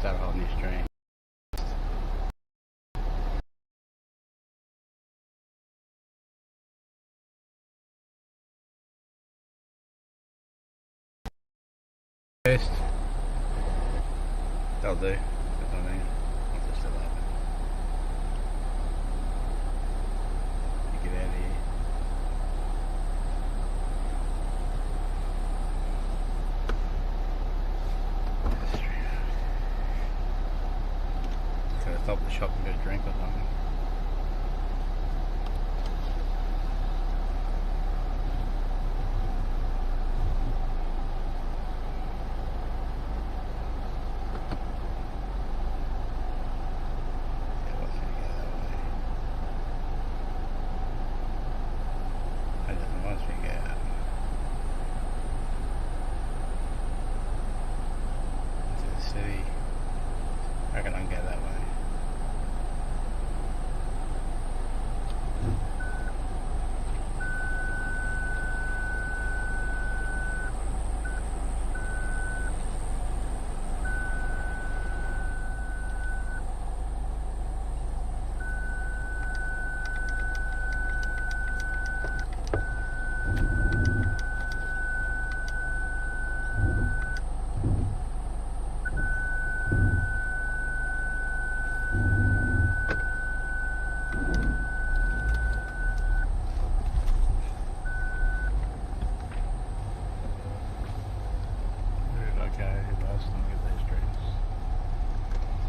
Start holding this stream. Test. That'll do. That's what I mean. Once it's still open. You get out of here. Stop at the shop and get a drink or something.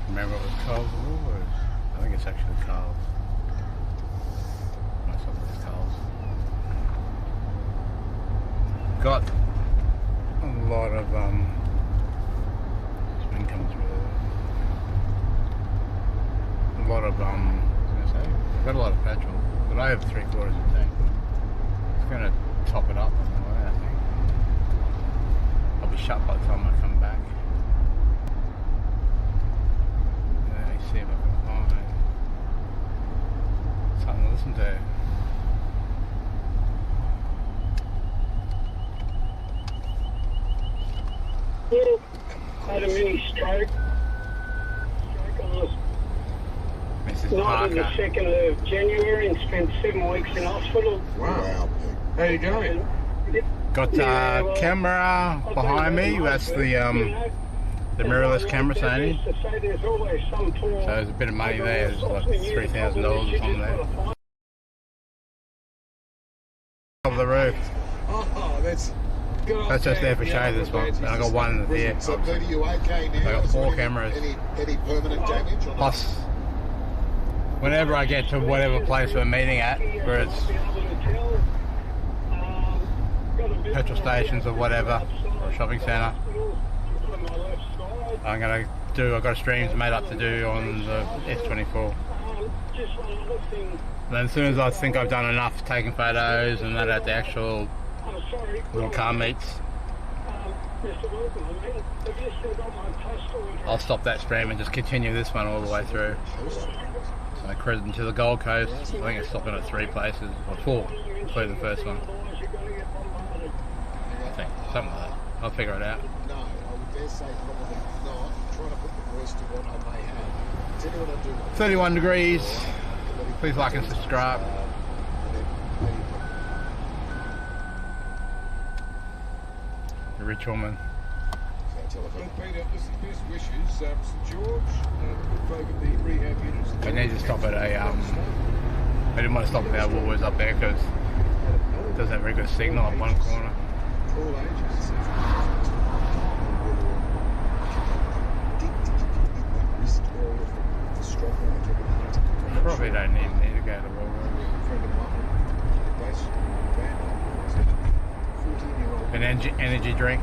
Remember what was Carl's rule? I think it's actually Carl's. Most of it is Carl's. Got a lot of it's been coming through. A lot of I was gonna say, I've got a lot of petrol, but I have 3/4 of the tank. It's gonna top it up on the way, I think. I'll be shut by the time I come back. See if I can find something to listen to. Yeah, had a mini stroke. Mrs. Night Parker. of the 2nd of January and spent 7 weeks in hospital. Wow. How you going? Got camera behind me. That's the mirrorless camera, Sony. So there's a bit of money there. There's like $3,000 or something there. Top of the roof. Oh, that's good. That's just there for show, this one. And I got one in there. So Peter, you okay now? I got 4 cameras. Any permanent damage? Or plus, whenever I get to whatever place we're meeting at, where it's petrol stations or whatever, or a shopping centre, I've got streams made up to do on the S24. And then as soon as I think I've done enough taking photos and that at the actual little car meets, I'll stop that stream and just continue this one all the way through. So I cruised into the Gold Coast. I think it's stopping at 3 places, or 4, including the first one. I think, something like that. I'll figure it out. No, I would dare say probably not. I'm trying to put the worst to what I may have. Tell you what I do. 31 degrees. Please like and subscribe. The rich woman. Peter, best wishes, St George, good folk at the rehab units. I need to stop at a didn't want to stop our Woolworths up there because it doesn't have very good signal up one corner. All ages. Probably don't even need to go to Woolworths. An energy drink.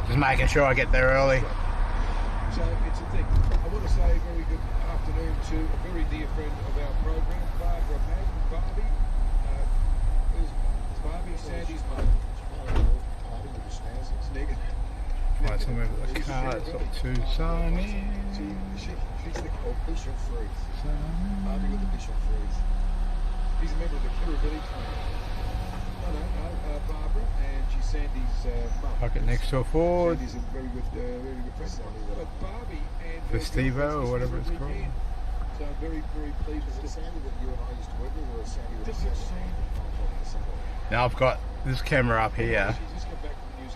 Just making sure I get there early. So it's a thing. I want to say a very good afternoon to a very dear friend of our program, Barbara Madden. Barbie. Is Barbie Sandy's mother? It's negative. Find somewhere with the car that's not too sunny. She's the Bishop Freeze. Barbie with the Bishop Freeze. He's a member of the Kirribilli clan. No, Barbara, and she's Sandy's mum. Pocket next to a Ford. Sandy's a very good friend. But Barbie and Festivo or whatever it's called. So I'm very, very pleased with this. Sandy that you and I used to work with, or Sandy with Sandy? Now I've got this camera up here.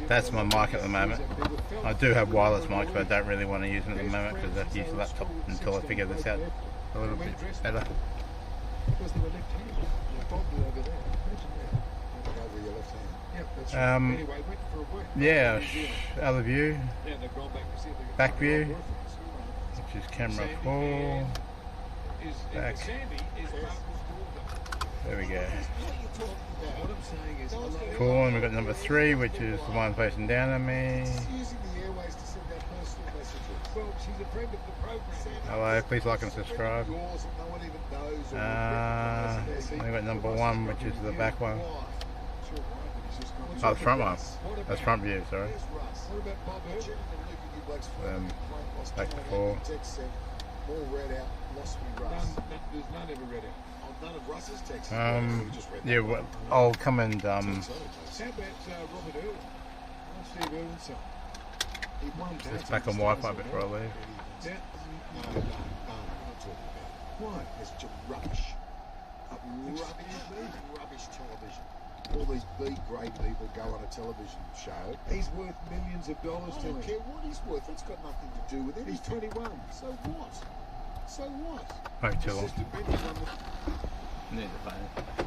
That's my mic at the moment. I do have wireless mics, but I don't really want to use them at the moment because I have to use the laptop until I figure this out a little bit better. Because they were left-handed. You folded over there. Imagine that. Over your left hand. Yep, that's right. Anyway, went for a work. Yeah, LiveU, Yeah, they've gone back to see if they back can view, find work. which is camera Sandy 4. Back. Back. Sandy is There we go. what I'm saying is, Cool, and we've got number 3, which is the one facing down at me. using the airways to send out personal messages. Well, she's a friend of the program. Hello, please like and subscribe. Yours and no one even knows. We've got number 1, which is the back one. Oh, the front one. That's front view, sorry. What about Bob Irwin? Back to 4. All read out, lost me Russ. There's none ever read out. Oh, none of Russ's texts. Yeah, well, I'll come and How about Robert Irwin? Steve Irwin's son. He won just back on Wi-Fi before I leave. Yeah. No, I'm not talking about it. Why? It's just rubbish. Rubbish television. All these B-grade people go on a television show. He's worth millions of dollars to him. I don't care what he's worth. That's got nothing to do with it. He's 21. So what? So what? Wait too long. It's just depending on the... Need the phone.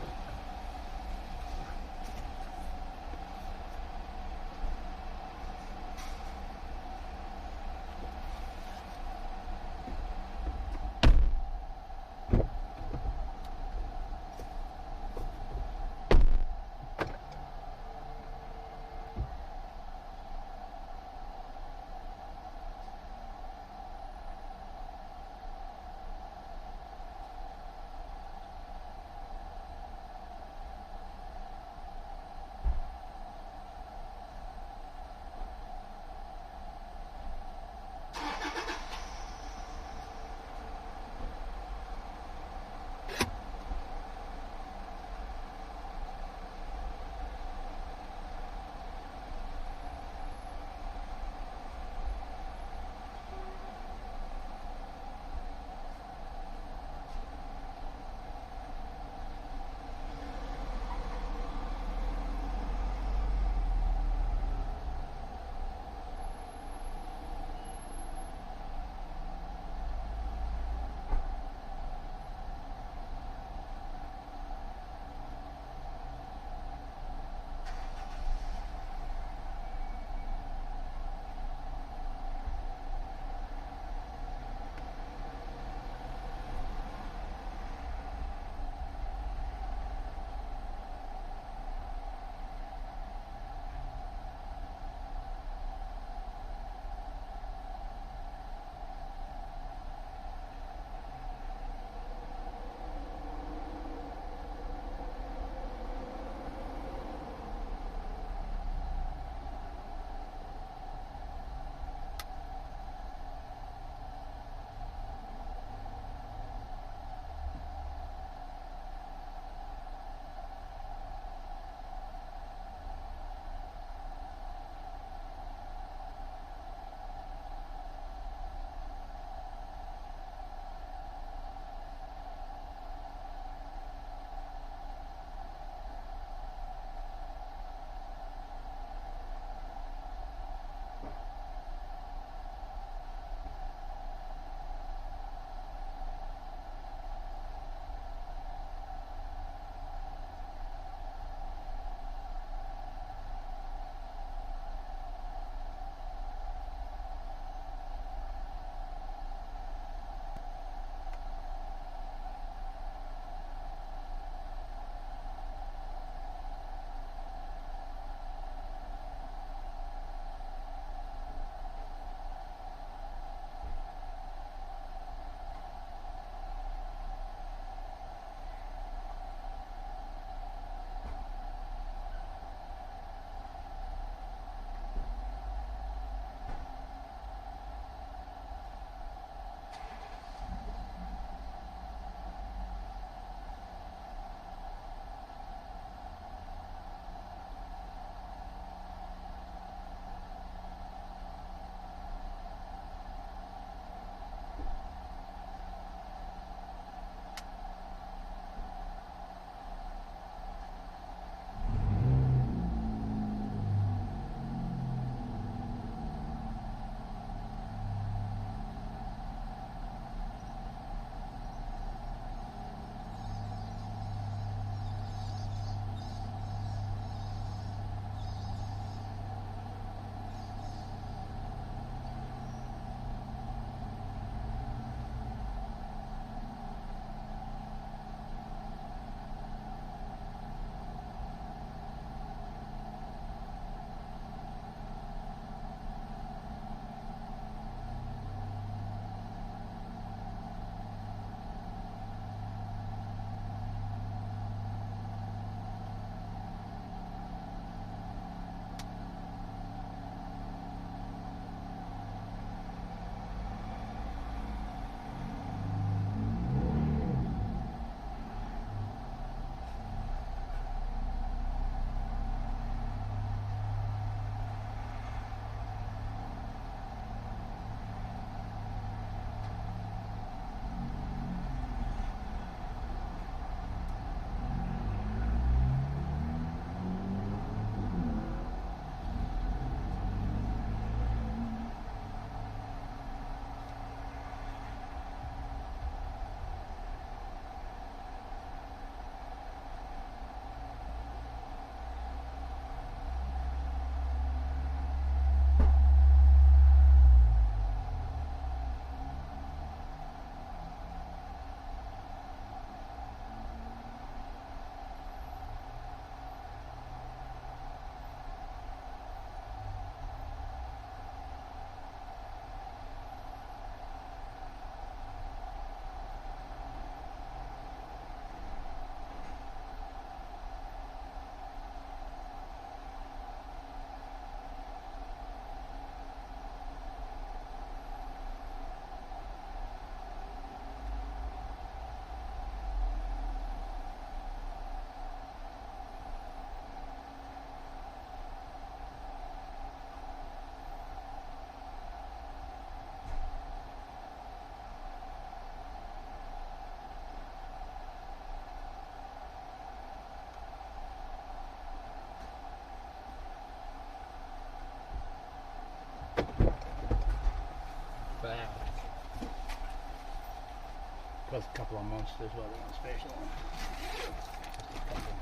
Wow. Got a couple of monsters, what they want special on. Just a couple.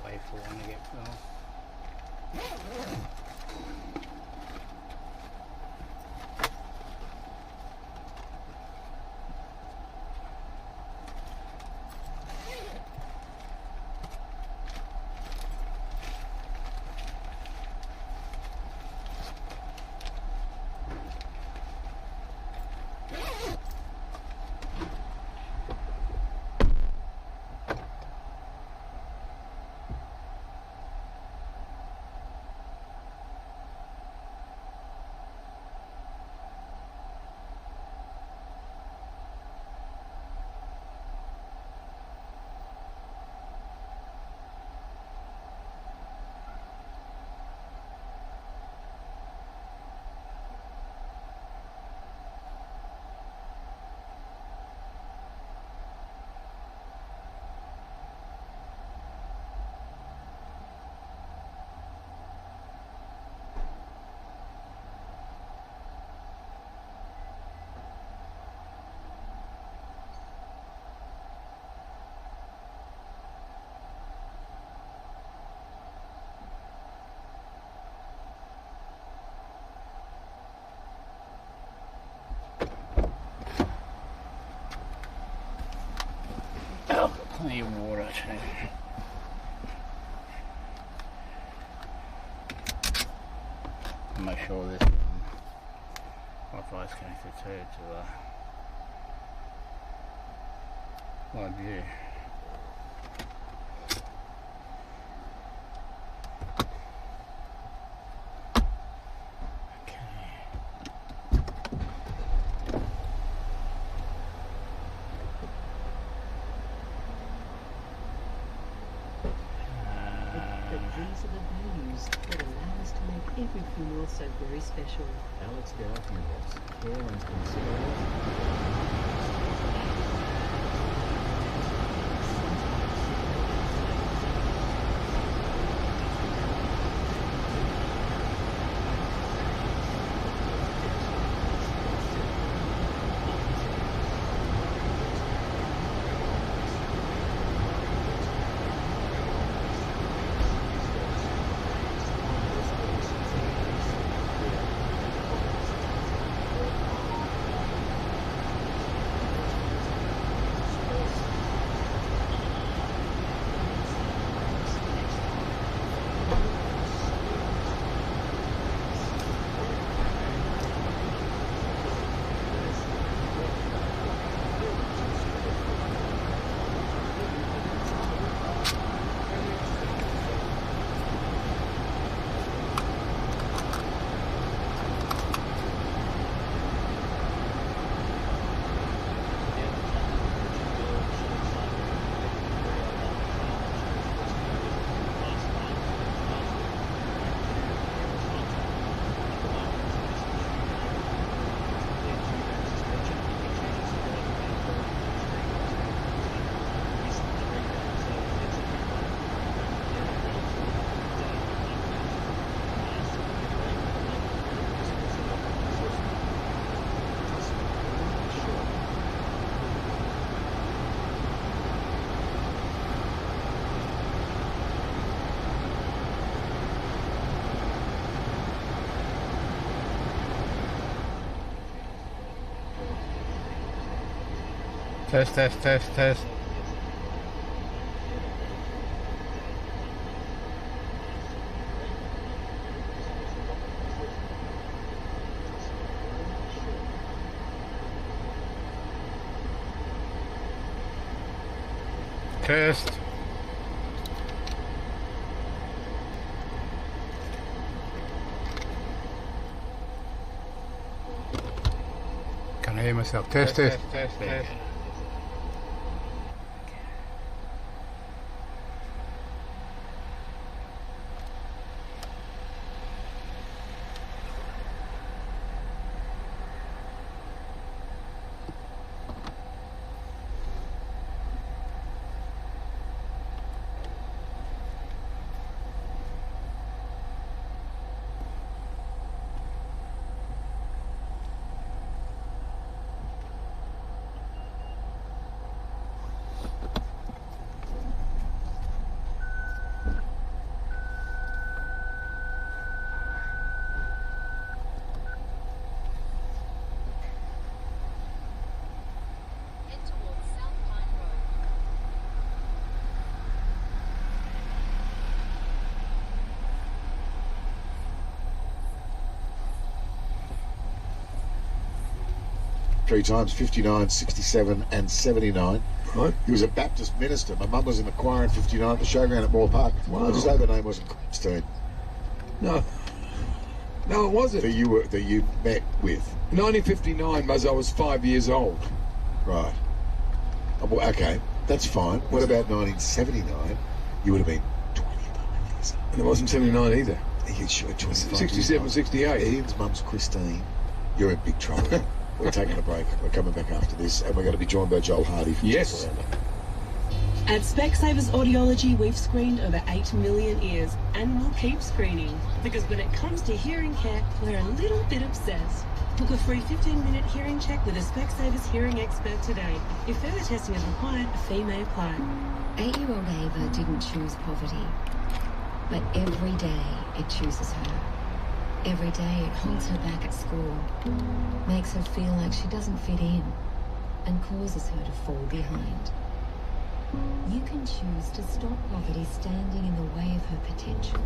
Wait for one to get full. Plenty of water too. I'll make sure this Wi-Fi is connected too to LiveU. These are the values that allow us to make every funeral so very special. Alex Garfield, care and consideration. Test, test, test, test. Test. Can I hear myself? Test, test, test, test. Head towards South Pine Road. 3 times, 59, 67 and 79. Right. He was a Baptist minister. My mum was in the choir in 59 at the showground at Moore Park. Wow. I just hope the name wasn't Christine No. No, it wasn't. that you met with. 1959 was I was 5 years old. Right. Oh, well, okay, that's fine. What about 1979? You would have been 25 years old. And it wasn't 79 either. You sure 25 67, 68. Ian's mum's Christine. You're in big trouble. We're taking a break. We're coming back after this, and we're going to be joined by Joel Hardy from Yes. Around. At Specsavers Audiology, we've screened over 8 million ears, and we'll keep screening. Because when it comes to hearing care, we're a little bit obsessed. Book a free 15-minute hearing check with a Specsavers hearing expert today. If further testing is required, a fee may apply. 8-year-old Ava didn't choose poverty, but every day it chooses her. Every day it holds her back at school, makes her feel like she doesn't fit in, and causes her to fall behind. You can choose to stop poverty standing in the way of her potential.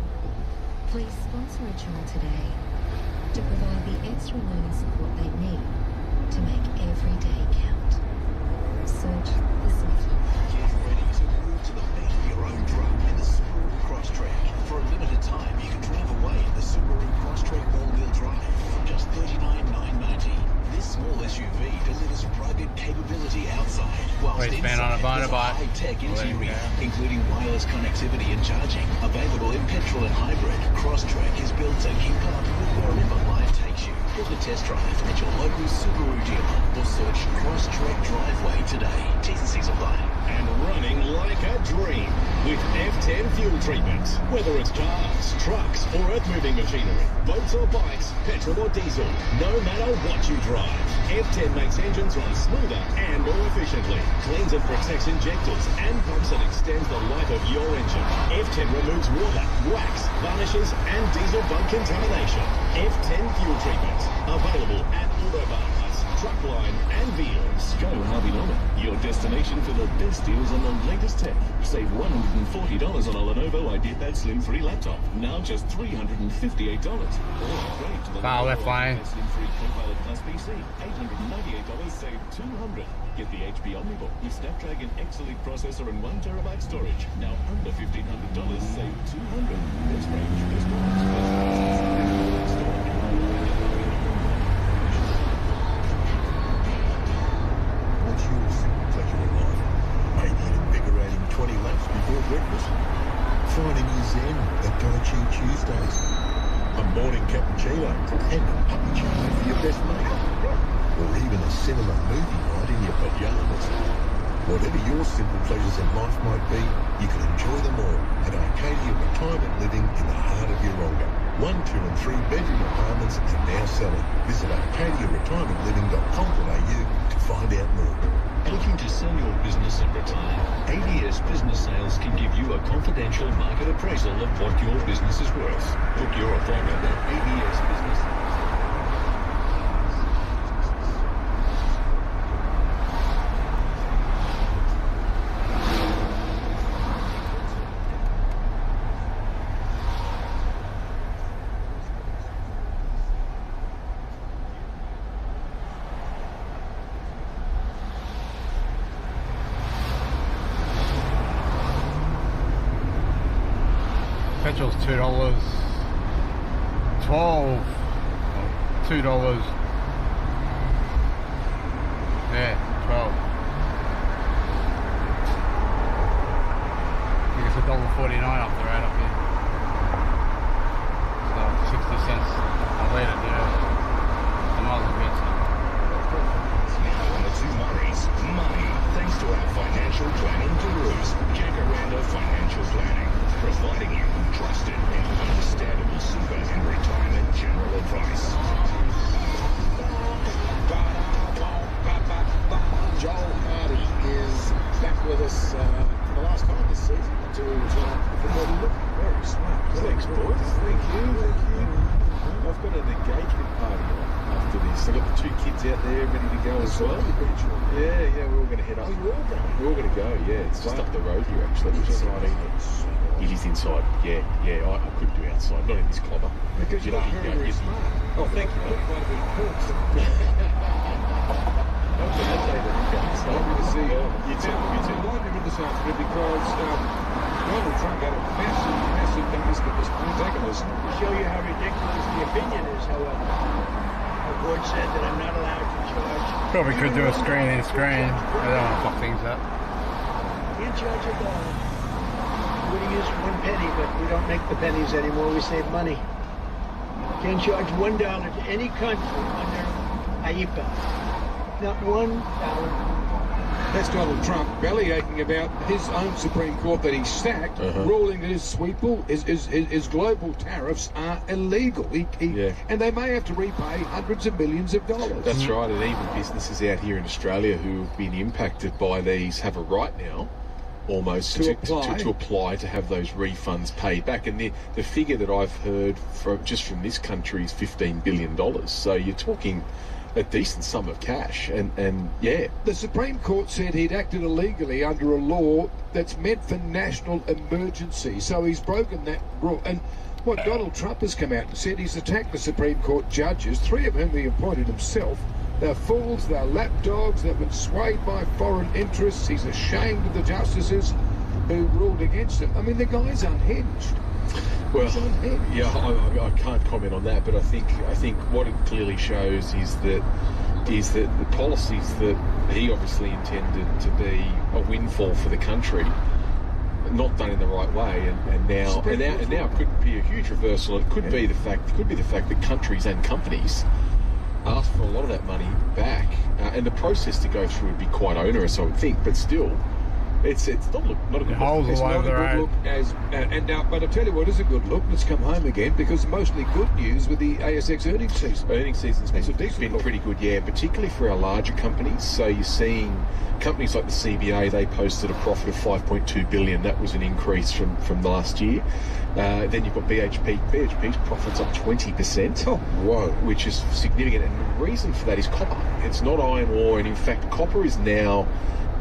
Please sponsor a child today to provide the extra learning support they need to make every day count. Search the Smith. Get ready to move to the beat of your own drum in the Subaru Crosstrek. For a limited time, you can drive away in the Subaru Crosstrek all-wheel drive from just $39,990. This small SUV delivers rugged capability outside, whilst Wait, man, on a inside there's a Bonobot. high-tech Well, there you interior, go. including wireless connectivity and charging. Available in petrol and hybrid, Crosstrek is built to keep up with wherever life takes you. Book a test drive at your local Subaru dealer or search Crosstrek Driveway today. T's and C's apply. And running like a dream with F10 fuel treatment. Whether it's cars, trucks or earth-moving machinery, boats or bikes, petrol or diesel, no matter what you drive, F10 makes engines run smoother and more efficiently, cleans and protects injectors and pumps and extends the life of your engine. F10 removes water, wax, varnishes and diesel bug contamination. F10 fuel treatment, available at Autobahns, Truckline and Veals. Go Harvey Norman, your destination for the best deals on the latest tech. Save $140 on a Lenovo IdeaPad Slim 3 laptop, now just $358. Or upgrade to the Far Lenovo left lane. IdeaPad Slim 3 Copilot Plus PC, $898, save $200. Get the HP OmniBook with Snapdragon X Elite processor and 1 terabyte storage, now under $1,500, save $200. Best range, best price, best store. What's your simple pleasure in life? Maybe an invigorating 20 laps before breakfast. Finding your zen at Tai Chi Tuesdays. A morning cappuccino and a puppuccino for your best mate. Or even a cinema movie night in your pajamas. Whatever your simple pleasures in life might be, you can enjoy them all at Arcadia Retirement Living in the heart of Yeronga. 1, 2 and 3 bedroom apartments are now selling. Visit arcadiaretirementliving.com.au to find out more. Looking to sell your business and retire? ADS Business Sales can give you a confidential market appraisal of what your business is worth. Book your appointment at ADS Business Sales. Petrol's $2. 12. $2. Yeah, 12. I think it's $1.49 up the road up here. So 60 cents a litre, yeah. I might as well get some. Now on the two Murrays, money, thanks to our financial planning gurus, Jacaranda Financial Planning, providing you trusted and understandable super and retirement general advice. Joel Hardy is back with us for the last time this season to look very smart. Thanks, boys. Thank you. I've got an engagement party after this. I've got the two kids out there ready to go as well. Yeah, we're all going to head up. Oh, you're all going? We're all going to go, yeah. It's just up the road here, actually. Exciting. It is inside, yeah. I couldn't do outside, not in this clobber. Because you look very smart. Oh, thank you. Look quite a bit of course. Lovely to see you. You too. Invite him in this afternoon because Donald Trump had a massive Damascus antagonist. To show you how ridiculous the opinion is, however, the board said that I'm not allowed to charge. Probably could do a screen in screen. I don't want to fuck things up. In charge of we use 1 penny, but we don't make the pennies anymore. We save money. Can't charge $1 to any country under IEPA. Not $1. That's Donald Trump bellyaching about his own Supreme Court that he sacked, ruling that his global tariffs are illegal. And they may have to repay hundreds of millions of dollars. That's right, and even businesses out here in Australia who have been impacted by these have a right now almost to apply to have those refunds paid back. And the figure that I've heard from this country is $15 billion. So you're talking a decent sum of cash, and yeah. The Supreme Court said he'd acted illegally under a law that's meant for national emergency, so he's broken that rule. And what Donald Trump has come out and said, he's attacked the Supreme Court judges, 3 of whom he appointed himself. They're fools, they're lapdogs, they've been swayed by foreign interests. He's ashamed of the justices who ruled against him. I mean, the guy's unhinged. Well, yeah, I can't comment on that, but I think what it clearly shows is that the policies that he obviously intended to be a windfall for the country, not done in the right way, and now it could be a huge reversal. It could be the fact that countries and companies ask for a lot of that money back, and the process to go through would be quite onerous, I would think, but still. It's not a good look. Holes It's all not over a the good road. look but I tell you what is a good look. Let's come home again because mostly good news with the ASX earnings season. Earnings season's been pretty good, yeah, particularly for our larger companies. So you're seeing companies like the CBA, they posted a profit of 5.2 billion. That was an increase from last year. Then you've got BHP. BHP's profit's up 20%. Oh, whoa. Which is significant. And the reason for that is copper. It's not iron ore. And in fact, Copper's now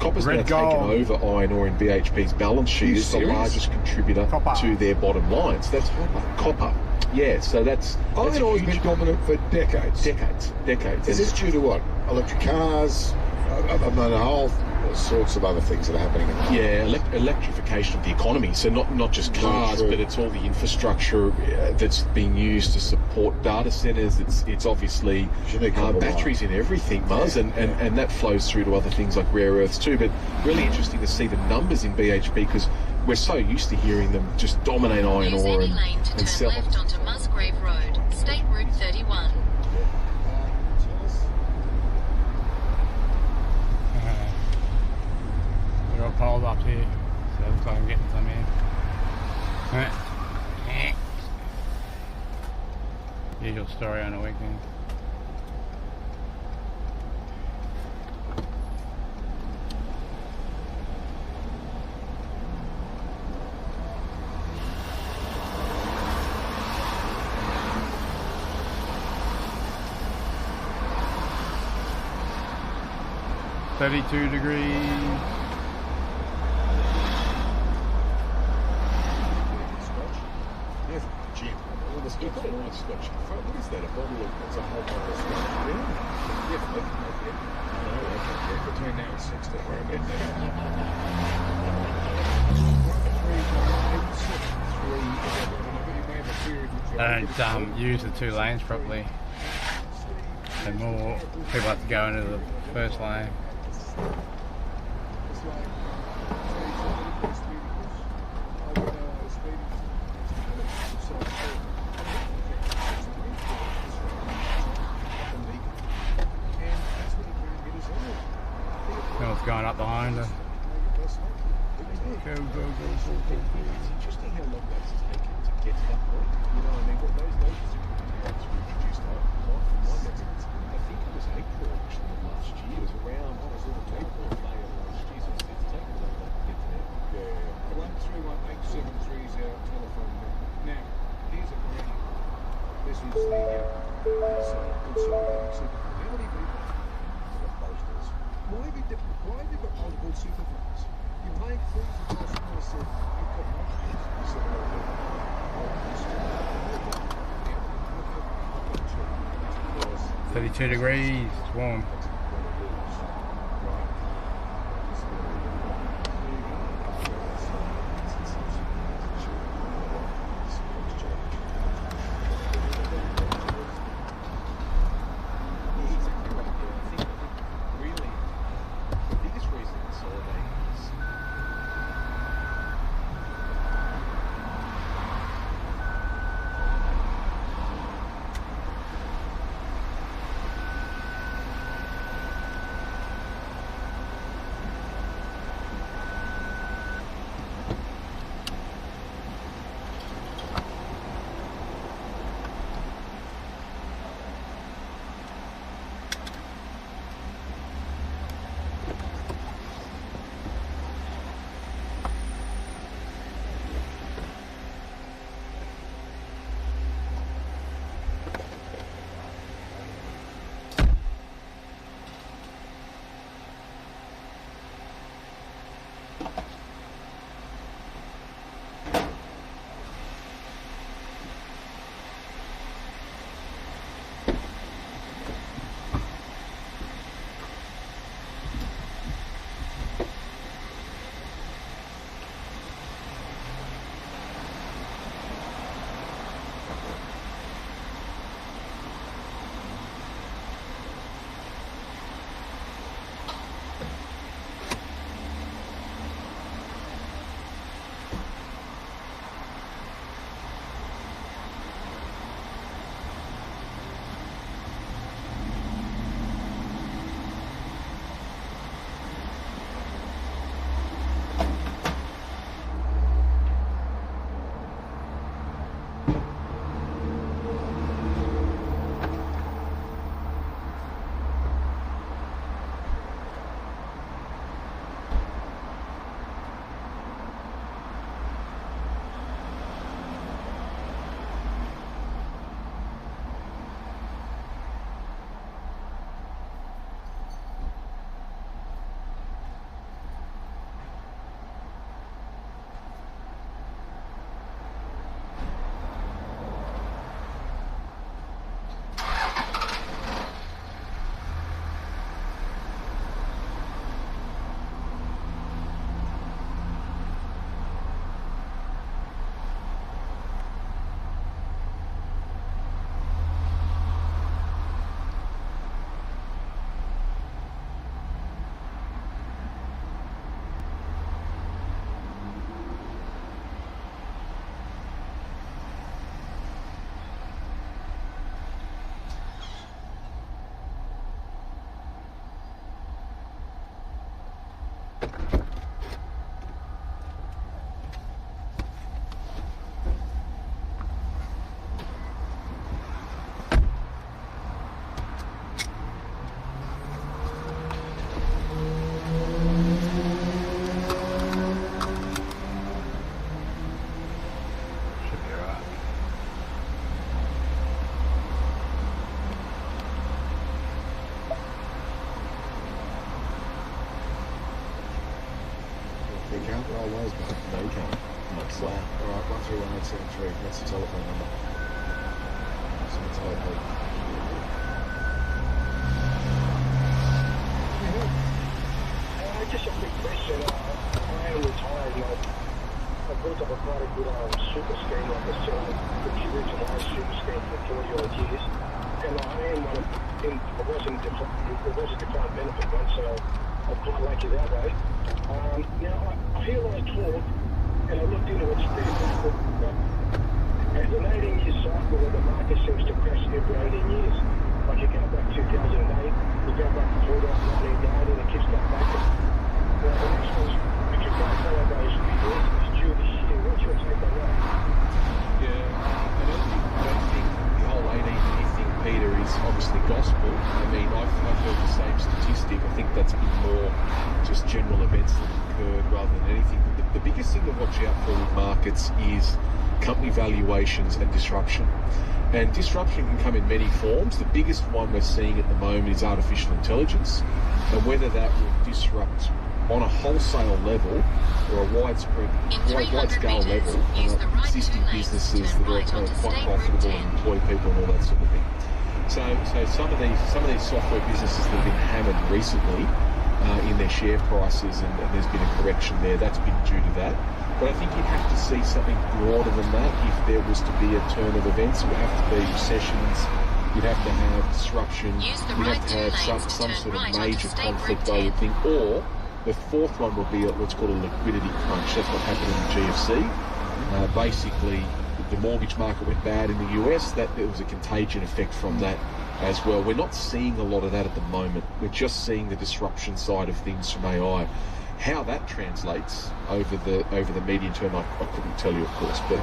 taken over iron ore in BHP's balance sheet. It's the largest contributor to their bottom line. So that's copper. Yeah, so that's iron ore's been dominant for decades. Decades. Is this due to what? Electric cars? I mean, a whole sorts of other things that are happening. Electrification of the economy. So not just cars, but it's all the infrastructure that's being used to support data centers. It's obviously batteries in everything, Muzz, and that flows through to other things like rare earths too. But really interesting to see the numbers in BHP because we're so used to hearing them just dominate iron ore and sell. Left onto Musgrave Road, State Route 31. They're all piled up here, so it looks like I'm getting some in. Usual story on a weekend. $32 degrees. What is that? A bottle of it's a whole bottle of scotch. Between now and 6 don't worry about that. they don't use the two lanes properly. And more people have to go into the first lane. What's going up behind her? Go, go, go, go, go. It's interesting how long that's taken to get to that point. You know, I mean, what those certificates were introduced from my memory. I think it was April actually of last year. It was around April, May of last year. So it's taken a long time to get to there. Yeah. 131873 is our telephone number. Now, here's a question. This is the consolidated super. How many people have got posters? Why have you got multiple super funds? You make things across the city. You've got multiples. 32 degrees, it's warm. Roll those back. No, you can't. That's Wow. All right, 131873. That's the telephone number. So it's OP. Just a quick question. I am retired. I put built up a quite a good super scheme, like a sort of contributed to my super scheme for 40 odd years. And I am one of them. It was a defined benefit one, so I'm quite lucky that way. Now, I hear a lot of talk, and I looked into it, but as an 18-year cycle where the market seems to crash every 18 years, like you go back 2008, you go back before that 1990, and it keeps going back. Well, the next one's, we could go follow those is due this year. What's your take on that? Yeah, I don't think the whole 18-year thing, Peter, is obviously gospel. I mean, I've heard the same statistic. I think that's been more just general events that have occurred rather than anything. But the biggest thing to watch out for with markets is company valuations and disruption. And disruption can come in many forms. The biggest one we're seeing at the moment is artificial intelligence, and whether that will disrupt on a wholesale level or a wide-scale level existing businesses that are quite profitable and employ people and all that sort of thing. So some of these software businesses that have been hammered recently in their share prices, and there's been a correction there. That's been due to that. But I think you'd have to see something broader than that if there was to be a turn of events. It would have to be recessions. You'd have to have disruption. You'd have to have some sort of major conflict, I would think. Or the fourth one would be what's called a liquidity crunch. That's what happened in the GFC. Basically, the mortgage market went bad in the US. There was a contagion effect from that as well. We're not seeing a lot of that at the moment. We're just seeing the disruption side of things from AI. How that translates over the medium term, I couldn't tell you, of course, but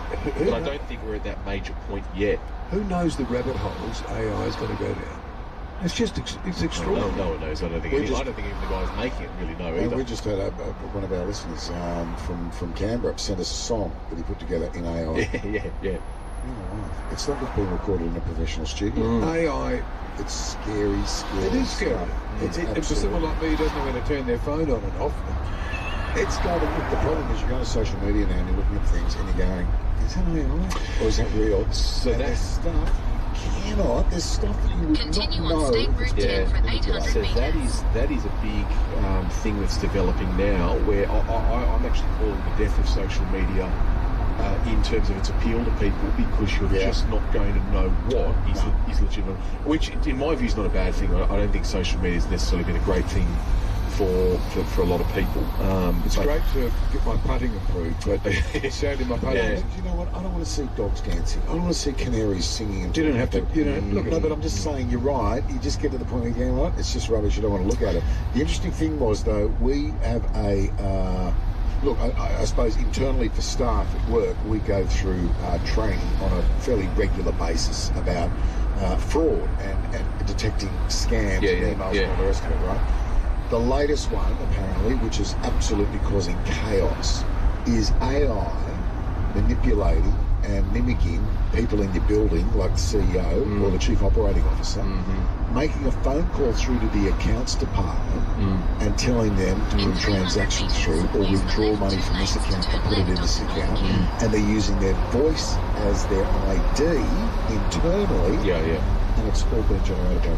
I don't think we're at that major point yet. Who knows the rabbit holes AI is going to go down? It's extraordinary. No one knows. I don't think even the guys making it really know either. We just had one of our listeners from Canberra sent us a song that he put together in AI. Yeah. It's not just being recorded in a professional studio. AI, it's scary. It is scary. It's for someone like me who doesn't know how to turn their phone on and off. It's going to look. The problem is you're going to social media now and you're looking at things and you're going, is that AI or is that real? So there's stuff you cannot. There's stuff that you would Continue not on know. State Route 10 for 800 So metres. that is a big thing that's developing now, where I'm actually calling the death of social media in terms of its appeal to people, because you're just not going to know what is legitimate. Which, in my view, is not a bad thing. I don't think social media has necessarily been a great thing for a lot of people. It's great to get my putting improved, but sadly my putting. Yeah. You know what? I don't want to see dogs dancing. I don't want to see canaries singing. You don't have to. No, but I'm just saying, you're right. You just get to the point where you're going, what? It's just rubbish. You don't want to look at it. The interesting thing was, though, we have a. Look, I suppose internally for staff at work, we go through training on a fairly regular basis about fraud and detecting scams and emails and all the rest of it, right? The latest one, apparently, which is absolutely causing chaos, is AI manipulating and mimicking people in your building, like the CEO or the chief operating officer, making a phone call through to the accounts department and telling them to put transactions through or withdraw money from this account and put it in this account. And they're using their voice as their ID internally. And it's all been generated by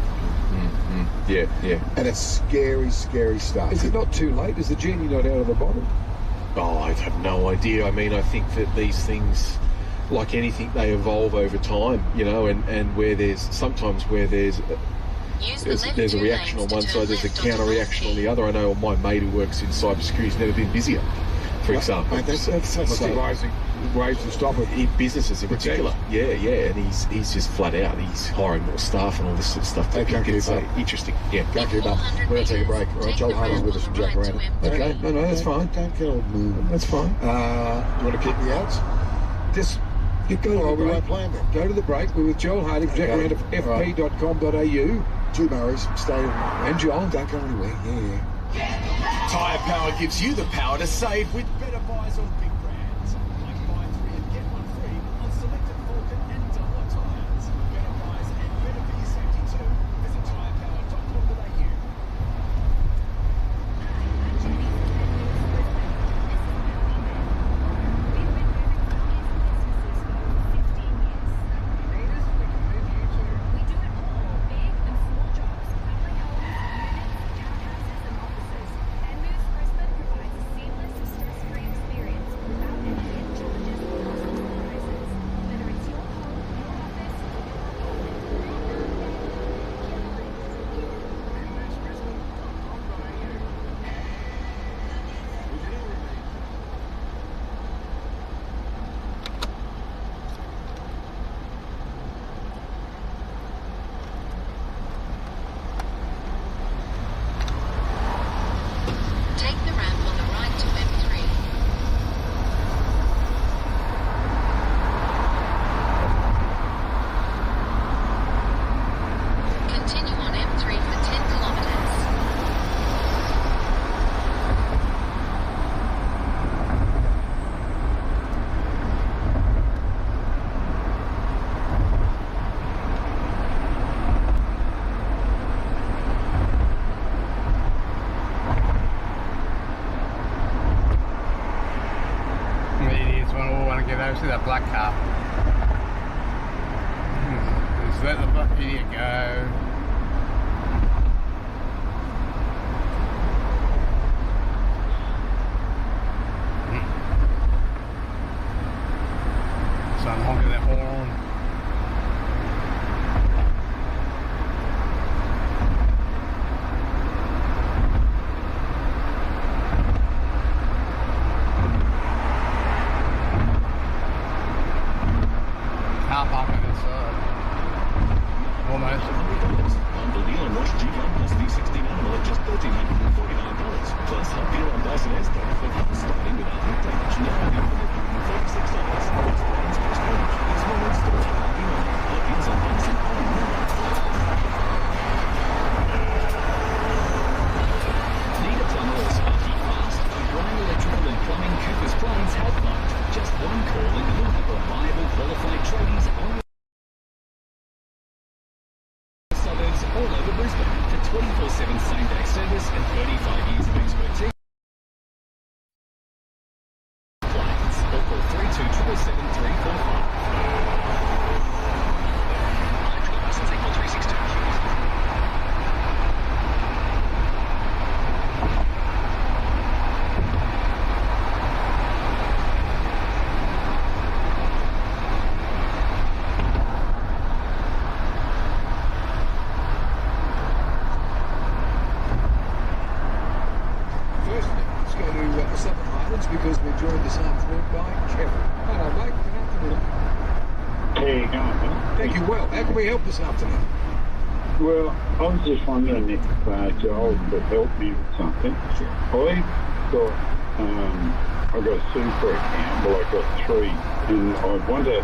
computer. And it's scary, scary stuff. Is it not too late? Is the genie not out of the bottle? Oh, I have no idea. I mean, I think that these things, like anything, they evolve over time, you know, and where there's a reaction on one side, there's a counter reaction on the other. I know my mate who works in cybersecurity has never been busier, for example. Mate, that's ways to stop it. In businesses in particular. And he's just flat out. He's hiring more staff and all this sort of stuff. It's interesting. Can't keep up. We're going to take a break. All right, Joel Hardy's with us from Jack Randall. Okay, no, that's fine. Don't get all moving. That's fine. Do you want to keep the ads? Just go to the break. Won't play them. Go to the break. We're with Joel Hardy from Jack Randall, fp.com.au. Two Murrays, stay on. And Joel. Don't go anywhere. Tyre Power gives you the power to save with better buys on big brands. Like buy 3 and get 1 free on selected Vulcan and Dunlop tyres. Better buys and better for your safety too. Visit tyrepower.com.au. one I want to get over. See that black car? Just let the black idiot go. So I'm honking that horn. Car park on this side. Almost. Bundle deal on Roche G1 plus V60 animal at just $1,349. Plus hot deal on Dyson Airstone for starting with $100. Now $146. What's plans postponed? There's no install. Plug-ins on Dyson. Need a plumber or sparky fast? O'Brien Electrical and Plumbing Cooper's Plains Helpline. Just one call and you'll have reliable, qualified tradies on the suburbs all over Brisbane for 24/7 same-day service and 35 years of expertise. Plains or call 32777345. License equal 362. Because we're joined this afternoon by Kevin. Hello, mate. Good afternoon. How you going, mate? Thank you. Well, how can we help this afternoon? Well, I was just wondering if Joel could help me with something. Sure. I've got a super account. Well, I've got 3, and I wonder.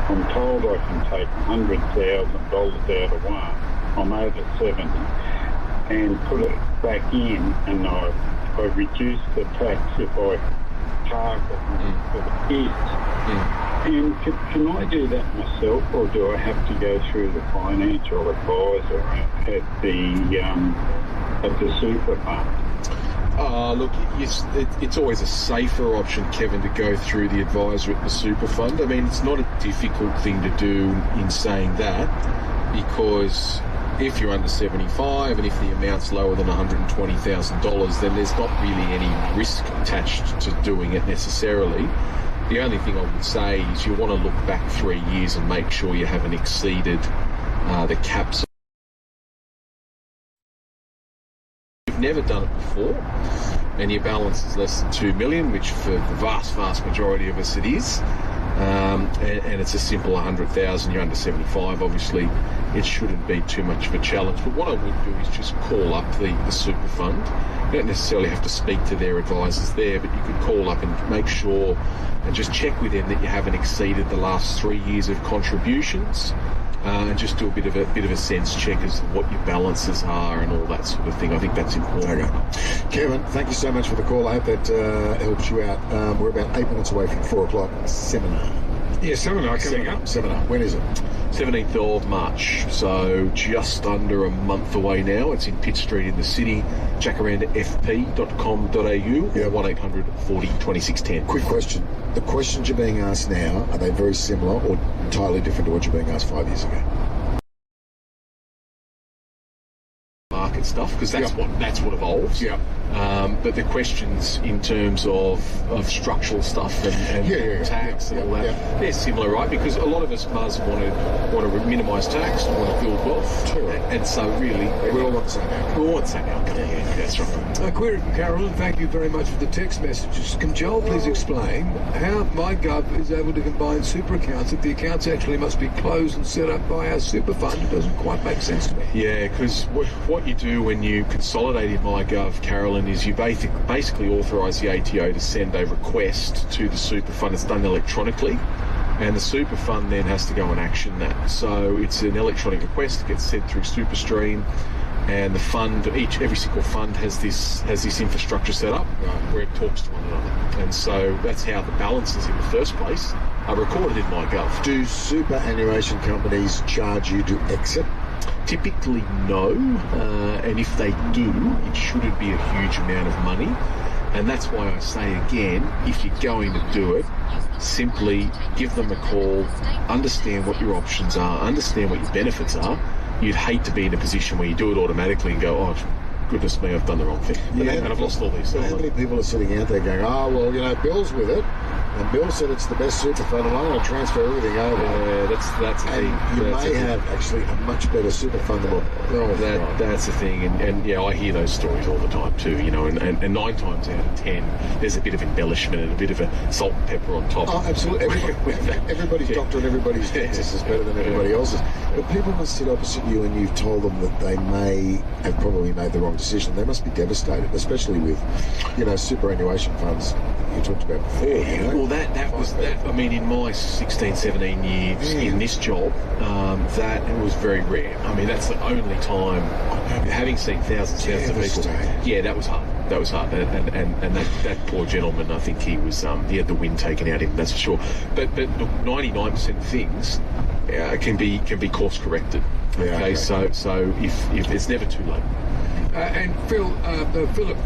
I'm told I can take $100,000 out of one. I'm over 70, and put it back in, and I reduce the tax if I target for the kids. And can I do that myself, or do I have to go through the financial advisor at the super fund? Look, it's always a safer option, Kevin, to go through the advisor at the super fund. I mean, it's not a difficult thing to do in saying that, because if you're under 75 and if the amount's lower than $120,000, then there's not really any risk attached to doing it necessarily. The only thing I would say is you want to look back 3 years and make sure you haven't exceeded the caps. If you've never done it before and your balance is less than $2 million, which for the vast majority of us it is, and it's a simple 100,000, you're under 75, obviously it shouldn't be too much of a challenge. But what I would do is just call up the super fund. You don't necessarily have to speak to their advisors there, but you could call up and make sure and just check with them that you haven't exceeded the last 3 years of contributions, and just do a bit of a sense check as to what your balances are and all that sort of thing. I think that's important. Okay. Kevin, thank you so much for the call. I hope that helps you out. We're about 8 minutes away from 4 o'clock seminar. Yeah, seminar coming up. Seminar. When is it? 17th of March, so just under a month away now. It's in Pitt Street in the city. Check around at fp.com.au or 1800 40 2610. Quick question. The questions you're being asked now, are they very similar or entirely different to what you're being asked 5 years ago? Market stuff, because that's what evolves. Yeah. But the questions in terms of structural stuff and tax and all that, they're similar, right? Because a lot of us, Muzz, want to minimise tax, want to build wealth, and so really we all want the same outcome. We all want the same outcome. Yeah, that's right. A query from Carolyn. Thank you very much for the text messages. Can Joel please explain how MyGov is able to combine super accounts if the accounts actually must be closed and set up by our super fund? It doesn't quite make sense to me. Yeah, because what you do when you consolidate in MyGov, Carolyn, is you basically authorise the ATO to send a request to the super fund. It's done electronically, and the super fund then has to go and action that. So it's an electronic request that gets sent through SuperStream, and the fund, every single fund has this infrastructure set up where it talks to one another, and so that's how the balances in the first place are recorded in MyGov. Do superannuation companies charge you to exit? Typically no, and if they do, it shouldn't be a huge amount of money. And that's why I say again, if you're going to do it, simply give them a call, understand what your options are, understand what your benefits are. You'd hate to be in a position where you do it automatically and go, oh, goodness me, I've done the wrong thing. And I've lost all these. How many people are sitting out there going, oh, well, you know, Bill's with it, and Bill said it's the best super fund, and I'm going to transfer everything over. Yeah, that's the thing. You may have actually a much better super fund than what Bill. That's the thing, and yeah, I hear those stories all the time too, you know, and 9 times out of 10, there's a bit of embellishment and a bit of a salt and pepper on top. Oh, absolutely. Everybody's doctor and everybody's dentist is better than everybody else's. But people must sit opposite you and you've told them that they may have probably made the wrong decision. They must be devastated, especially with, you know, superannuation funds you talked about before. Yeah, you know? Well, that was that. I mean, in my 16, 17 years in this job, that was very rare. I mean, that's the only time, having seen thousands of people. Yeah, that was hard. That was hard, and that poor gentleman, I think he had the wind taken out of him. That's for sure. But look, 99% of things can be course corrected. Okay, so if it's never too late. And Philip,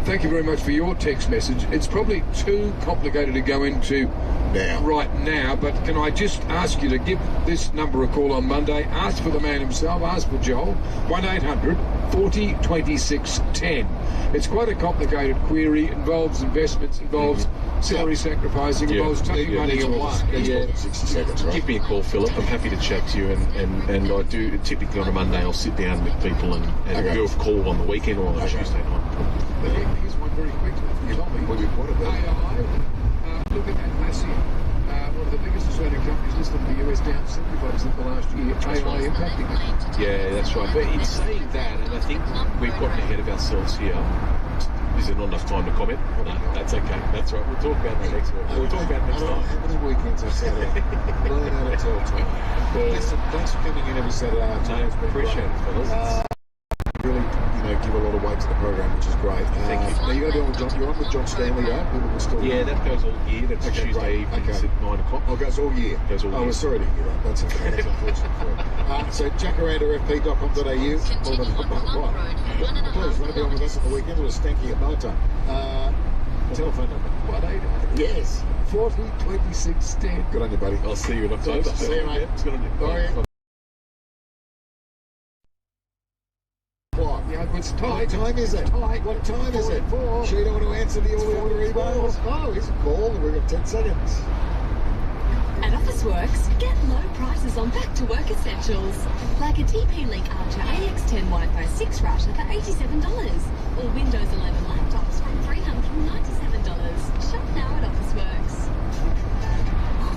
thank you very much for your text message. It's probably too complicated to go into right now, but can I just ask you to give this number a call on Monday? Ask for the man himself, ask for Joel, 1-800 40 26 10. It's quite a complicated query, involves investments, involves salary sacrificing, involves taking money away. Give me a call, Philip. I'm happy to chat to you, and I do, typically on a Monday, I'll sit down with people and do a call on the weekend or on a Tuesday night. Here's one very quickly from Tommy. Look at Atlassian, one of the biggest Australian companies listed in the US, down 75% the last year. AI impacting it. Yeah, that's right. But in saying that, and I think we've gotten ahead of ourselves here. Is there not enough time to comment? No, that's okay. That's right. We'll talk about that next week. We'll talk about it next time. How many weekends I've sat out? Learn how to tell time. Listen, thanks for coming in every Saturday afternoon. Appreciate it, fellas. Really, give a lot of weight to the program, which is great. Thank you. Now you're going to be on with you're on with John Stanley, People will still. Yeah, that goes all year. That's Tuesday evenings at 9 o'clock. Oh, it goes all year. Goes all year. We're sorry to hear that. That's okay. That's unfortunate for you. So jackarandafp.com.au. Please, want to be on with us on the weekend? It was stanky at night time. Telephone number. 1-800. Yes. 40 26 10. Good on you, buddy. I'll see you in October. See you, mate. It's good on you. Bye. It's tight. What time is it? What time is it? Sure you don't want to answer all the other emails? Oh, here's a call. We've got 10 seconds. At Officeworks, get low prices on back-to-work essentials, like a TP-Link Archer AX10 Wi-Fi 6 router for $87, or Windows 11 laptops from $397. Shop now at Officeworks.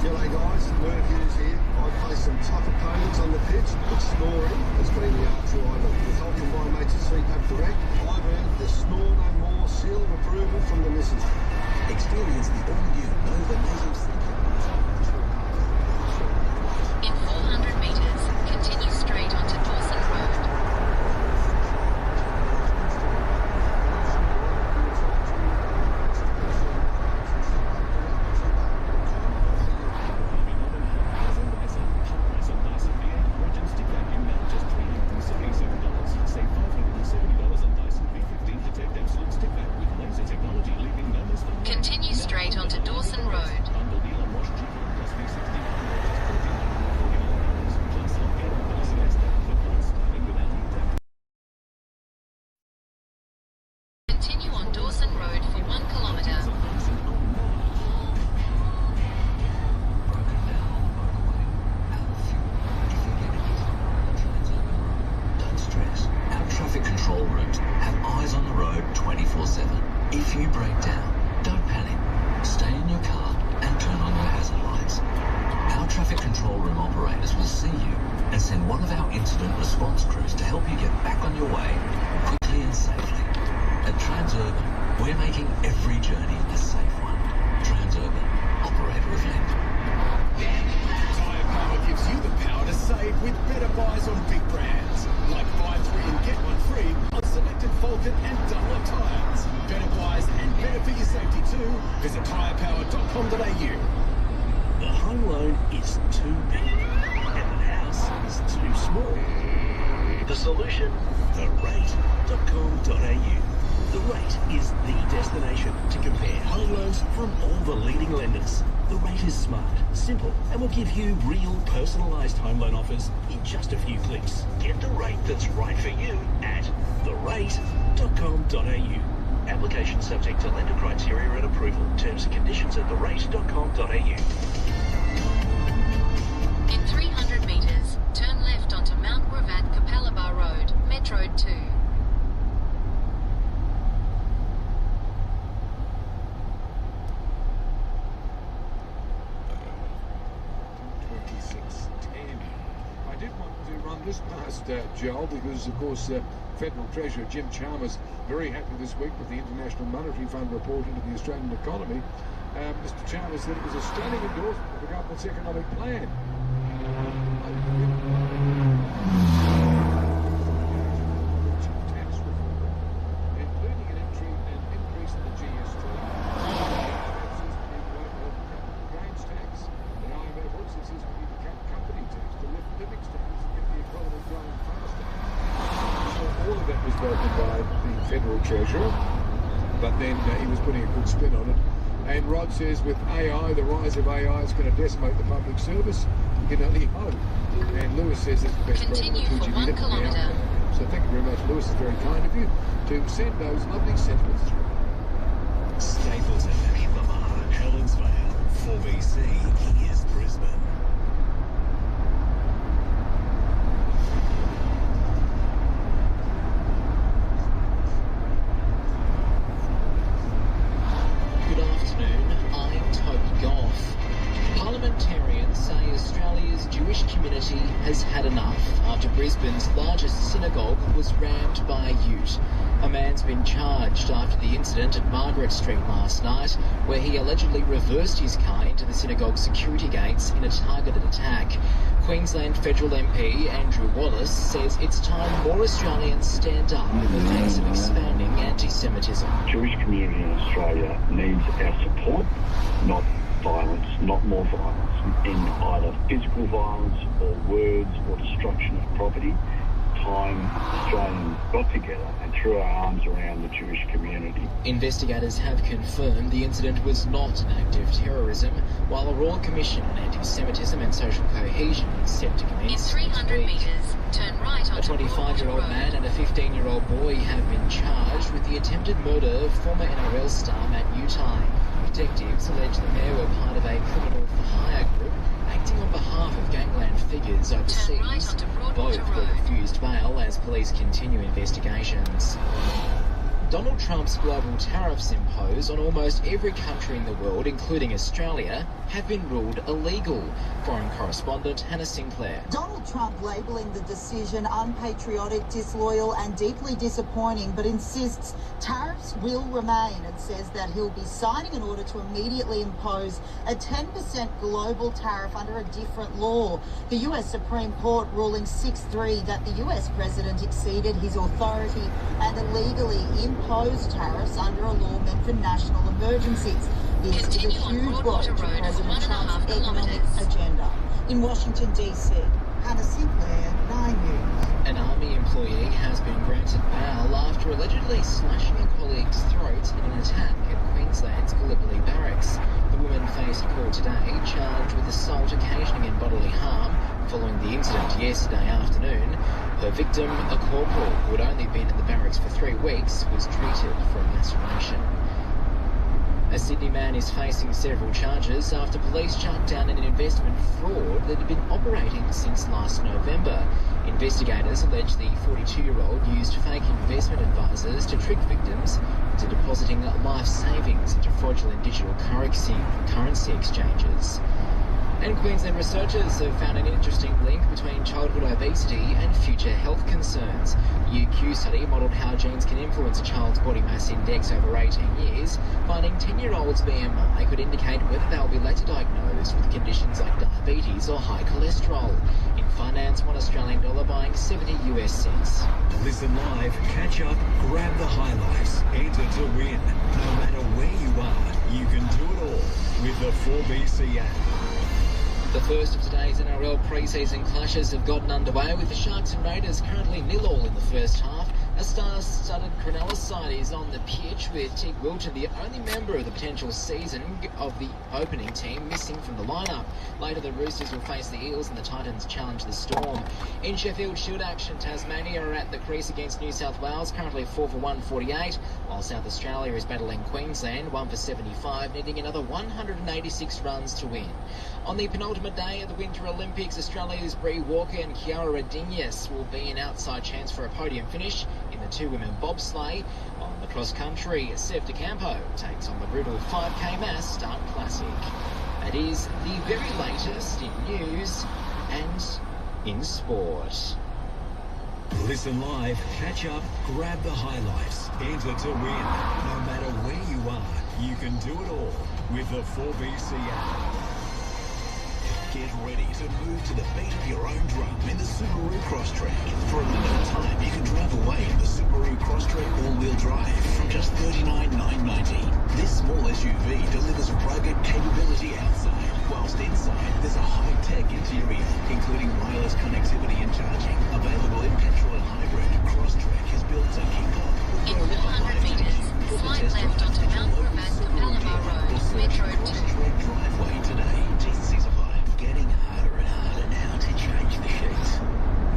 G'day guys, Merv Hughes here. I faced some tough opponents on the pitch, but snoring has been the arch rival. With help from my mates at CPAP Direct, I've earned the Snore No More seal of approval from the missus. Experience the all-new Nova Nasal Sleep. In 400 metres, continue straight onto Dawson Road. Continue straight onto Dawson Road. Continue on Dawson Road for 1 kilometre. Don't stress. Our traffic control rooms have eyes on the road 24/7. If you break down, don't panic. Stay in your car and turn on your hazard lights. Our traffic control room operators will see you and send one of our incident response crews to help you get back on your way quickly and safely. At Transurban, we're making every journey a safe one. Transurban, operator of length. Tyre Power gives you the power to save with better buys on big brands, like buy 3 and get 1 free on selected Vulcan and Dunlop tyres. Better buys and better for your safety too. Visit tyrepower.com.au. The home loan is too big and the house is too small. The solution? therate.com.au. The Rate is the destination to compare home loans from all the leading lenders. The Rate is smart, simple, and will give you real personalised home loan offers in just a few clicks. Get the rate that's right for you at therate.com.au. Application subject to lender criteria and approval. Terms and conditions at therate.com.au. In 300 metres, turn left onto Mount Gravatt Capalaba Road, Metro 2. I did want to run this past Joel because, of course, Federal Treasurer Jim Chalmers very happy this week with the International Monetary Fund report into the Australian economy. Mr. Chalmers said it was a stunning endorsement of the government's economic plan. Tax reform, including an increase in the GST, gains tax. The IMF also says we need to cut company tax to lift living standards and get the economy growing faster. So all of that was spoken by the Federal Treasurer, but then he was putting a good spin on it. And Rod says with AI, the rise of AI is going to decimate the public service. You can only hope. And Lewis says it's the best Continue for 1 kilometre. So thank you very much, Lewis. It's very kind of you to send those lovely sentiments through. Stapleton, Invermar, Helensvale, 4BC is Brisbane. Good afternoon, I'm Toby Goff. Parliamentarians say Australia's Jewish community has had enough after Brisbane's largest synagogue was rammed by a ute. A man's been charged after the incident at Margaret Street last night, where he allegedly reversed his car into the synagogue's security gates in a targeted attack. Queensland Federal MP Andrew Wallace says it's time more Australians stand up in the face of expanding anti-Semitism. The Jewish community in Australia needs our support, not violence, not more violence, in either physical violence or words or destruction of property. Time Australians got together and threw our arms around the Jewish community. Investigators have confirmed the incident was not an act of terrorism, while a Royal Commission on Anti-Semitism and Social Cohesion is set to commence. In 300 metres, turn right A onto 25-year-old man and a 15-year-old boy have been charged with the attempted murder of former NRL star Matt Utai. Detectives allege the pair were part of a criminal-for-hire group acting on behalf of gangland figures overseas. Both were refused bail as police continue investigations. Donald Trump's global tariffs imposed on almost every country in the world, including Australia, have been ruled illegal. Foreign correspondent Hannah Sinclair. Donald Trump labelling the decision unpatriotic, disloyal and deeply disappointing, but insists tariffs will remain and says that he'll be signing an order to immediately impose a 10% global tariff under a different law. The US Supreme Court ruling 6-3 that the US president exceeded his authority and illegally imposed tariffs under a law meant for national emergencies. This is a huge blow to President Trump's economic agenda. In Washington, D.C., Hannah Sinclair, 9 News. An Army employee has been granted bail after allegedly slashing a colleague's throat in an attack at Queensland's Gallipoli barracks. The woman faced court today, charged with assault occasioning in bodily harm following the incident yesterday afternoon. Her victim, a corporal who had only been in the barracks for 3 weeks, was treated for a laceration. A Sydney man is facing several charges after police shut down an investment fraud that had been operating since last November. Investigators allege the 42-year-old used fake investment advisors to trick victims into depositing life savings into fraudulent digital currency exchanges. And Queensland researchers have found an interesting link between childhood obesity and future health concerns. A UQ study modelled how genes can influence a child's body mass index over 18 years, finding 10-year-olds' BMI could indicate whether they'll be later diagnosed with conditions like diabetes or high cholesterol. In finance, $1 Australian buying 70 US cents. Listen live, catch up, grab the highlights, enter to win. No matter where you are, you can do it all with the 4BC app. The first of today's NRL pre-season clashes have gotten underway, with the Sharks and Raiders currently 0-0 in the first half. A star-studded Cronulla side is on the pitch with Teague Wilton, the only member of the potential season of the opening team, missing from the lineup. Later, the Roosters will face the Eels and the Titans challenge the Storm. In Sheffield Shield action, Tasmania are at the crease against New South Wales, currently 4 for 148, while South Australia is battling Queensland, 1 for 75, needing another 186 runs to win. On the penultimate day of the Winter Olympics, Australia's Bree Walker and Chiara Dinius will be an outside chance for a podium finish in the two-women bobsleigh. On the cross-country, Sev De Campo takes on the brutal 5K Mass Start Classic. That is the very latest in news and in sport. Listen live, catch up, grab the highlights, enter to win. No matter where you are, you can do it all with the 4BC app. Get ready to move to the beat of your own drum in the Subaru Crosstrek. For a limited time, you can drive away in the Subaru Crosstrek all-wheel drive from just $39,990. This small SUV delivers rugged capability outside, whilst inside there's a high-tech interior, including wireless connectivity and charging. Available in petrol and hybrid, Crosstrek is built to keep up. In 400 metres, slide left onto Mount Gravatt, Capalaba Road, Metro 2. Crosstrek driveway today. T's apply. Getting harder and harder now to change the sheets.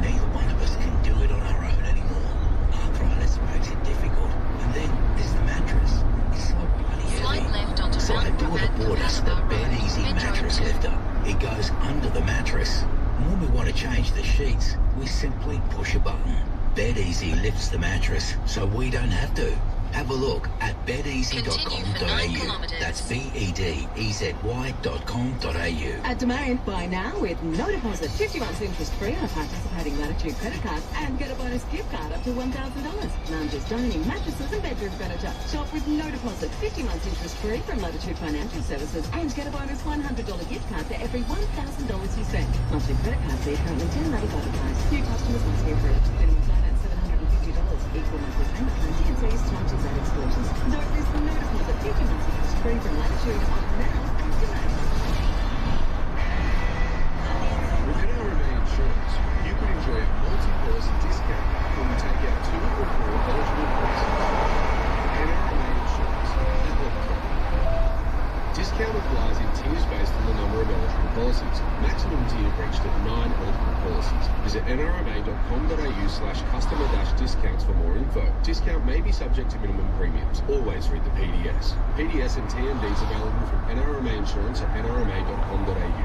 Neither one of us can do it on our own anymore. Arthritis makes it difficult. And then there's the mattress. It's so bloody heavy. Slide left onto So Mount my daughter Gravatt, bought us the Capalaba Bed Road, Easy Metro mattress 2. lifter. It goes under the mattress. And when we want to change the sheets, we simply push a button. Bed Easy lifts the mattress, so we don't have to. Have a look at bedeasy.com.au. That's bedezi.com.au. At Domain, buy now with no deposit, 50 months interest free on a participating Latitude credit card, and get a bonus gift card up to $1,000. Lounges, dining, mattresses, and bedroom furniture. Shop with no deposit, 50 months interest free from Latitude Financial Services, and get a bonus $100 gift card for every $1,000 you spend. Monthly credit card fee currently $10.95 a price. New customers must be approved. Minimum finance $750. Equal monthly payment plan. T&Cs, charges, and exclusions. Don't miss the no deposit, 50 months interest free from Latitude on now and Domain. With NRMA Insurance, you can enjoy a multi-policy discount when you take out 2 or 4 eligible policies. NRMA Insurance, discount applies in tiers based on the number of eligible policies. Maximum tier reached at 9 eligible policies. Visit nrma.com.au/customer-discounts for more info. Discount may be subject to minimum premiums. Always read the PDS. PDS and TMDs available from NRMA Insurance at nrma.com.au.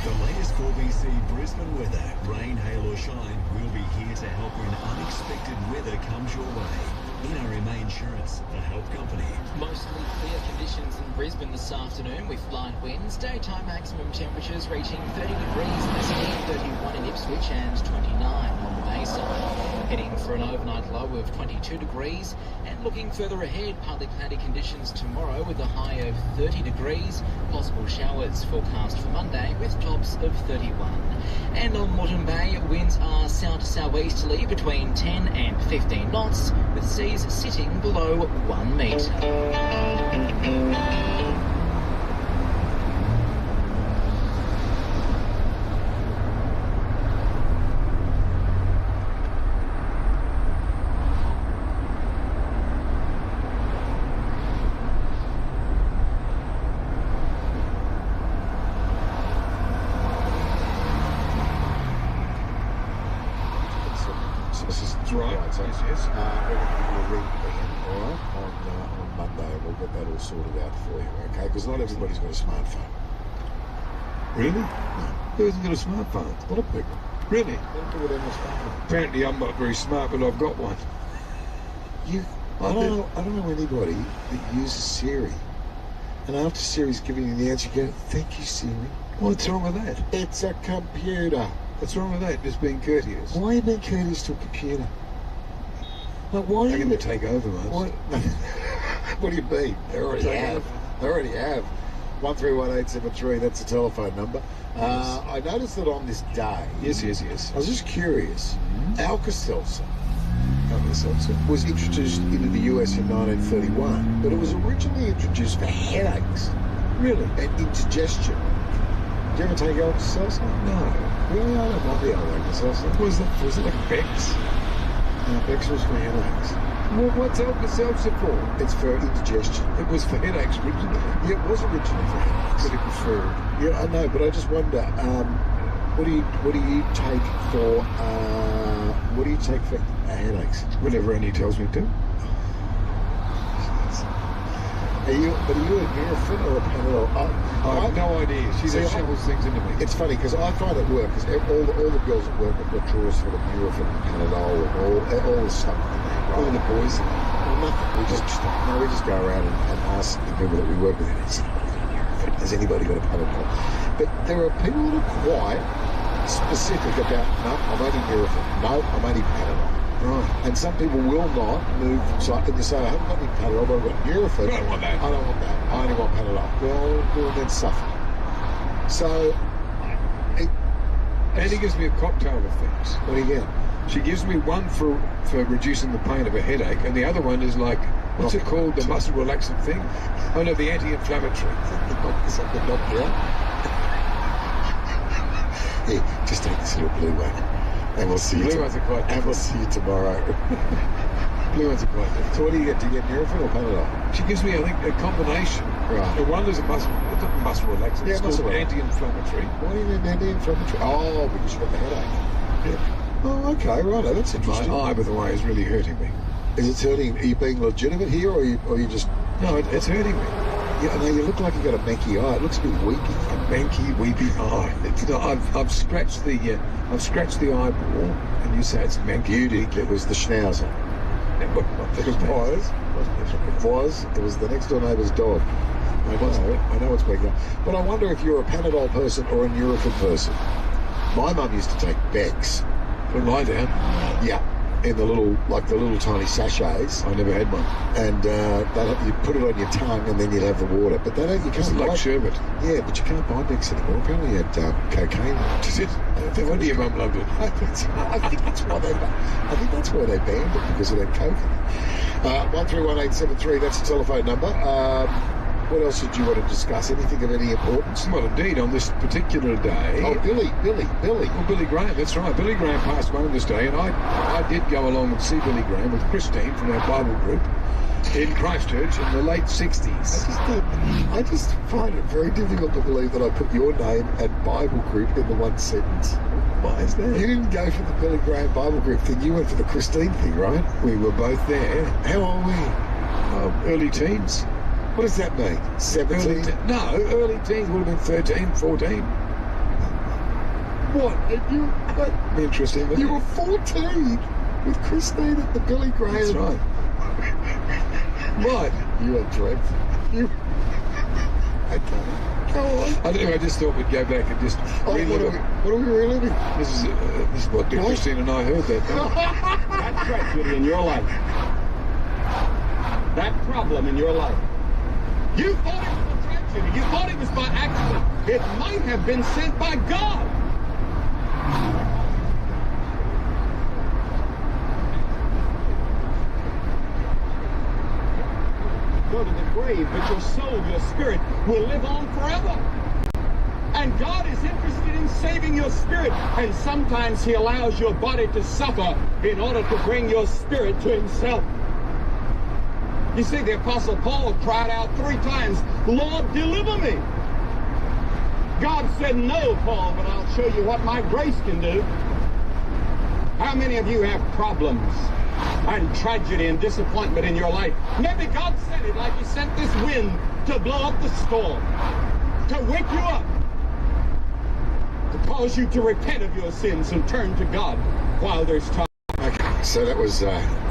The latest 4BC Brisbane weather, rain, hail or shine, we'll be here to help when unexpected weather comes your way. NRMA Insurance, the help company. Mostly clear conditions in Brisbane this afternoon with light winds. Daytime maximum temperatures reaching 30 degrees in the city, 31 in Ipswich and 29 on the Bayside. Heading for an overnight low of 22 degrees and looking further ahead, partly cloudy conditions tomorrow with a high of 30 degrees. Possible showers forecast for Monday with tops of 31. And on Moreton Bay, winds are south to southeasterly between 10 and 15 knots with seas sitting below 1 metre. Sorted out for you, okay? Because not everybody's got a smartphone. Really? No. Who hasn't got a smartphone? A lot of people. Really? They don't do it on the smartphone. Apparently I'm not very smart, but I've got one. I don't know anybody that uses Siri. And after Siri's giving you the answer, you go, thank you, Siri. What's wrong with that? It's a computer. What's wrong with that? Just being courteous. Why are you being courteous to a computer? Like, why are They're you... going to take over, mate. What do you mean? They already have. 131873, that's the telephone number. Yes. I noticed that on this day... Yes. I was just curious. Alka-Seltzer was introduced into the US in 1931, but it was originally introduced for headaches. Really? And indigestion. Do you ever take Alka-Seltzer? No. Really? I don't want the old Alka-Seltzer. Was it like Beck's? Bex was for headaches. Well, what's self-support? It's for indigestion. It was for headaches originally. Yeah, it was originally for headaches. But it preferred. Yeah, I know, but I just wonder, what do you take for headaches? Whatever Annie tells me to. Are you a Nurofen or a Panadol? I have no idea. She just shovels things into me. It's funny because I find it work because all the girls at work have got drawers full of Nurofen and Panadol and all the stuff like that. Right? All the boys. Well, nothing. We just go around and ask the people that we work with, has anybody got a Panadol? But there are people that are quite specific about, no, I'm only Nurofen. No, I'm only Panadol. Right. And some people will not move from side. And you say, I haven't got any Panadol, but I've got Nurofen. I don't want that. I don't want that. I only want Panadol. Well, then suffer. So, Annie gives me a cocktail of things. What do you get? She gives me one for reducing the pain of a headache, and the other one is like, what's it called? The muscle relaxant thing? Oh no, the anti-inflammatory. Is that the doctor? Here, just take this little blue one. And we'll see you. Blue ones are quite different. And we'll see you tomorrow. Blue ones are quite different. So what do you get? Do you get Nurofen or Panadol? She gives me, I think, a combination. Right. The one is a muscle relaxant. Yeah, it's called anti-inflammatory. Why do you need anti-inflammatory? Oh, because you've got the headache. Yeah. Oh, okay, right. That's interesting. My eye, by the way, is really hurting me. Is it hurting? Are you being legitimate here, or are you just? No, it's hurting me. Yeah, no, you look like you've got a manky eye. It looks a bit weepy. A manky, weepy eye. I've scratched the eyeball, and you say it's manky. You think it was the schnauzer? It was the next door neighbour's dog. I know it's waking up. But I wonder if you're a Panadol person or a Nurofen person. My mum used to take Bex. Put lie down. Yeah. In the little tiny sachets. I never had one. And you put it on your tongue and then you'd have the water. But you can't like sherbet. Yeah, but you can't buy Bex anymore. Apparently you had cocaine. Is it? No wonder your mum loved it. I think that's why they banned it, because it had coke in it. 131873, that's the telephone number. What else did you want to discuss? Anything of any importance? Well, indeed, on this particular day... Oh, Billy. Well, Billy Graham, that's right. Billy Graham passed away on this day, and I did go along and see Billy Graham with Christine from our Bible group in Christchurch in the late 60s. I just find it very difficult to believe that I put your name and Bible group in the one sentence. Why is that? You didn't go for the Billy Graham Bible group thing. You went for the Christine thing, right? We were both there. How old were you? Early teens. What does that mean? 17? Early teens would have been 13, 14. What? Interesting. You were 14 with Christine at the Billy Graham. That's right. What? You are dreadful. Okay. Go on. I just thought we'd go back and just relive it. What are we reliving? This is what Christine and I heard that night. That tragedy in your life. That problem in your life. You thought it was a tragedy. You thought it was by accident. It might have been sent by God. Go to the grave, but your soul, your spirit, will live on forever. And God is interested in saving your spirit. And sometimes He allows your body to suffer in order to bring your spirit to Himself. You see, the Apostle Paul cried out 3 times, Lord, deliver me. God said, no, Paul, but I'll show you what my grace can do. How many of you have problems and tragedy and disappointment in your life? Maybe God sent it like He sent this wind to blow up the storm, to wake you up, to cause you to repent of your sins and turn to God while there's time. Okay, so that was.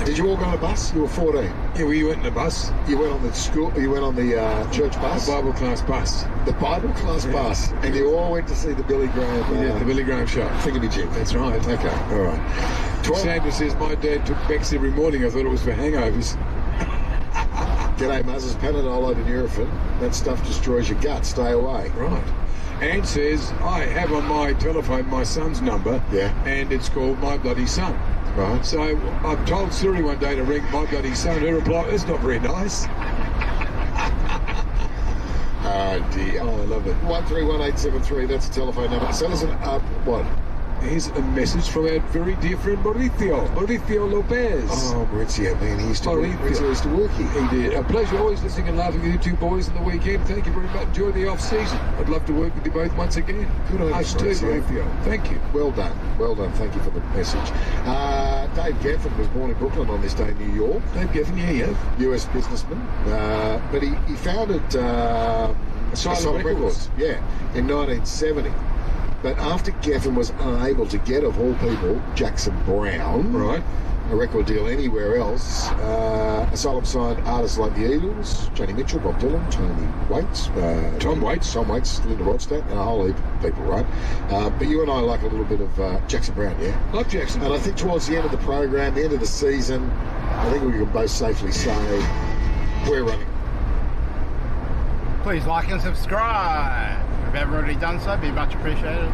Did you all go on a bus? You were 14. Yeah, well, you went in a bus. You went on the school. You went on the church bus. The Bible class bus. The Bible class bus, and you all went to see the Billy Graham. The Billy Graham show. Thingamajig. Jig. That's right. Okay, all right. Sandra says my dad took Bex every morning. I thought it was for hangovers. G'day, Muzzles. Panadol and Nurofen. That stuff destroys your gut. Stay away. Right. Anne says I have on my telephone my son's number. Yeah. And it's called My Bloody Son. Right. So I've told Siri one day to ring My Bloody Son. Her reply, that's not very nice. Oh, dear. Oh, I love it. 131873, that's the telephone number. So listen, what? Here's a message from our very dear friend Mauricio Lopez. Oh, Maurizio, man, he used to work here. He did. A pleasure always listening and laughing with you two boys on the weekend. Thank you very much. Enjoy the off-season. I'd love to work with you both once again. Good on you, Mauricio. Thank you. Well done. Well done. Thank you for the message. Dave Geffen was born in Brooklyn on this day in New York. Dave Geffen, yeah. US businessman. But he founded Asylum Records, in 1970. But after Geffen was unable to get, of all people, Jackson Browne, a record deal anywhere else, Asylum signed artists like the Eagles, Joni Mitchell, Bob Dylan, Tony Waits, Tom Waits, Linda Ronstadt, and a whole heap of people, right? But you and I like a little bit of Jackson Browne, yeah? Love Jackson. And I think towards the end of the program, the end of the season, I think we can both safely say we're running. Please like and subscribe. If you haven't already done so, be much appreciated.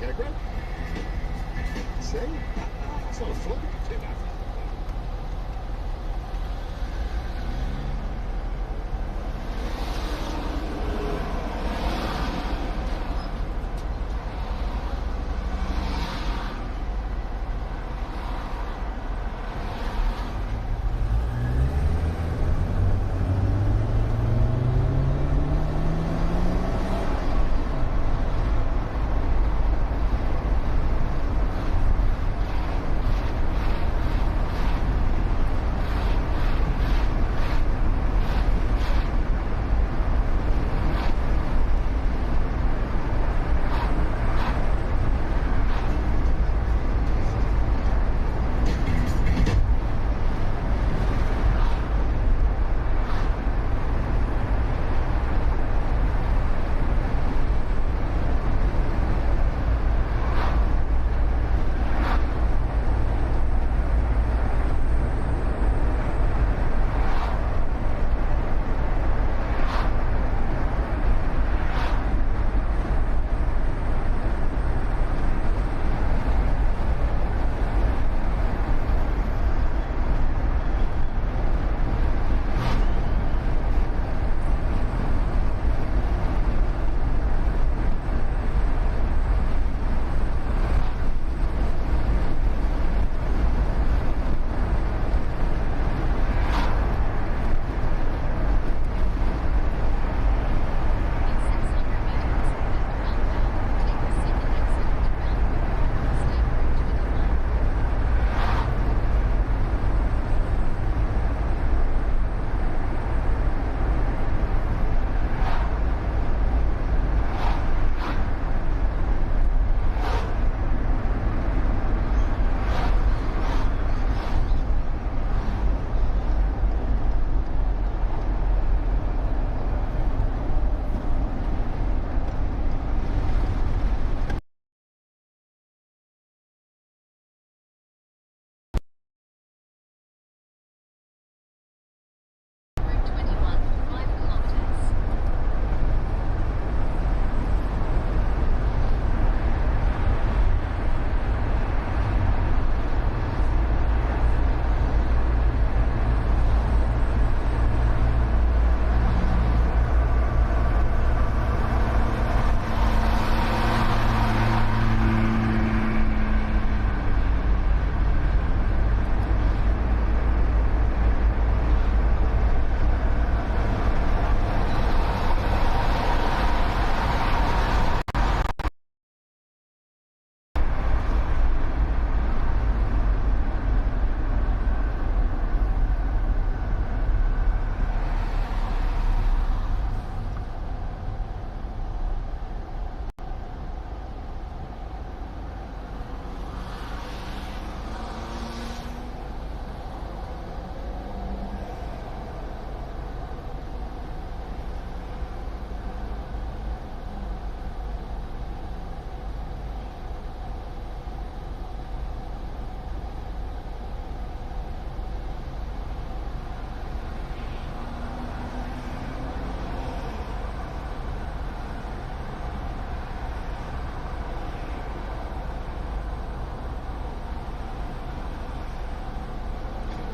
go, Greg. See? It's not a flop, you can do that.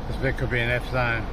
This bit could be an F zone.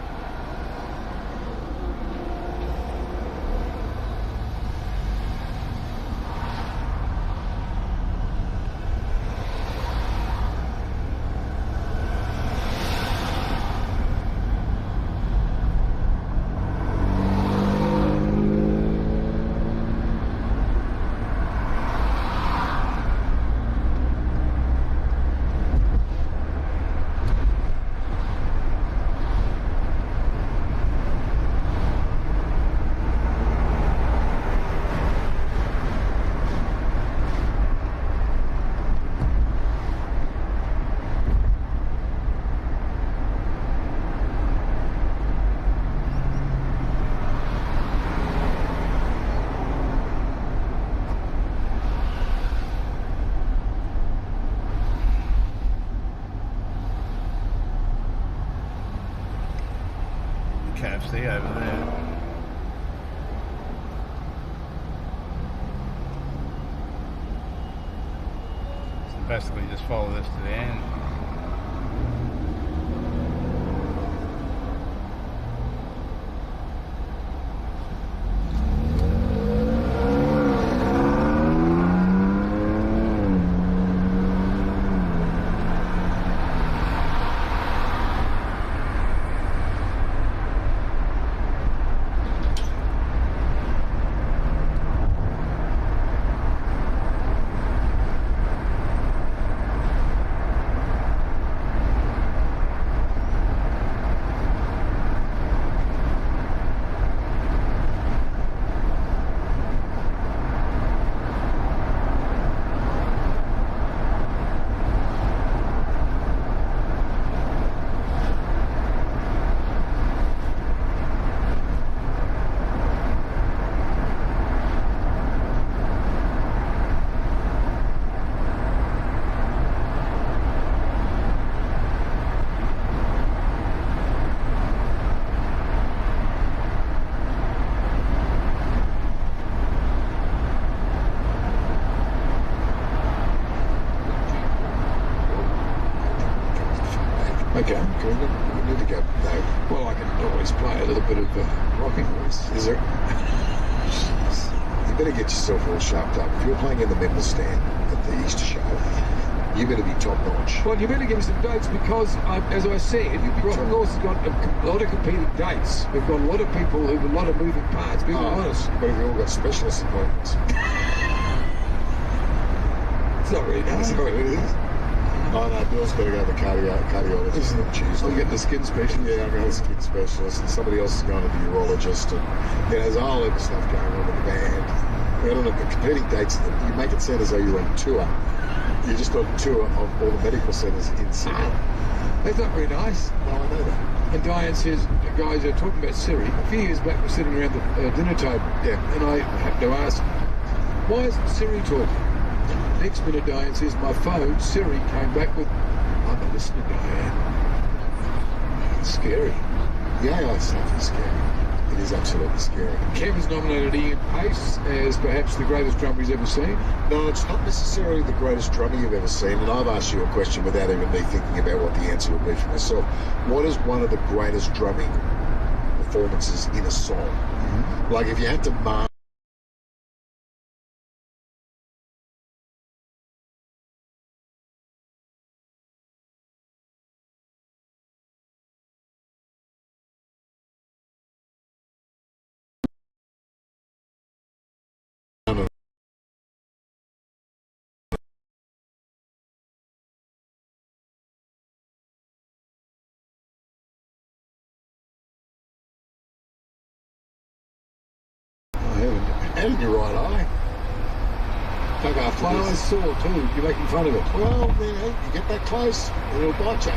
KFC over there. basically just follow this to the end. Okay, cool. We need to go. No. Well, I can always play a little bit of rocking horse. Is there? You better get yourself all sharped up. If you're playing in the members stand at the Easter show, you better be top notch. Well, you better give me some dates because, as I said, Rocking Horse has got a lot of competing dates. We've got a lot of people who have a lot of moving parts. People want us. But we've all got specialist appointments. It's not really nice. That's what it is. Oh no, Bill's got to go to the cardiologist. Isn't it Tuesday? I'm getting the skin specialist. Yeah, I'm going to the skin specialist, and somebody else is going to the urologist, and there's a whole heap of stuff going on with the band. I don't know, the competing dates, you make it sound as though you're on tour. You're just on tour of all the medical centres in Sydney. That's not very nice. No, I know that. And Diane says, guys are talking about Siri. A few years back, we're sitting around the dinner table, and I had to ask, why isn't Siri talking? Next minute, Diane says, my phone, Siri, came back with, I'm not listening, Diane. It's scary. The AI stuff is scary. It is absolutely scary. Kevin's nominated Ian Pace as perhaps the greatest drummer he's ever seen. No, it's not necessarily the greatest drummer you've ever seen, and I've asked you a question without even me thinking about what the answer would be for myself. What is one of the greatest drumming performances in a song? Mm-hmm. Like if you had to mark and in your right eye. Take after this. I saw too. You're making fun of it. Well, you get that close, and it'll bite you.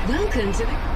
Welcome to the...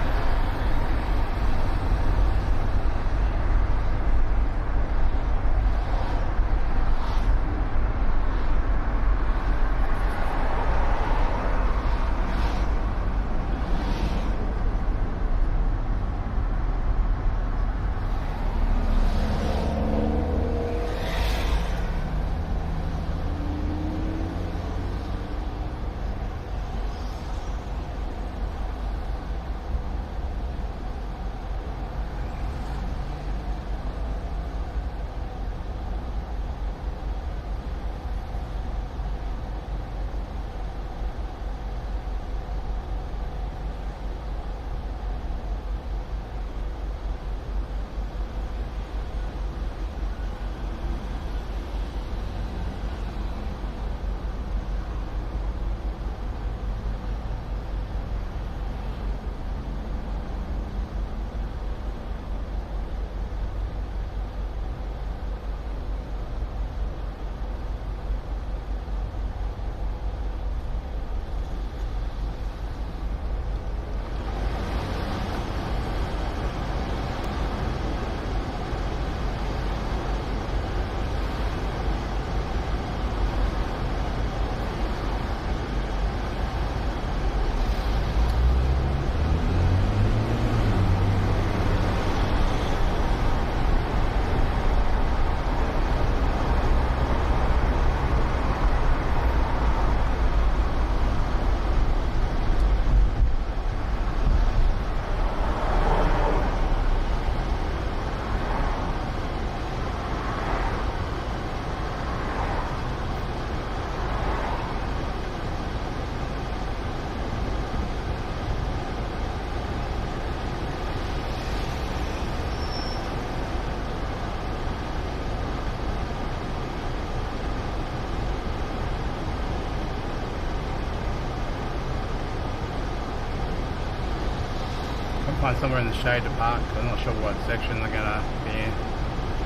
Find somewhere in the shade to park. I'm not sure what section they're gonna be in.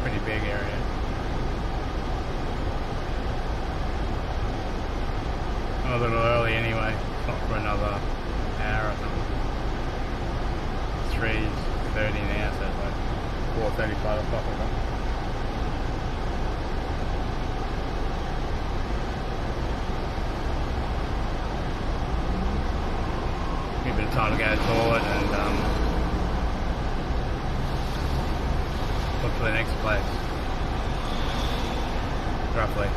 Pretty big area. I'm a little early anyway. It's not for another hour or something. 3:30 now, so it's like 4:30, 5 o'clock or something. Give a bit of time to go to the toilet and look for the next place. Roughly.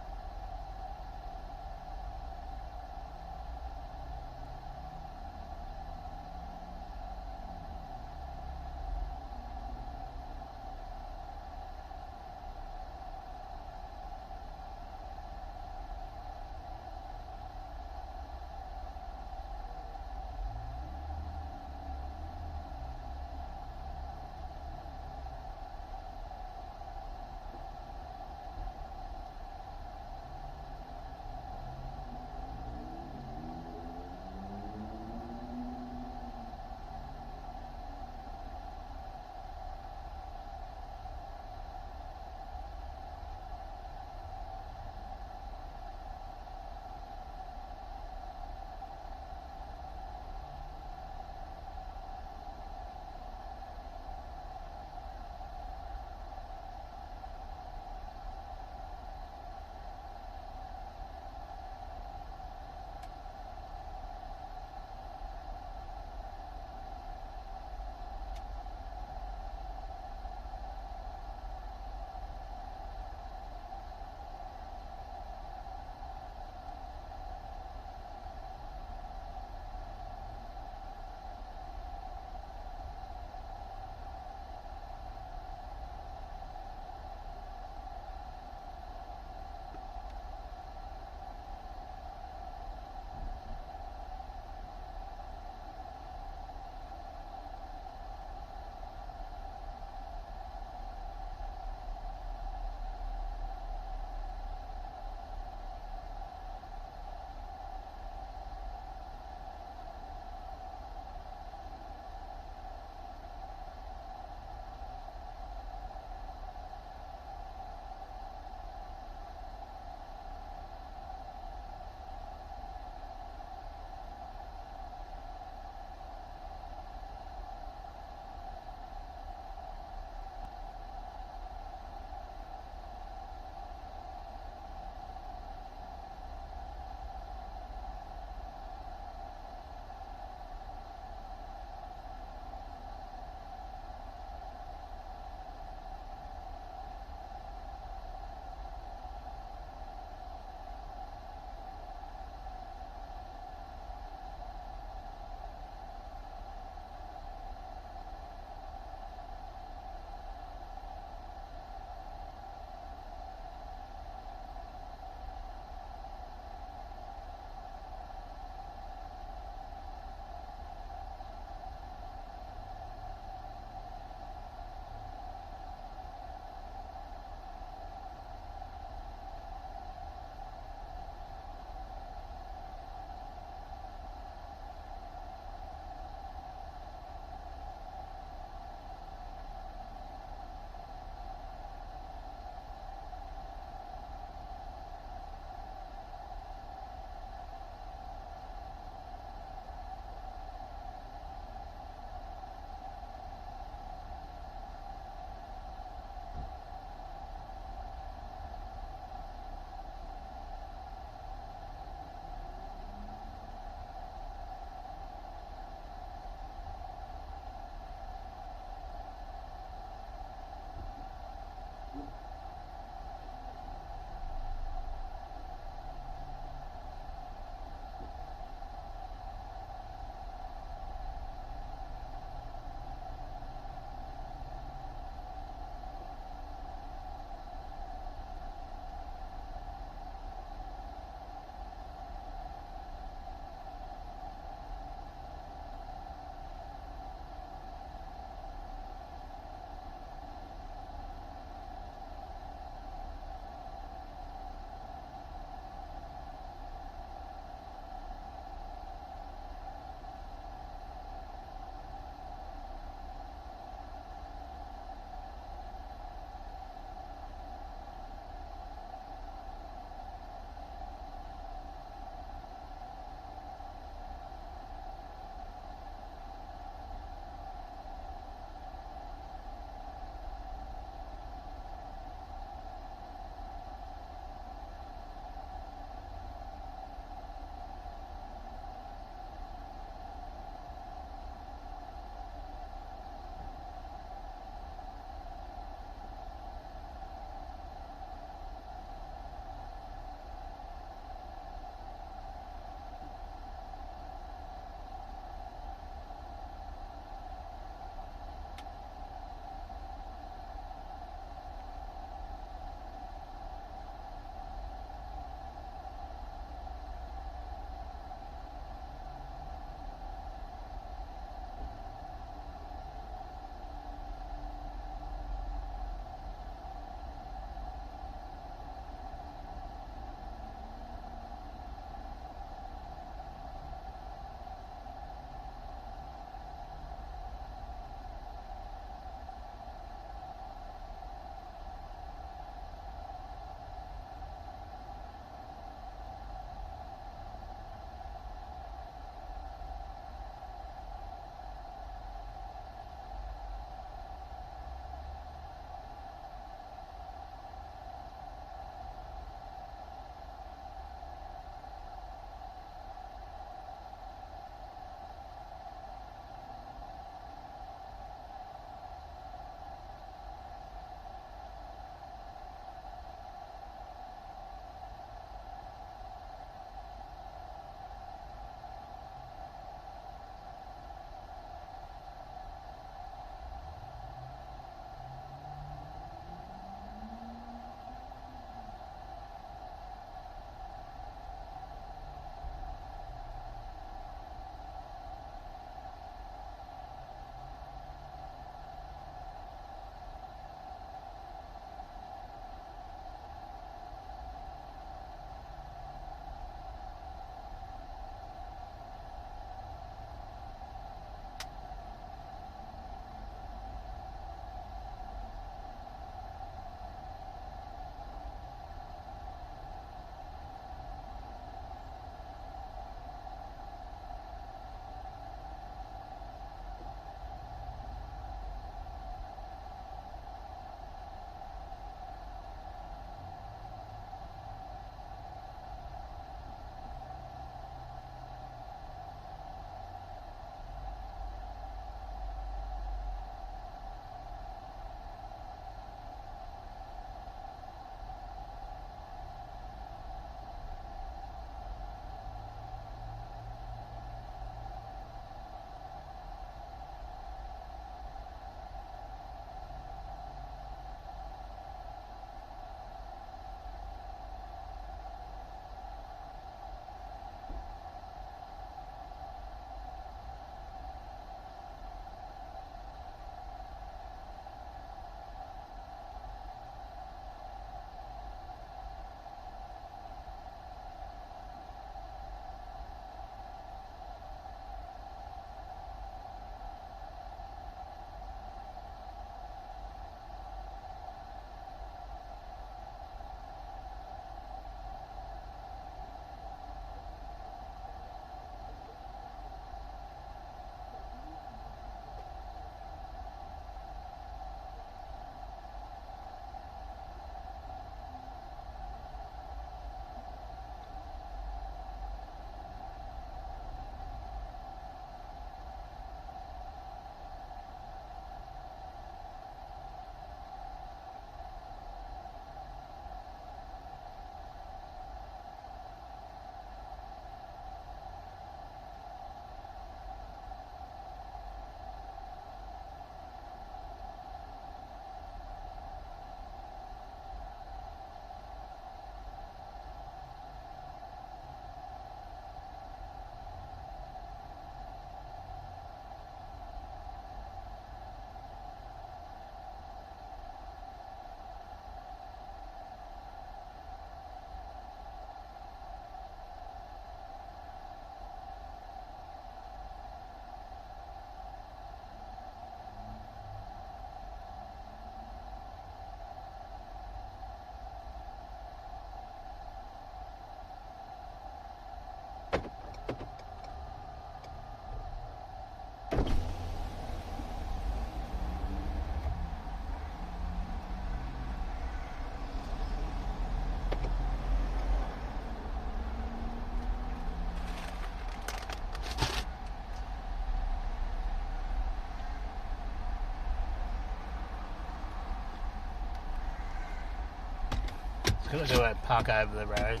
Because I go out, park over the road.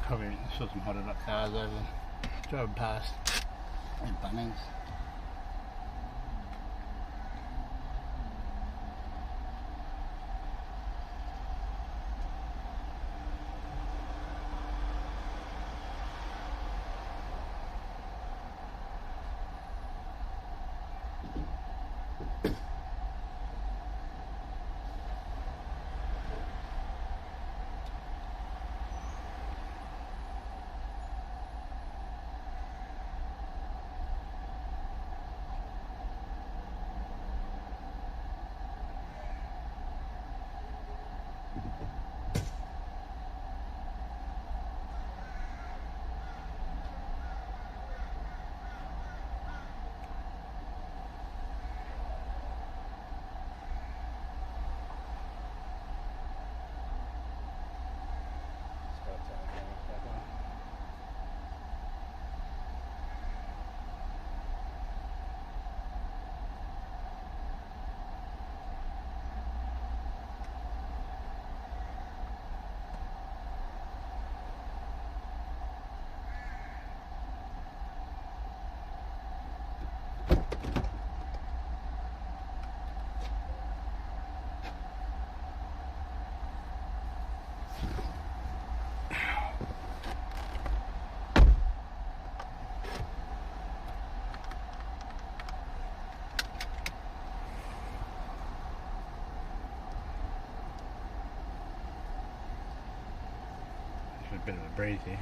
Probably saw some hotted up cars over them. Drove past and Bunnings. A bit of a breeze here.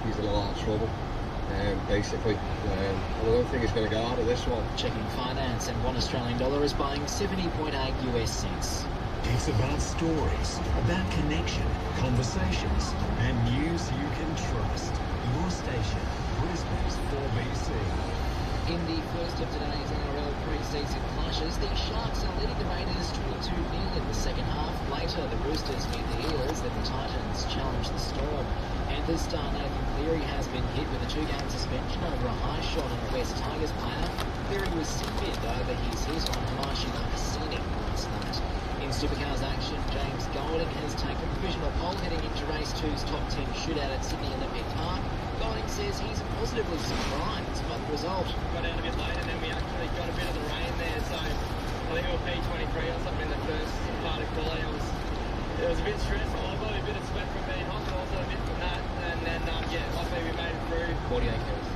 He's in a lot of trouble. basically. I don't think it's going to go out of this one. Checking finance, and $1 Australian is buying 70.8 US cents. It's about stories, about connection, conversations, and news you can trust. Your station, Brisbane's 4BC. In the first of today's NRL pre-season clashes, the Sharks are leading the Raiders 22-0 in the second half. Later, the Roosters meet the Eels, then the Titans challenge the Storm. Panthers star Nathan Cleary has been hit with a 2-game suspension over a high shot on a West Tigers player. Cleary was sin-binned over his hit on Hamashi Nakasini last night. In Supercars action, James Golding has taken provisional pole heading into Race 2's top 10 shootout at Sydney Olympic Park. Golding says he's positively surprised by the result. Got out a bit later, then we actually got a bit of the rain there, so I think it was P23 or something in the first part of quality. It was a bit stressful, probably a bit of sweat from being hot, but also a bit from that, and then yeah, luckily we made it through. 48 kills.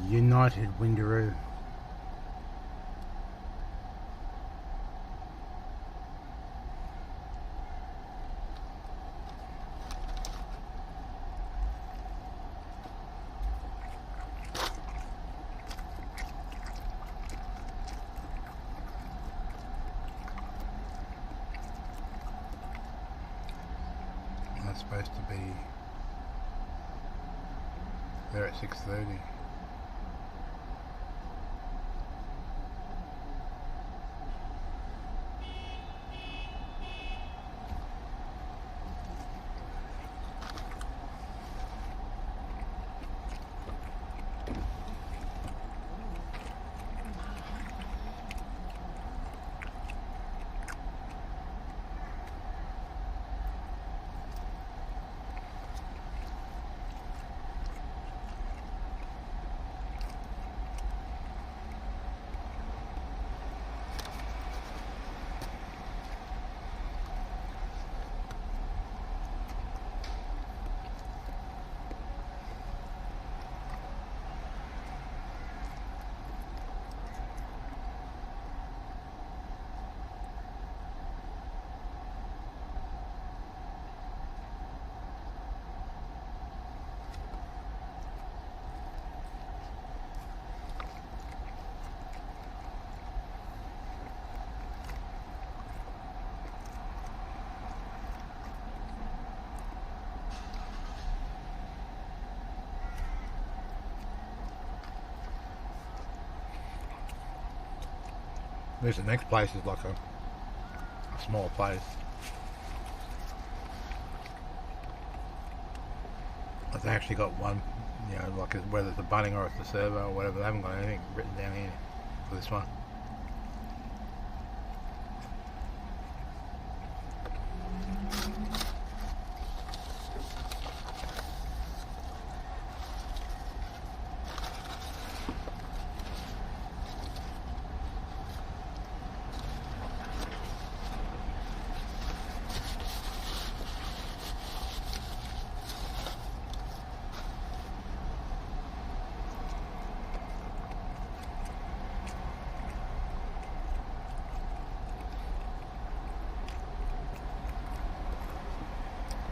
United Windaroo. That's supposed to be there at 6:30. This the next place is like a small place. But they actually got one, you know, like whether it's a Bunnings or it's a servo or whatever, they haven't got anything written down here for this one.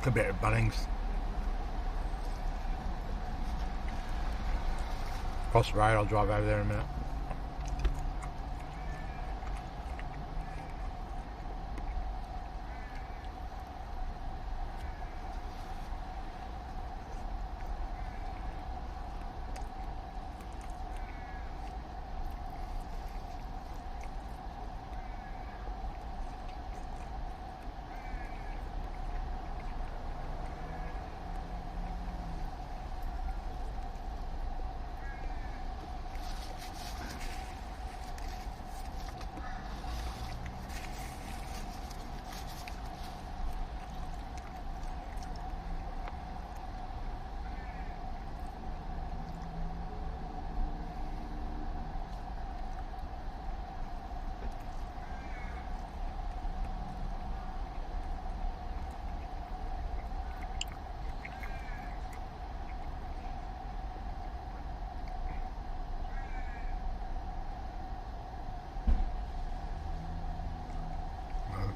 Could be at Bunnings. Cross the road, I'll drive over there in a minute.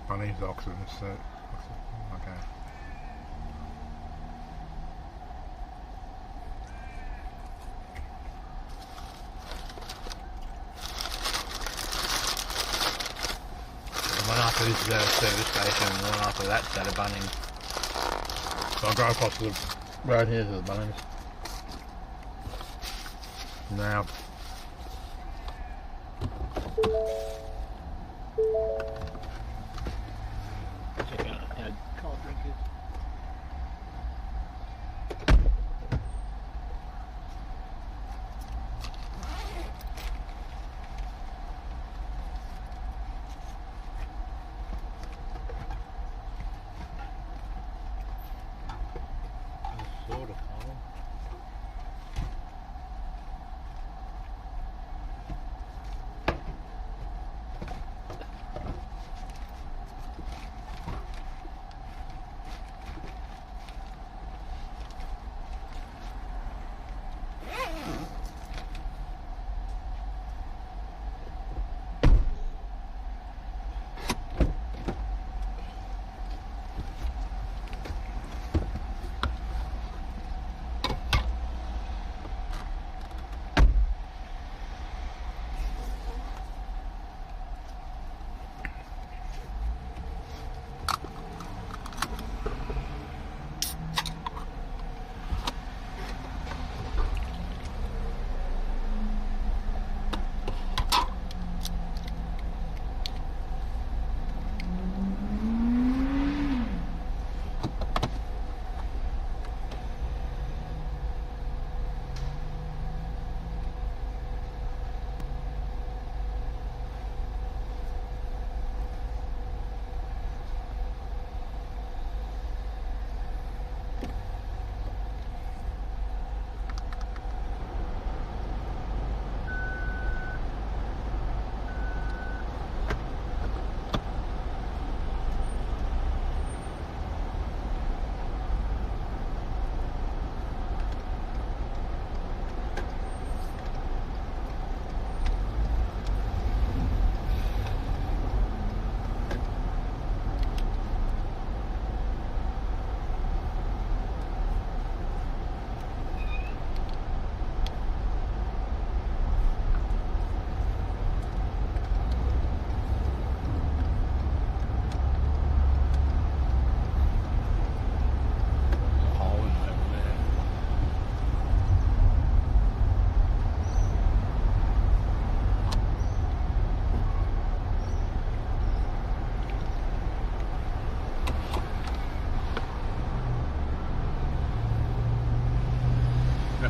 Bunny's oxygen suit. Okay. The one after this is at a service station, and the one after that's at a Bunnings. So I'll go across the road here to the Bunnings. Now. Check out how cold drink is. Sort of cold.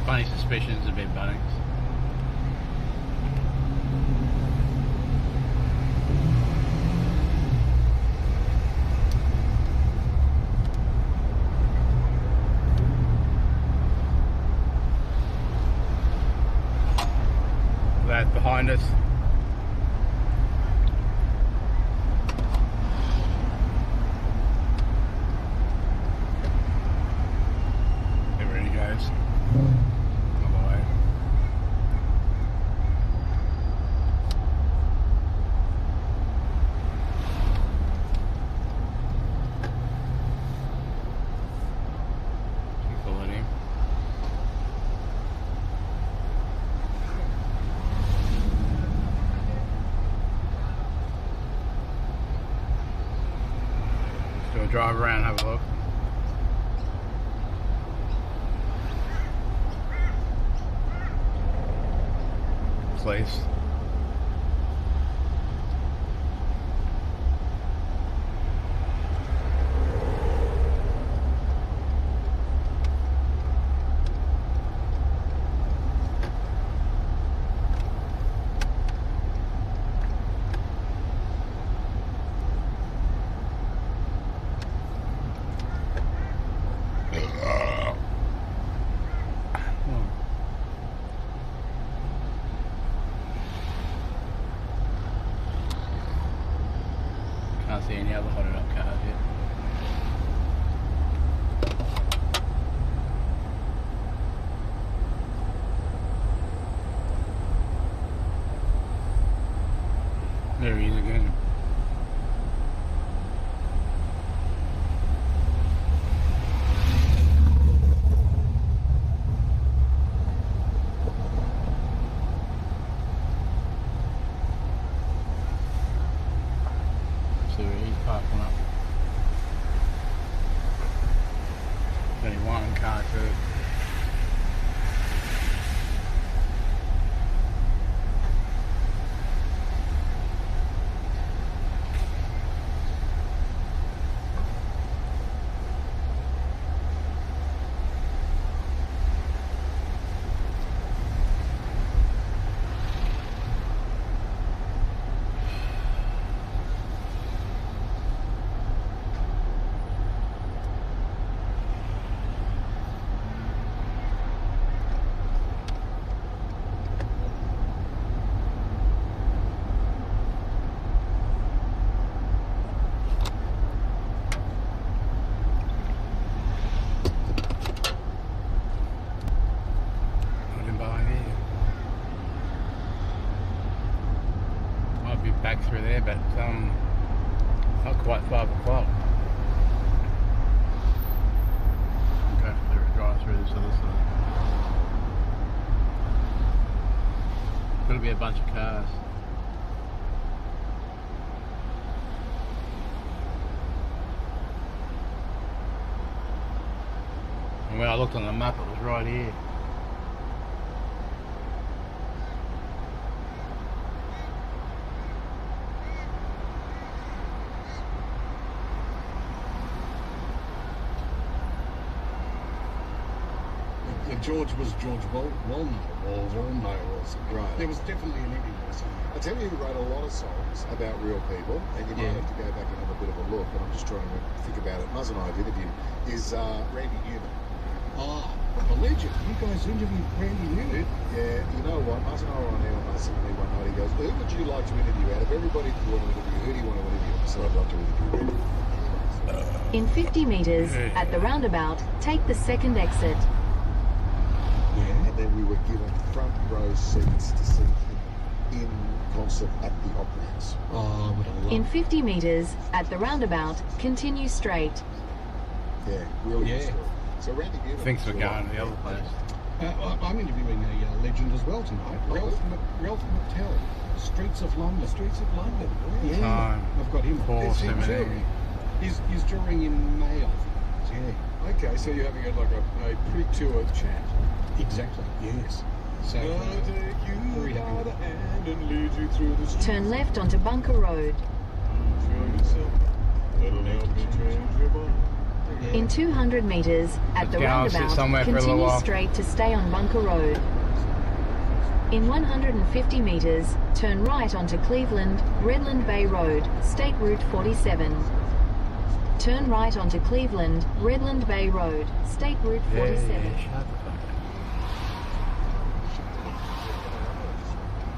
Funny suspicions of been Bunnings. That behind us. There he goes. Drive around and have a look. Please. Can't see any other hotted up cars yet. There he is again. but not quite 5 o'clock. Go drive through this other side. Got to be a bunch of cars. And when I looked on the map, it was right here. George was George Walno or Walno or something. Right. There was definitely an Indian or something. I tell you who wrote a lot of songs about real people, and you might have to go back and have a bit of a look, and I'm just trying to think about it. Muzz and I have interviewed, is Randy Newman. Ah, a legend. You guys interviewed Randy Newman? Yeah, you know what? Muzz and I were on air, and Muzz said to me one night, he goes, who would you like to interview? Out of everybody that you want to interview, who do you want to interview? I said, I'd love to interview Randy. In 50 metres, at the roundabout, take the second exit. Yeah. And then we were given front row seats to see him in concert at the Opera House. Oh, what a love. In 50 metres, at the roundabout, continue straight. Yeah, really good story. So Randy Newman. Thinks we're going to the other place. I'm interviewing a legend as well tonight. Ralph McTell, Streets of London. Streets of London. Yeah. Time. I've got him. 4:17. He's touring in May, I think. Yeah. Okay, so you're having a pre-tour chat. Exactly. Yes. So I'll take you by the hand and lead you through the streets. Turn left onto Bunker Road. Show yourself. That'll help me change your mind. In 200 metres, at the Let's go, sit roundabout, somewhere for a little continue while. straight to stay on Bunker Road. In 150 metres, turn right onto Cleveland, Redland Bay Road, State Route 47. Turn right onto Cleveland, Redland Bay Road, State Route 47.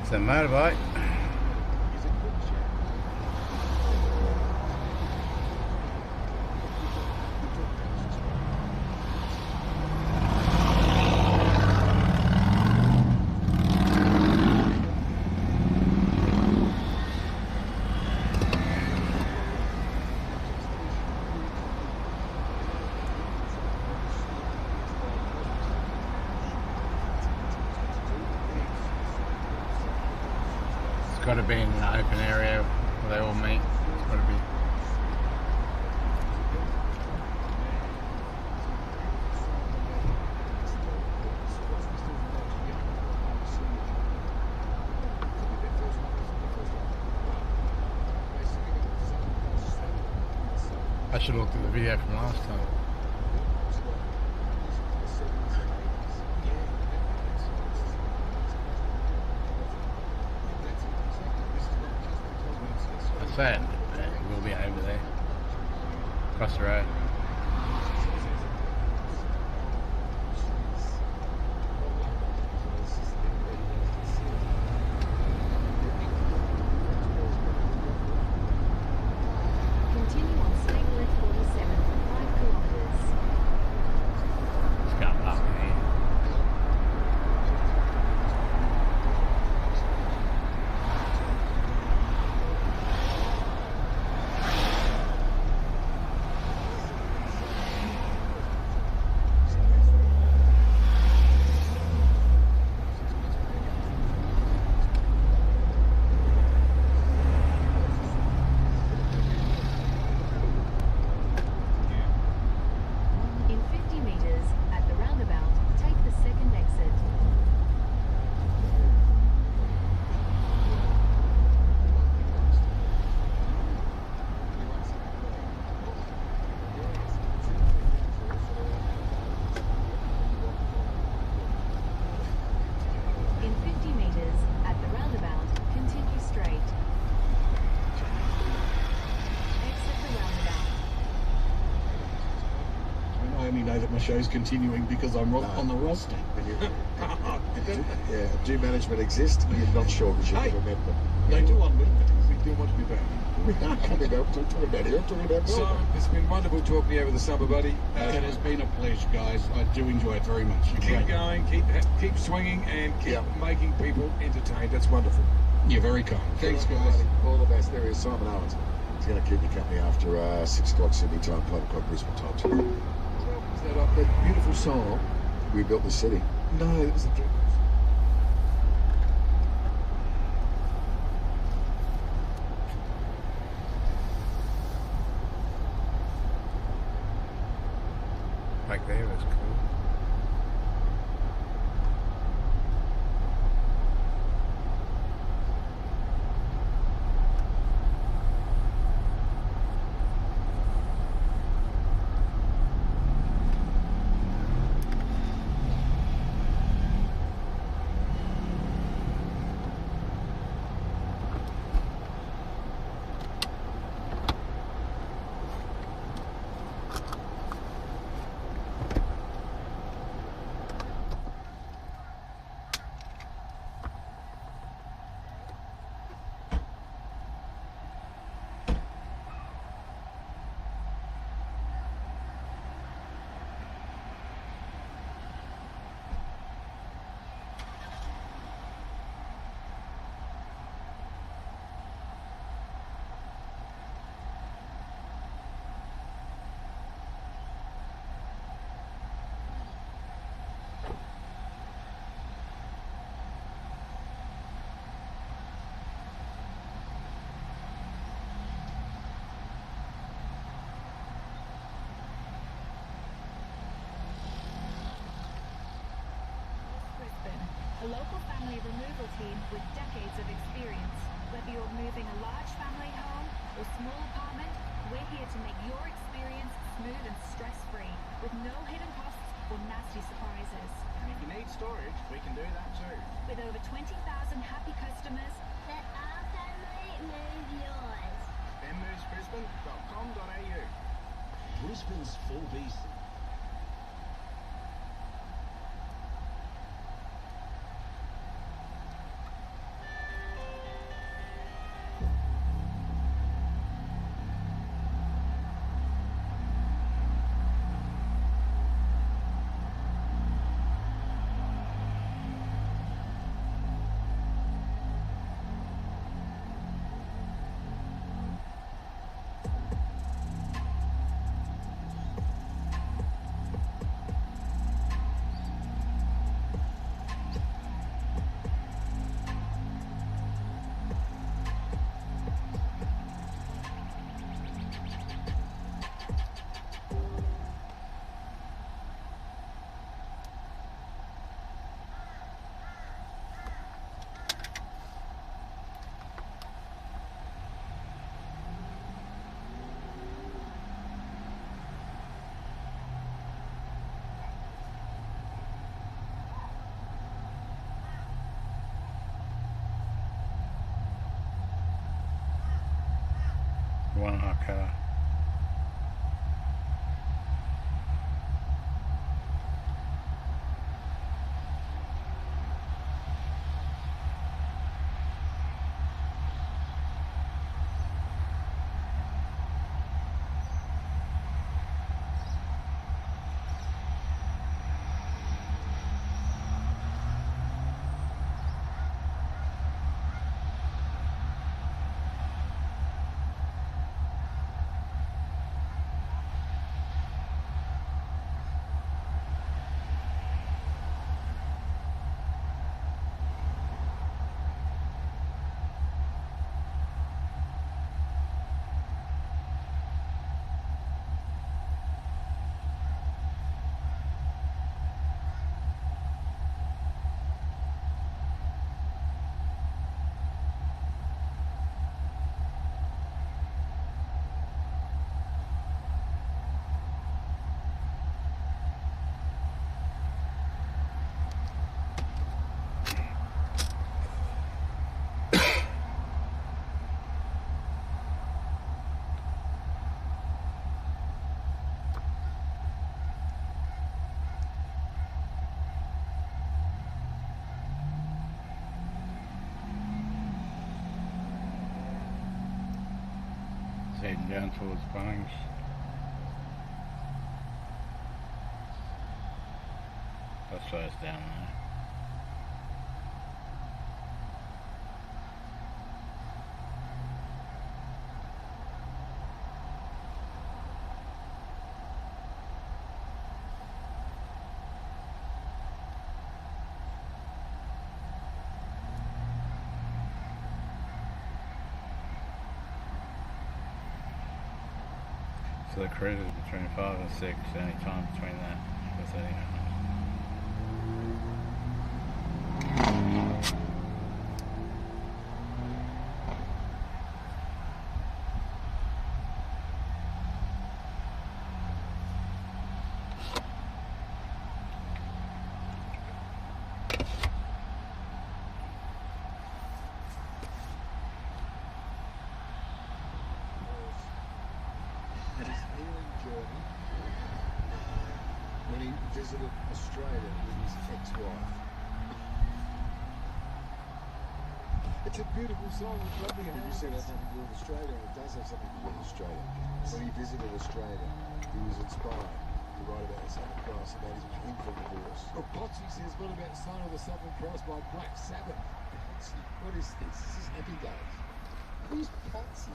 It's a motorbike. Got to be in an open area where they all meet. It's got to be. I should have looked at the video from last time. Sad. We'll be over there. Across the road. Continue on State Route 47 for 5 kilometres. Let's go up here. In 50 metres, at the roundabout, take the second exit. In 50 metres, at the roundabout, continue straight. Exit the roundabout. I only know that my show's continuing because I'm on the roster. Yeah, do management exist? You're not sure because you've never met them. They do on me. We do want to be back. We are coming up. I'm talking about here. I'm talking about So, Melbourne. it's been wonderful talking to you over the summer, buddy. It has been a pleasure, guys. I do enjoy it very much. Keep going, keep swinging, and keep making people entertained. That's wonderful. You're very kind. Thanks, guys. All the best. There is Simon Owens. He's going to keep me company after 6 o'clock Sydney time, 5 o'clock Brisbane time. Was that beautiful song, We Built the City? No, it was the Dream. Back there was cool. A local family removal team with decades of experience. Whether you're moving a large family home or small apartment, we're here to make your experience smooth and stress-free, with no hidden costs or nasty surprises. And if you need storage, we can do that too. With over 20,000 happy customers, Let our family move yours. benmovesbrisbane.com.au. Brisbane's 4BC. One our car. Heading down towards Bunnings. That slows down there. So the cruise is between 5 and 6, any time between that. That's anyhow. His healing journey when he visited Australia with his ex-wife. It's a beautiful song. It's lovely. And you said it had nothing to do with Australia, and it does have something to do with Australia. When he visited Australia, he was inspired to write about the Southern Cross, about his painful divorce. Well, Potsy says, what about Son of the Southern Cross by Black Sabbath? Potsy, what is this? This is Happy Days. Who's Potsy?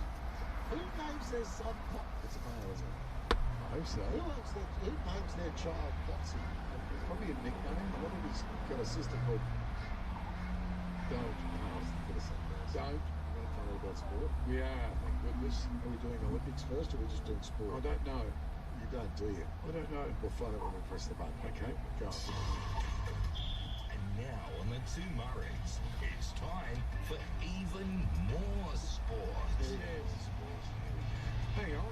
Who names their son Potsy? It's a male, isn't it? I hope so. Who names their child Potsy? It's probably a nickname. I wonder if he's got a sister called... Don't. I was going to say that. Don't. We're going to find out about sport. We are, thank goodness. Are we doing Olympics first, or are we just doing sport? I don't know. You don't, do you? I don't know. We'll find out when we press the button. Okay, go. And now on the two Murrays, it's time for even more sport. Yes. Hang on.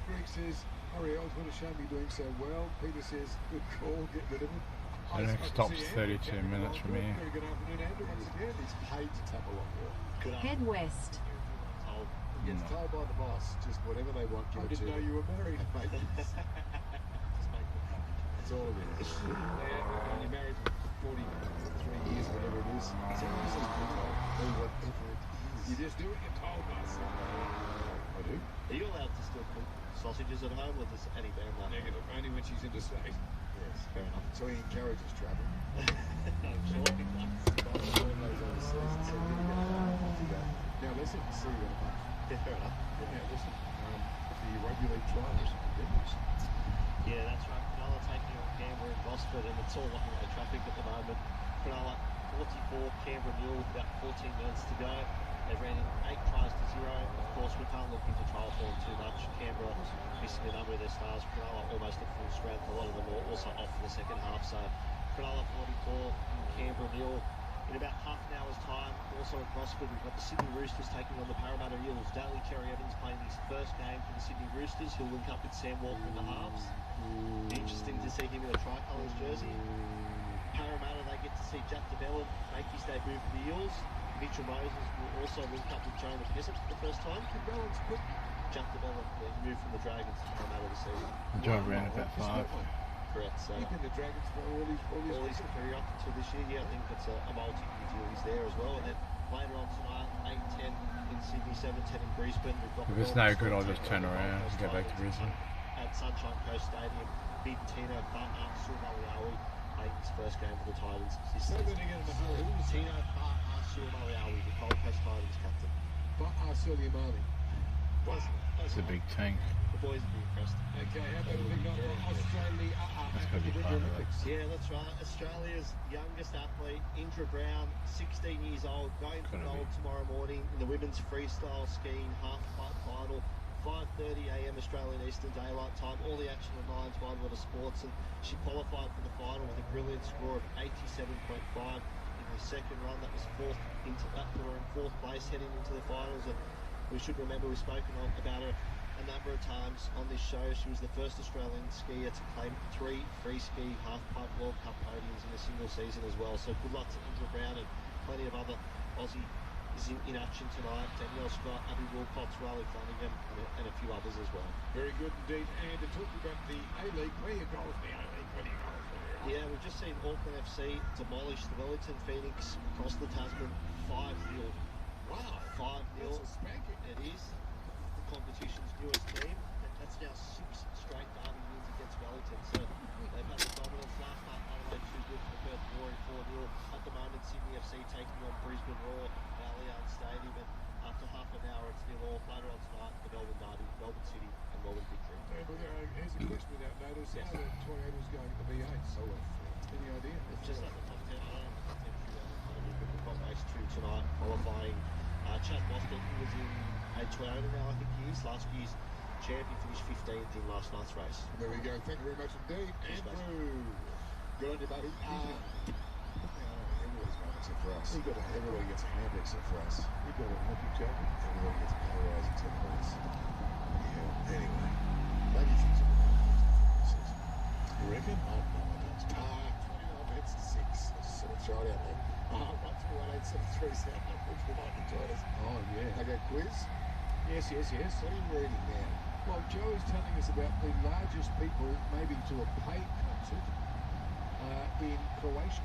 Greg says, hurry, I was going to show me doing so well. Peter says, good call, get rid of it. The next stop's 32 minutes from here. Very good afternoon, Andrew. Once again, he's paid to tap along here. Head west. He gets told by the boss, just whatever they want, give it to him. I didn't know you were married. That's all it is. When you're married for 43 years, whatever it is, it's always just do whatever it is. You just do what you're told, boss. I do. Are you allowed to still cook sausages at home, or does Annie ban that? Negative. Only when she's interstate. Yes, fair enough. So he encourages travel. I'm sure he does. Now listen, see you in a month. Yeah, fair enough. Yeah, listen. The rugby league trials. Yeah, that's right. Cronulla taking on Canberra and Gosford, and it's all looking at traffic at the moment. Cronulla 44, Canberra nil with about 14 minutes to go. They've ran in 8 tries to 0. Of course, we can't look into trial form too much. Canberra missing a number of their stars. Cronulla almost at full strength. A lot of them are also off for the second half. So Cronulla 44, Canberra nil. In about half an hour's time, also at Gosford, we've got the Sydney Roosters taking on the Parramatta Eels. Daly Cherry Evans playing his first game for the Sydney Roosters. He'll link up with Sam Walker in the halves. Interesting to see him in a tricolours jersey. Parramatta, they get to see Jack DeBellin make his debut for the Eels. Mitchell Moses will also link up with Jonah Pessett for the first time. DeBellin's quick. Jack DeBellin, he moved from the Dragons to Parramatta this season. Job ran about 5. Correct. So He's been the Dragons for all his career up until this year. Yeah, I think it's a multi-year deal. He's there as well. And then later on tonight, 8:10 in Sydney, 7:10 in Brisbane. We've got If it's no good, I'll just turn around and go back to Brisbane. At Sunshine Coast Stadium, Big Tino Fa'asuamaleaui playing his first game for the Titans. Say that again in the hurry. Tino Fa'asuamaleaui, the Gold Coast Titans captain. Fa'asuamaleaui. It's a big tank. The boys will be impressed. Okay, how about a big night for Australia? That's got to be part of it. Yeah, that's right. Australia's youngest athlete, Indra Brown, 16 years old, going for gold tomorrow morning in the women's freestyle skiing half-pipe final. 5:30 a.m. Australian Eastern Daylight Time. All the action on Lions Wide Water Sports, and she qualified for the final with a brilliant score of 87.5 in her second run. That was put her in 4th place heading into the finals. And we should remember we've spoken about her a number of times on this show. She was the first Australian skier to claim 3 free ski half-pipe World Cup podiums in a single season as well. So good luck to Indra Brown, and plenty of other Aussie is in action tonight. Danielle Scott, Abby Wilcox, Riley Flanagan, and a few others as well. Very good indeed. And to talk about the A-League, where you go with the A-League? Where do you go with Yeah, we've just seen Auckland FC demolish the Wellington Phoenix across the Tasman 5-0. Wow, 5-0. That's a spanking. It is the competition's newest team. That's now 6 straight derby wins against Wellington. So they've had the dominance last night. Adelaide too good for the Perth Glory 4-0. At the moment, Sydney FC taking on Brisbane Roar at Allianz Stadium. And after half an hour, it's 0-0. Later on tonight, the Melbourne Derby, Melbourne City and Melbourne Victory. Here's a question without notice. How the Tornadoes going at the V8? Any idea? It's just at the top 10. I don't know if it's 10 but we've got race 2 tonight, qualifying. Chad Boston, who was in a Toyota now, I think he is. Last year's champion, finished 15th in last night's race. There we go. Thank you very much indeed, Andrew. Good on you, buddy. Everybody's moments are for us. Everybody gets a hand except for us. You got a lucky jacket. Everybody gets polarised except for us. Yeah. Anyway, maybe things are you reckon? Oh, no, I don't. 29 minutes to 6. Let's sort of throw it out there. 1318737. Which would like to join us. Oh, yeah. Okay, quiz. Yes. What are you reading now? Well, Joe is telling us about the largest people, maybe to a paid concert in Croatia.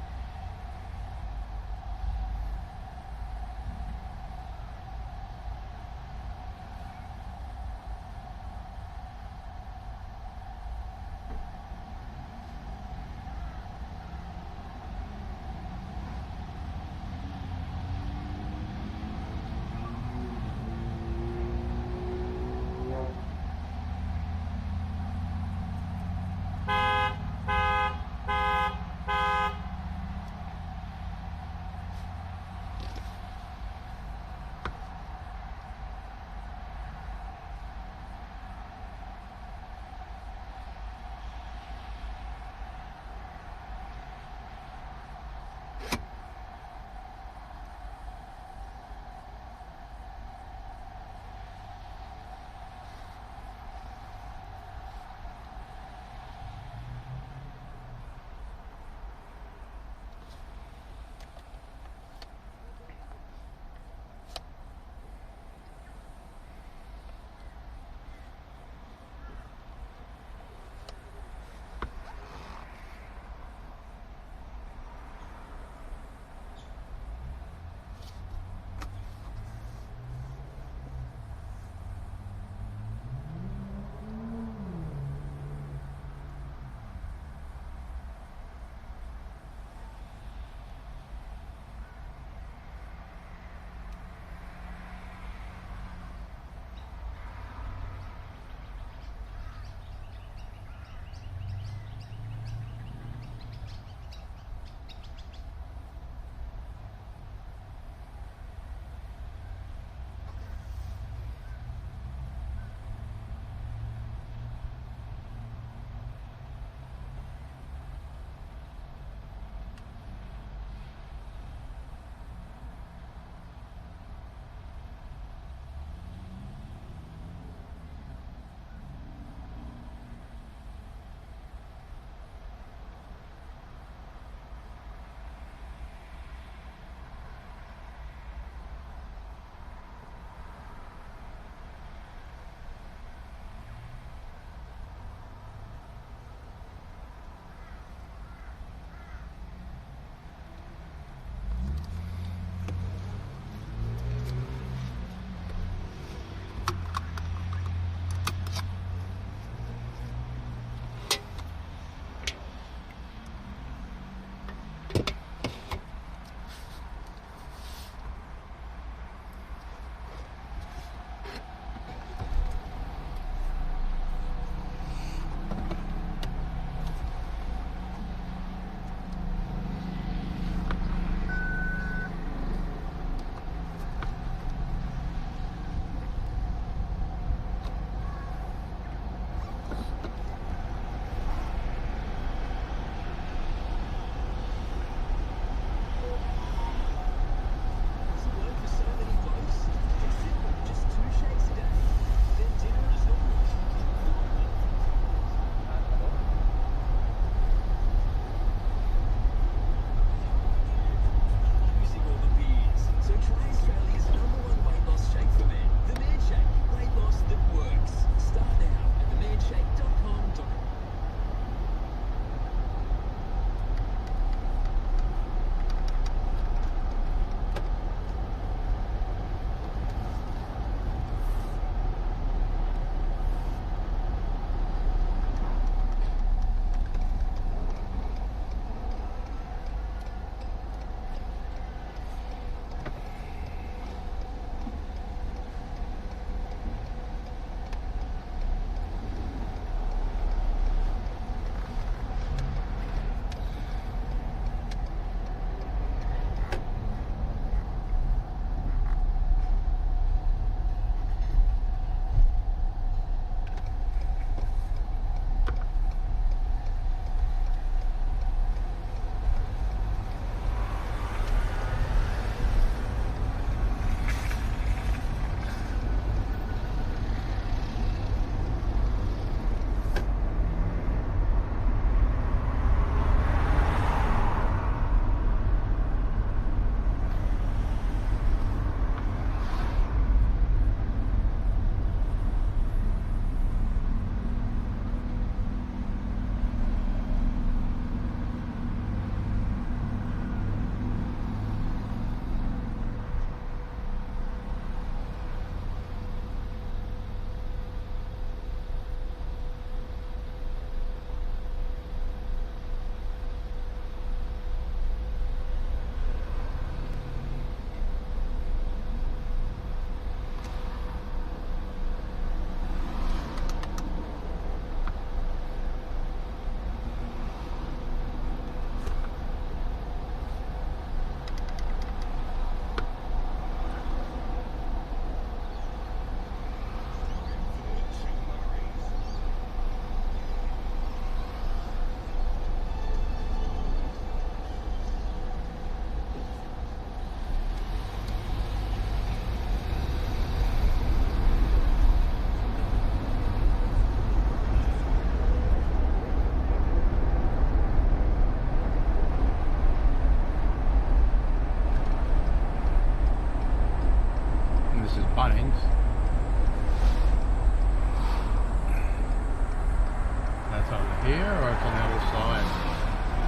here or it's on the other side?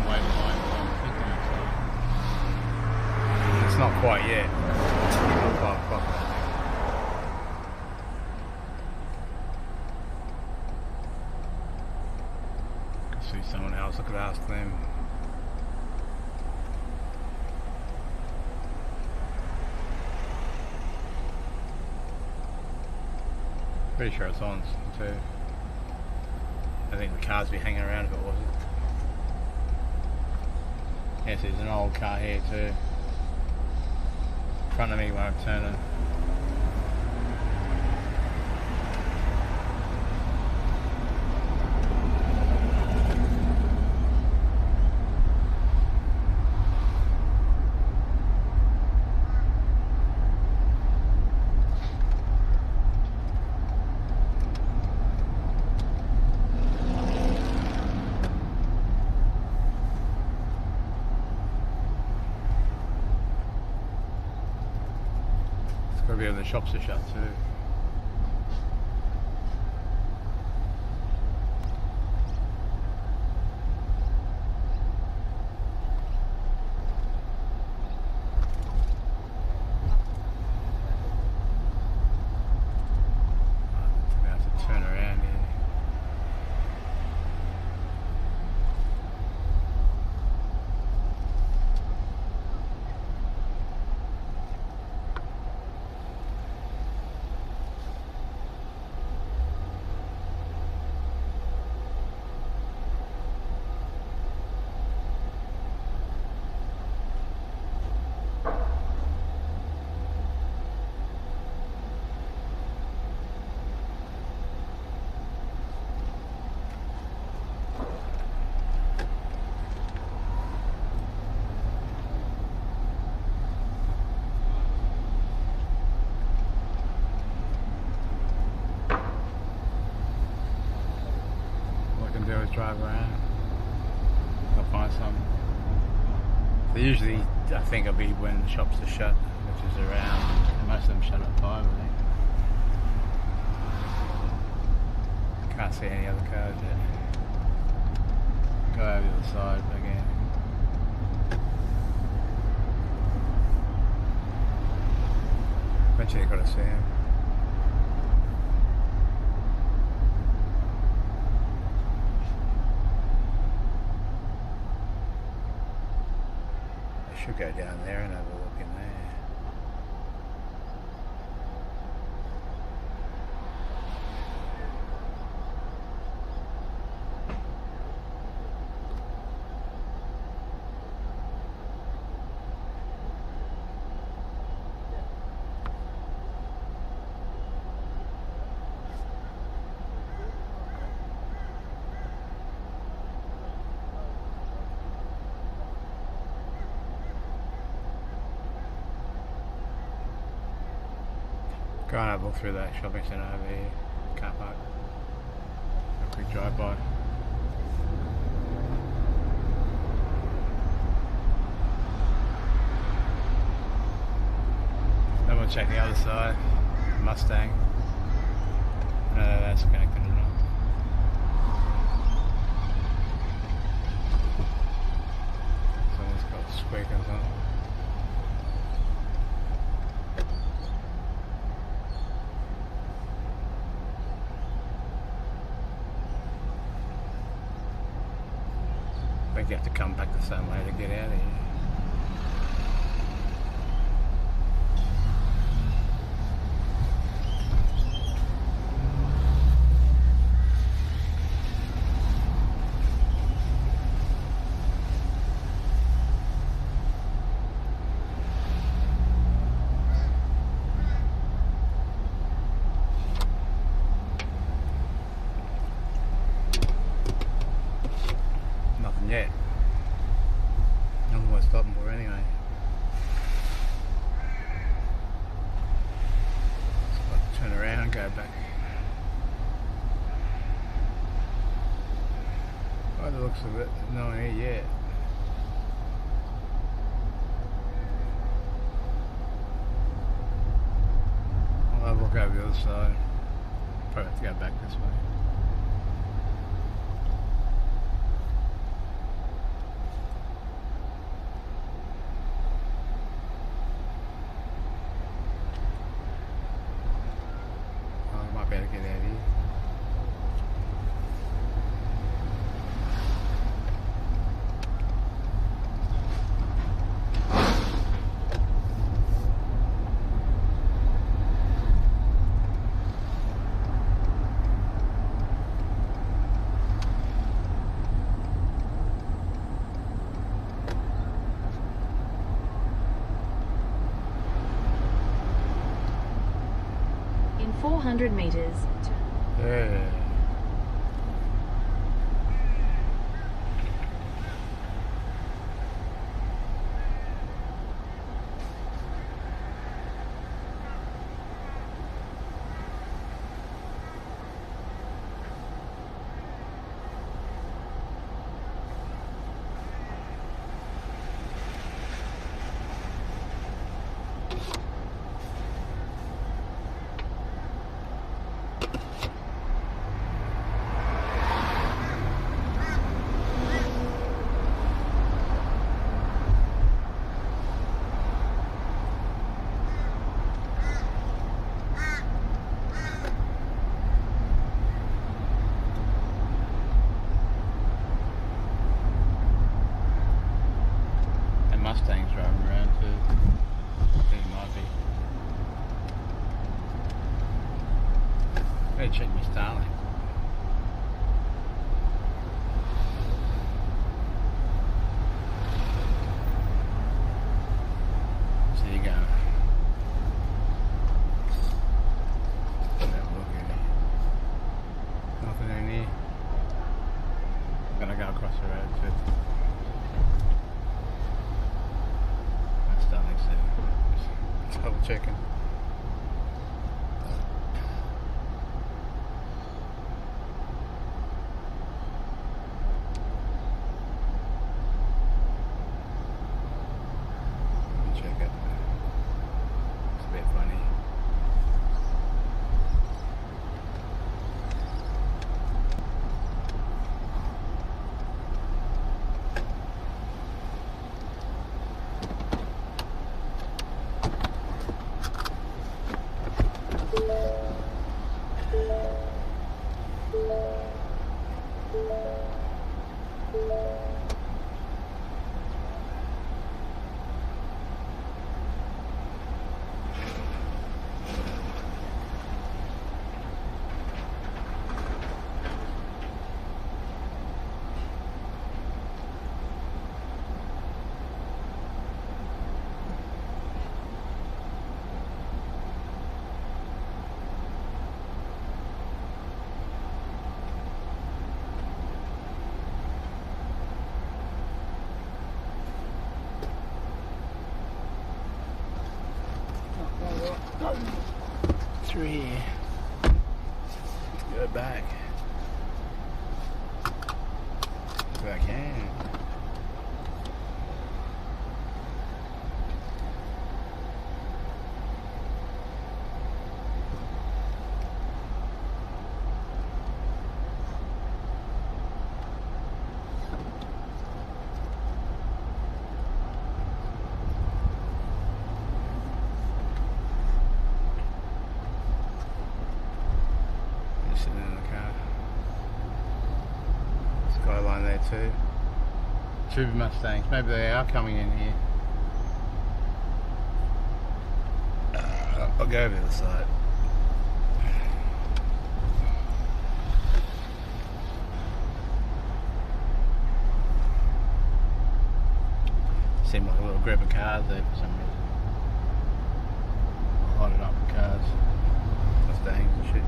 Way behind what I'm thinking it's like. It's not quite yet. It's 5 o'clock, I think. Could see someone else, I could ask them. Pretty sure it's on too. I think the cars would be hanging around if it wasn't. Yes, there's an old car here too. In front of me when I'm turning. Maybe the shops are shut too. I have to turn around here. Drive around. I'll find some. They usually, I think, will be when the shops are shut, which is around. Most of them shut at 5, I think. Can't see any other cars yet. Go over the other side again. Eventually, you've got to see him. Should go down there and have a look in there. Go and have a look through that shopping centre over here, car park. A quick drive by. Then we'll check the other side, Mustang. No, that's connected or not. Someone's got a squeak or something. I think you have to come back the same way to get out of here. Yet. Nothing worth stopping for anyway. Just got to turn around and go back. By the looks of it, there's no one here yet. I'll have a look over the other side. Probably have to go back this way. 200 meters. Yeah. Mustangs driving around too. I think it might be. Better check my Starlink. So you go. Have a look at it. Nothing in here. I'm gonna go across the road too. Double checking. Check it. It's a bit funny. Through here. Go back. If I can. Sitting in the car. Skyline there too. Two Mustangs. Maybe they are coming in here. I'll go over to the side. Seemed like a little group of cars there for some reason. Lighted up with cars. Mustangs and shit.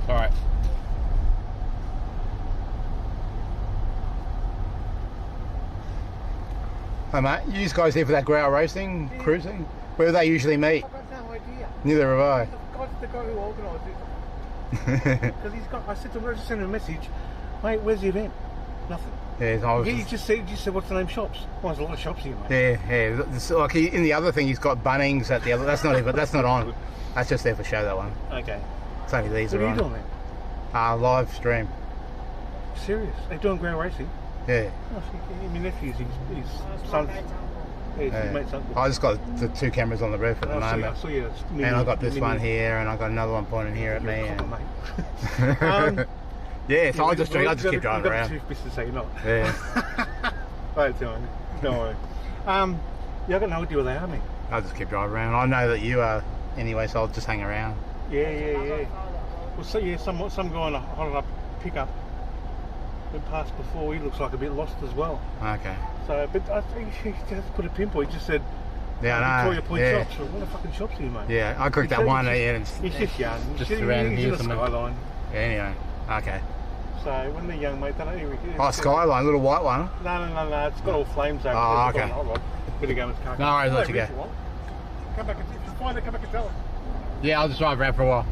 Alright. Hi mate, you guys here for that growl racing, cruising? Where do they usually meet? I've got no idea. Neither have I. God's the guy who organised it. Because he's got, I said to him, I just sent him a message, mate, where's the event? Nothing. Yeah, I was He just said, what's the name shops? Well, there's a lot of shops here, mate. Yeah. It's like in the other thing, he's got Bunnings at the other. That's not even. That's not on. That's just there for show. That one. Okay. It's only these What are are on. you doing then? Live stream. Serious? They're doing ground racing? Yeah. Oh, so my nephew's his son's. Yeah, his mate's uncle. I just got the two cameras on the roof at the moment. I saw you. And I got this one here, and I got another one pointing here at me. Yeah, so I just keep driving around. You've got the to say you're not. Yeah. Right, don't worry. Yeah, I got no idea where they are, mate. I'll just keep driving around. I know that you are anyway, so I'll just hang around. Yeah. Well, so yeah, some guy on a hollowed up pickup went past before. He looks like a bit lost as well. Okay. So, but I think he just put a pinpoint. He just said, Yeah, I know. Victoria Point Yeah. shops. Well, what a fucking shops here, mate. Yeah, I clicked that one. He's just young. Just he's around in here the somewhere. Skyline. Yeah, anyway. Okay. So when they're young, mate, they don't even... Oh, Skyline, little white one. No. It's got all flames over Oh, it. okay. Better go with car. No worries, I'll let you go. Come back and if you find it, come back and tell us. Yeah, I'll just drive around for a while.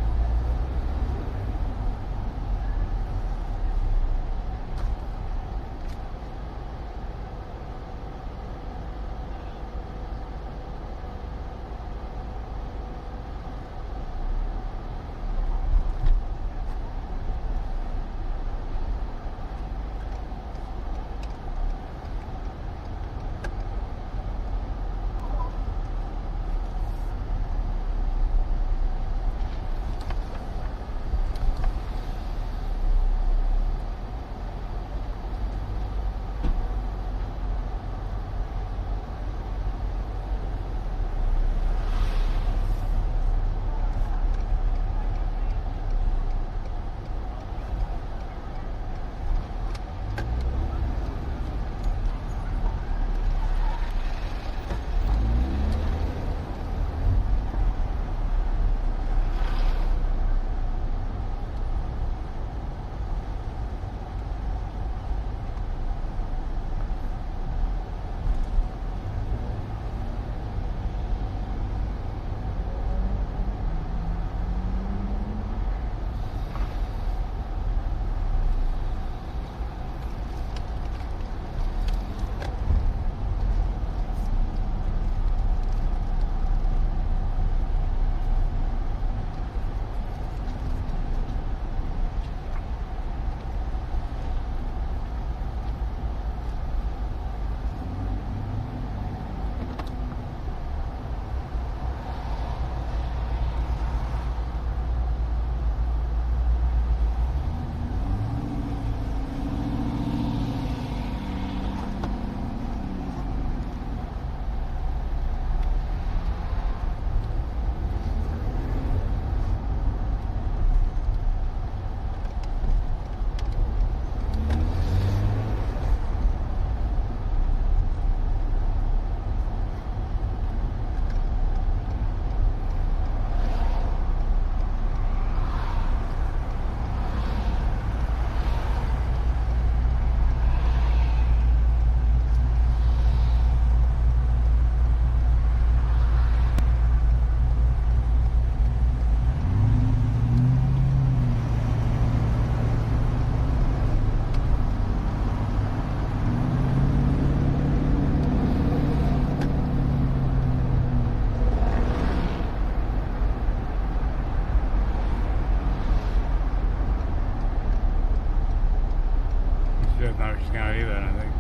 She's not going to do that, I think.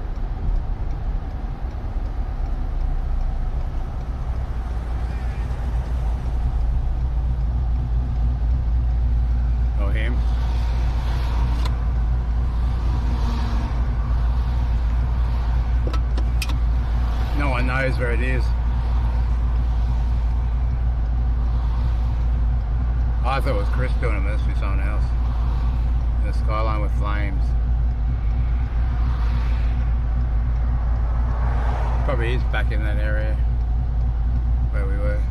Oh, him. No one knows where it is. I thought it was Chris doing it, but this was someone else. In the skyline with flames. Probably is back in that area where we were.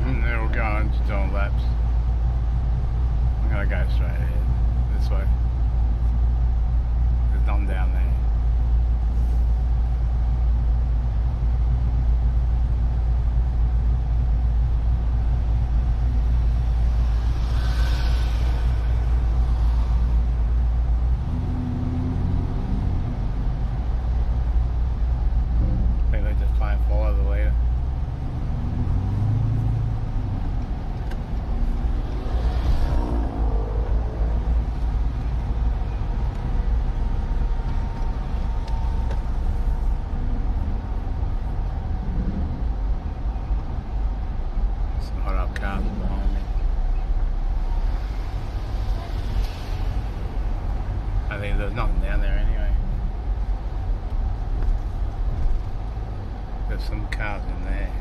They're all going, just doing laps. I'm gonna go straight ahead, this way. There's nothing down there. I think they're just playing follow the leader. I think there's nothing down there anyway. There's some cars in there.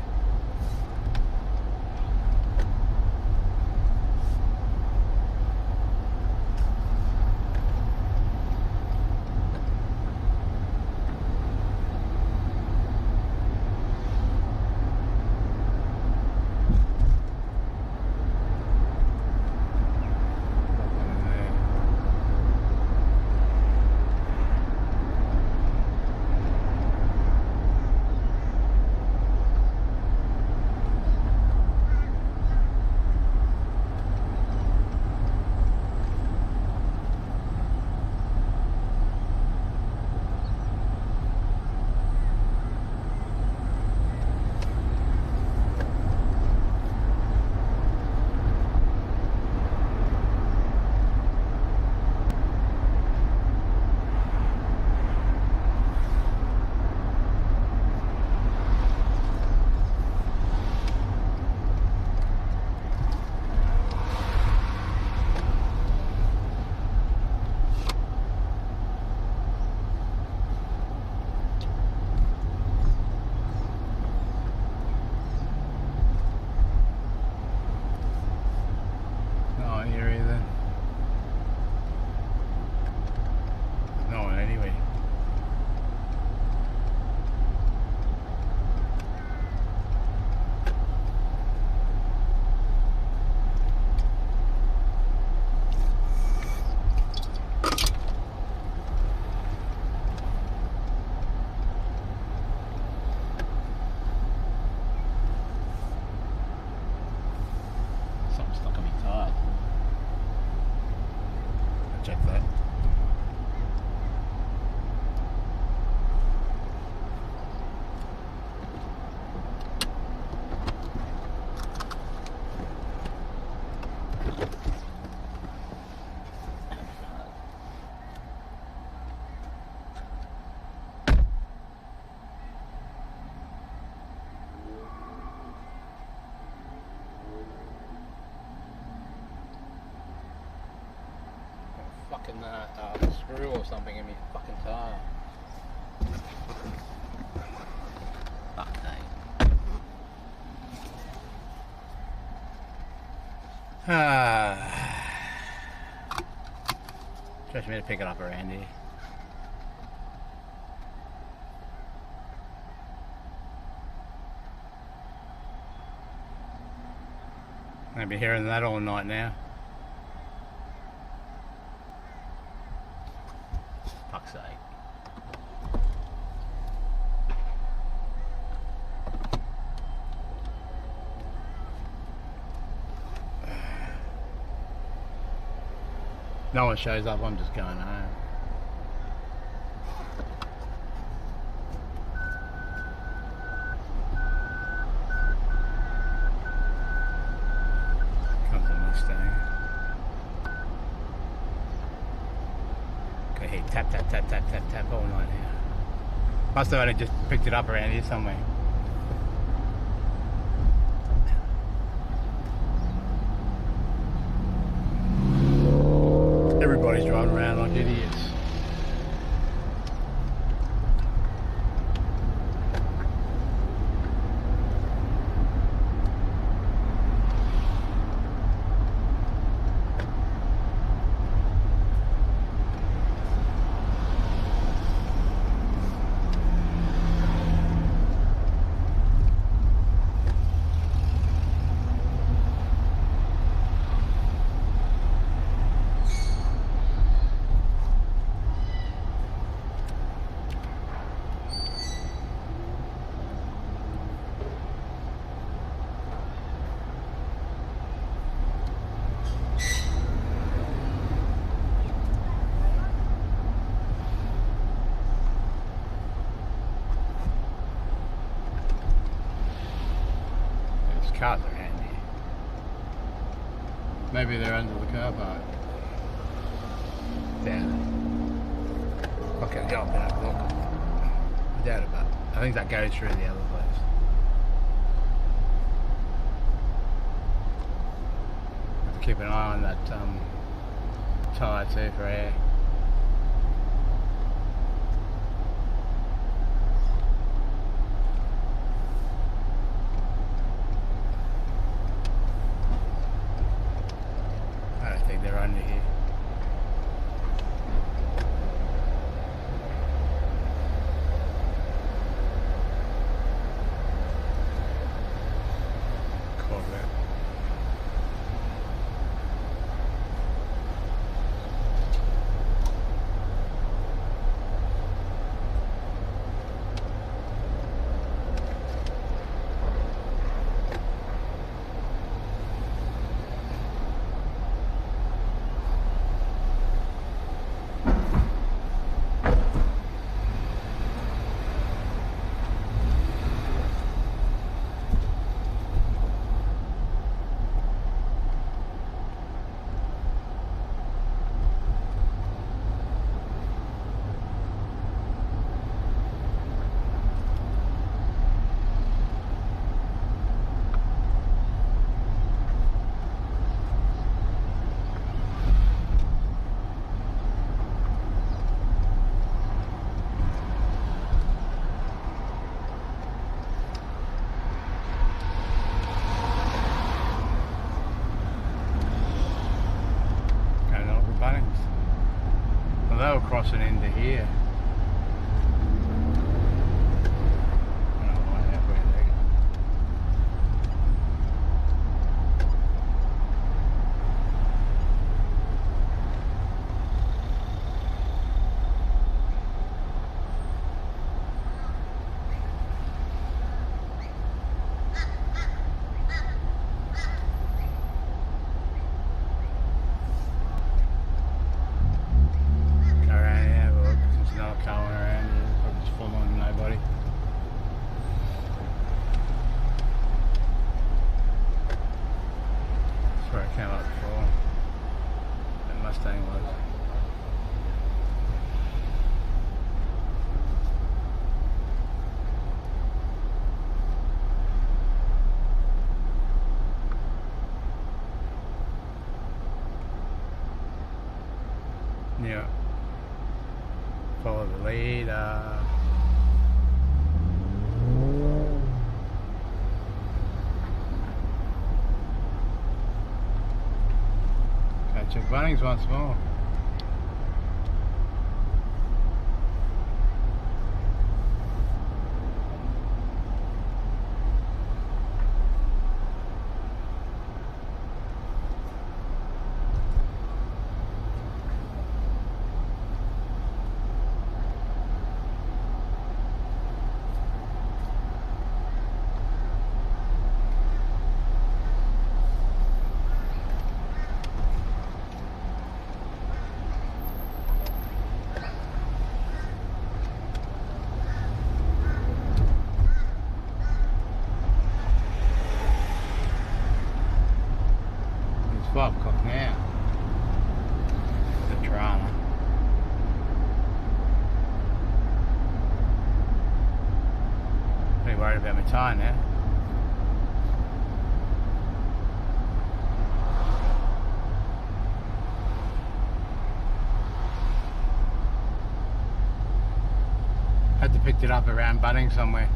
Fucking screw or something in my fucking tire. Fuck Trust me to pick it up around here. I'll be hearing that all night now. Fuck's sake. No one shows up, I'm just going home. Comes a Mustang. Okay, hey, tap, tap, tap, tap, tap, tap all night now. Must have only just picked it up around here somewhere. Everybody's driving around like idiots. cars around here. Maybe they're under the car park. Doubt it. Okay, go up and have a look. I doubt it, but I think that goes through the other place. Have to keep an eye on that tyre too for air. I don't think they're under here. Crossing into here. I don't know why halfway there. Yeah. Follow the leader. Okay, check Bunnings once more. Yeah, the drama. Pretty worried about my tyre now. Had to pick it up around Bunnings somewhere.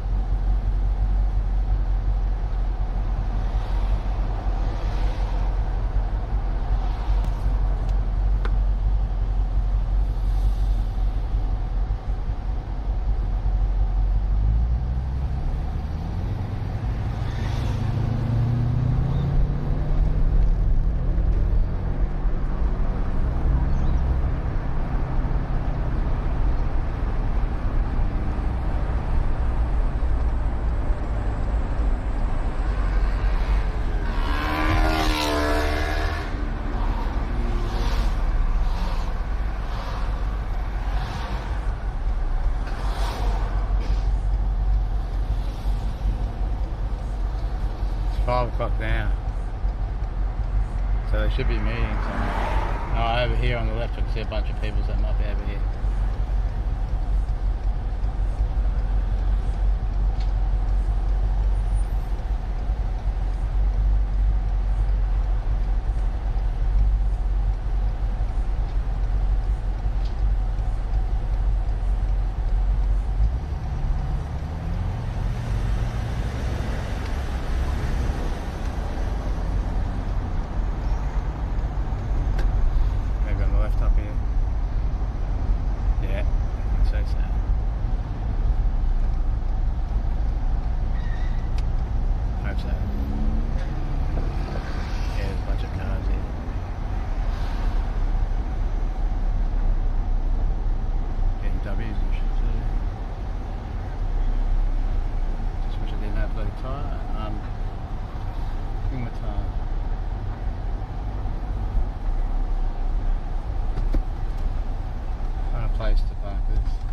5 o'clock now. So there should be meetings somewhere. Oh, over here on the left I can see a bunch of people, so it might be over here. Place to park this.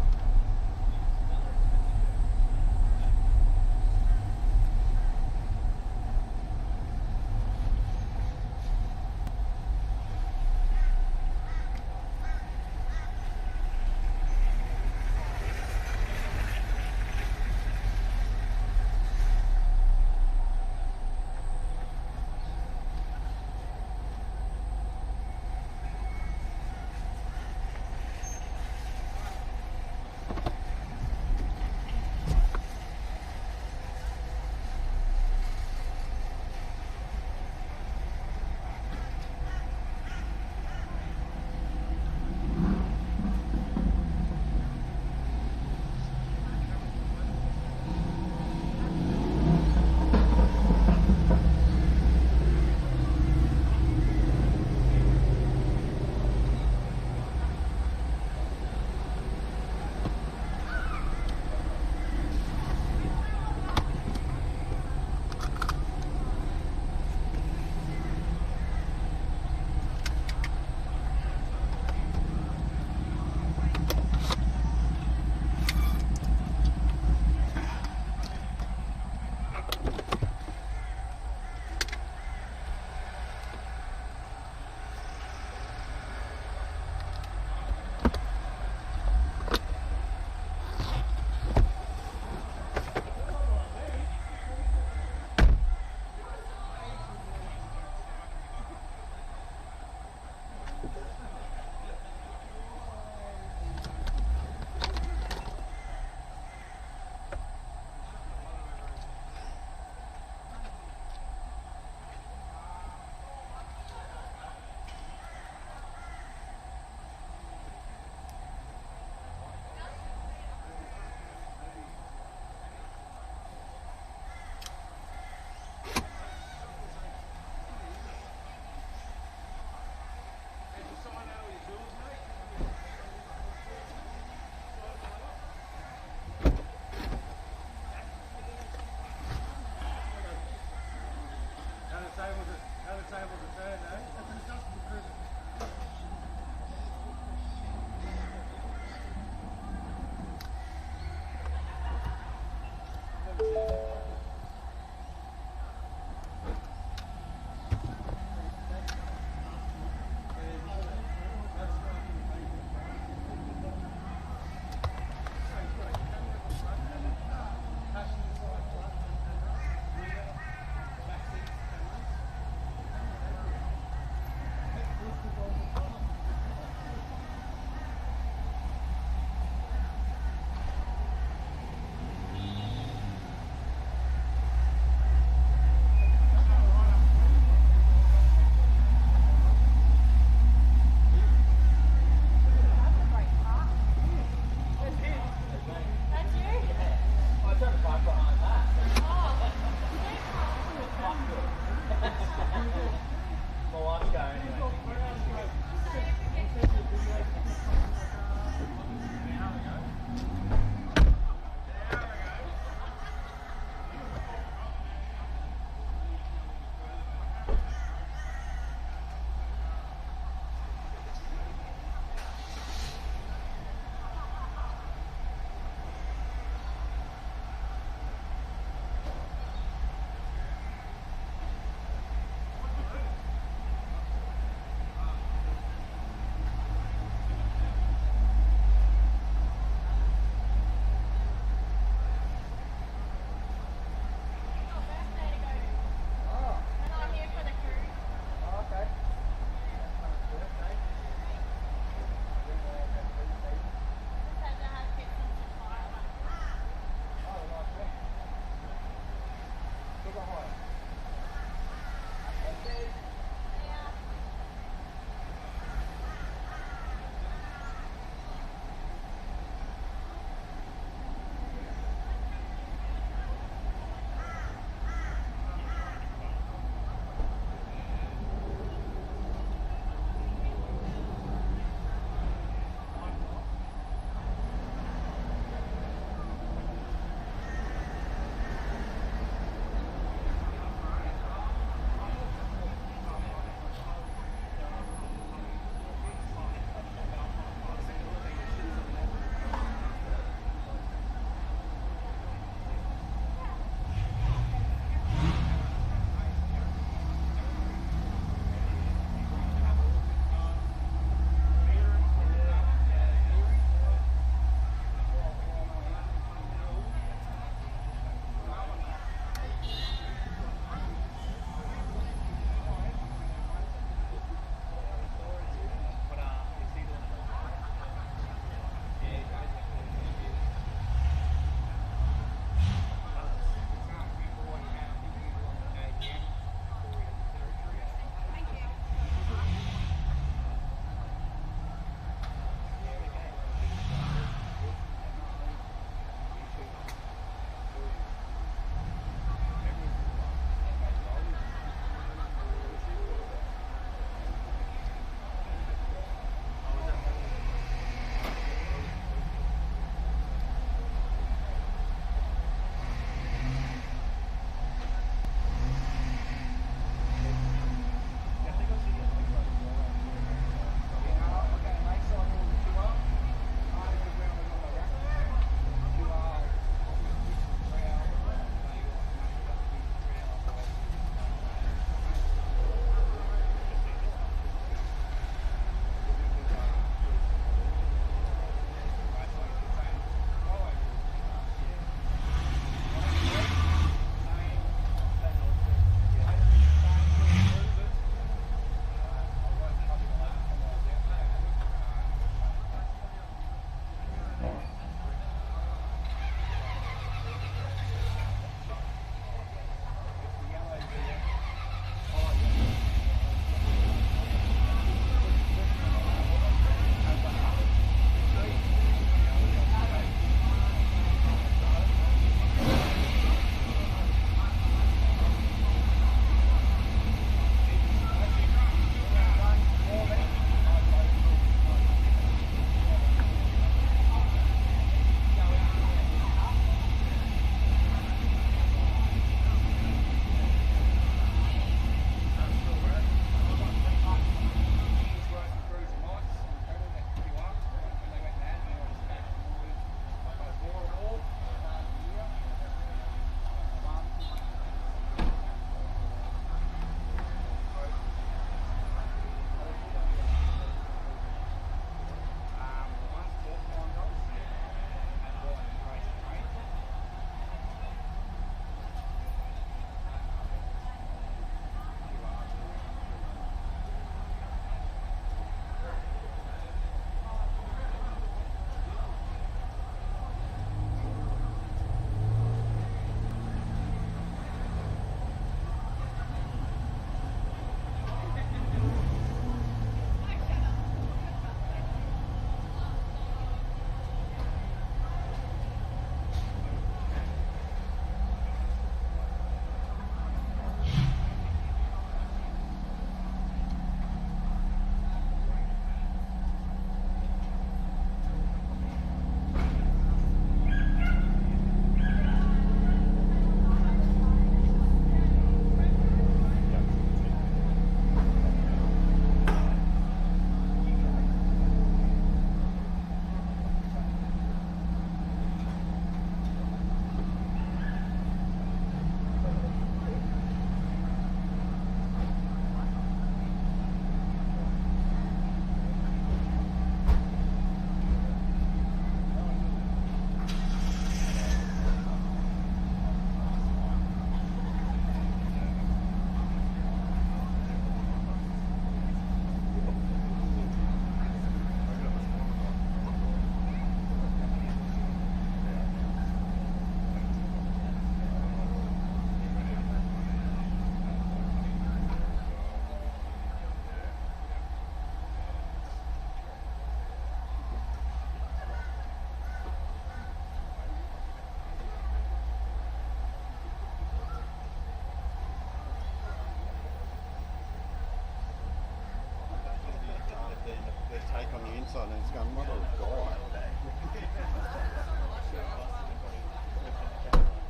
take on the inside, and he's going, mother of God.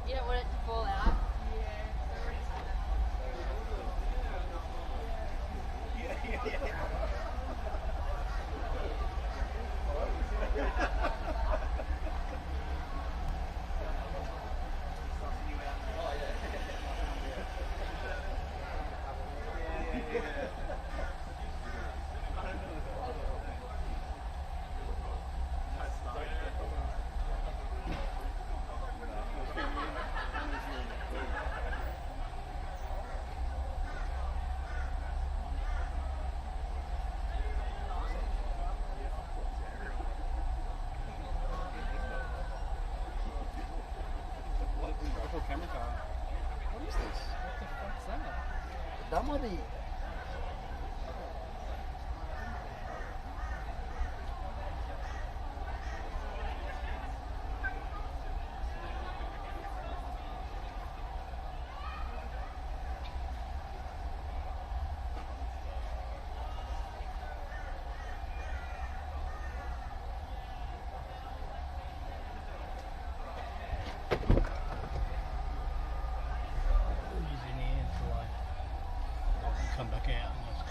You don't want it to fall out. What is this? What the fuck's that? That might be. Come back out and let's go.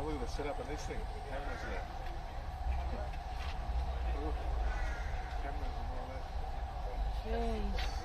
look at the setup of this thing. Cameras in it. Look. Cameras and all that. Jeez.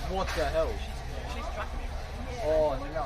What the hell? She's tracking me. Oh no.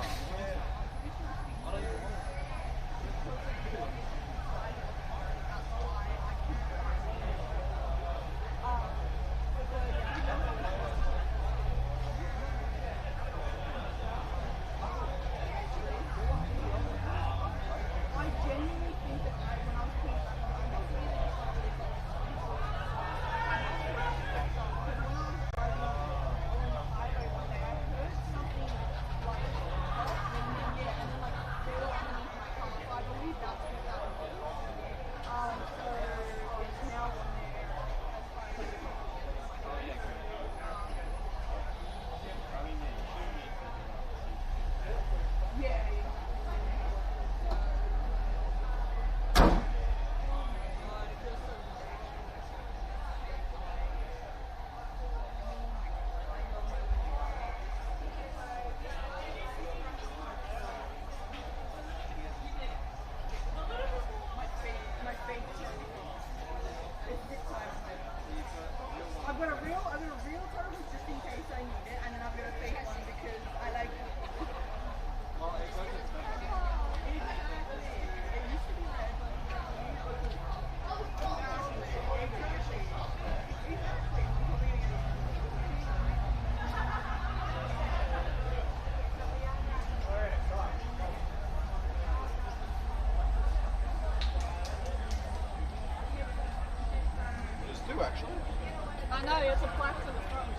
Actually. I know, it's a plaque to the front.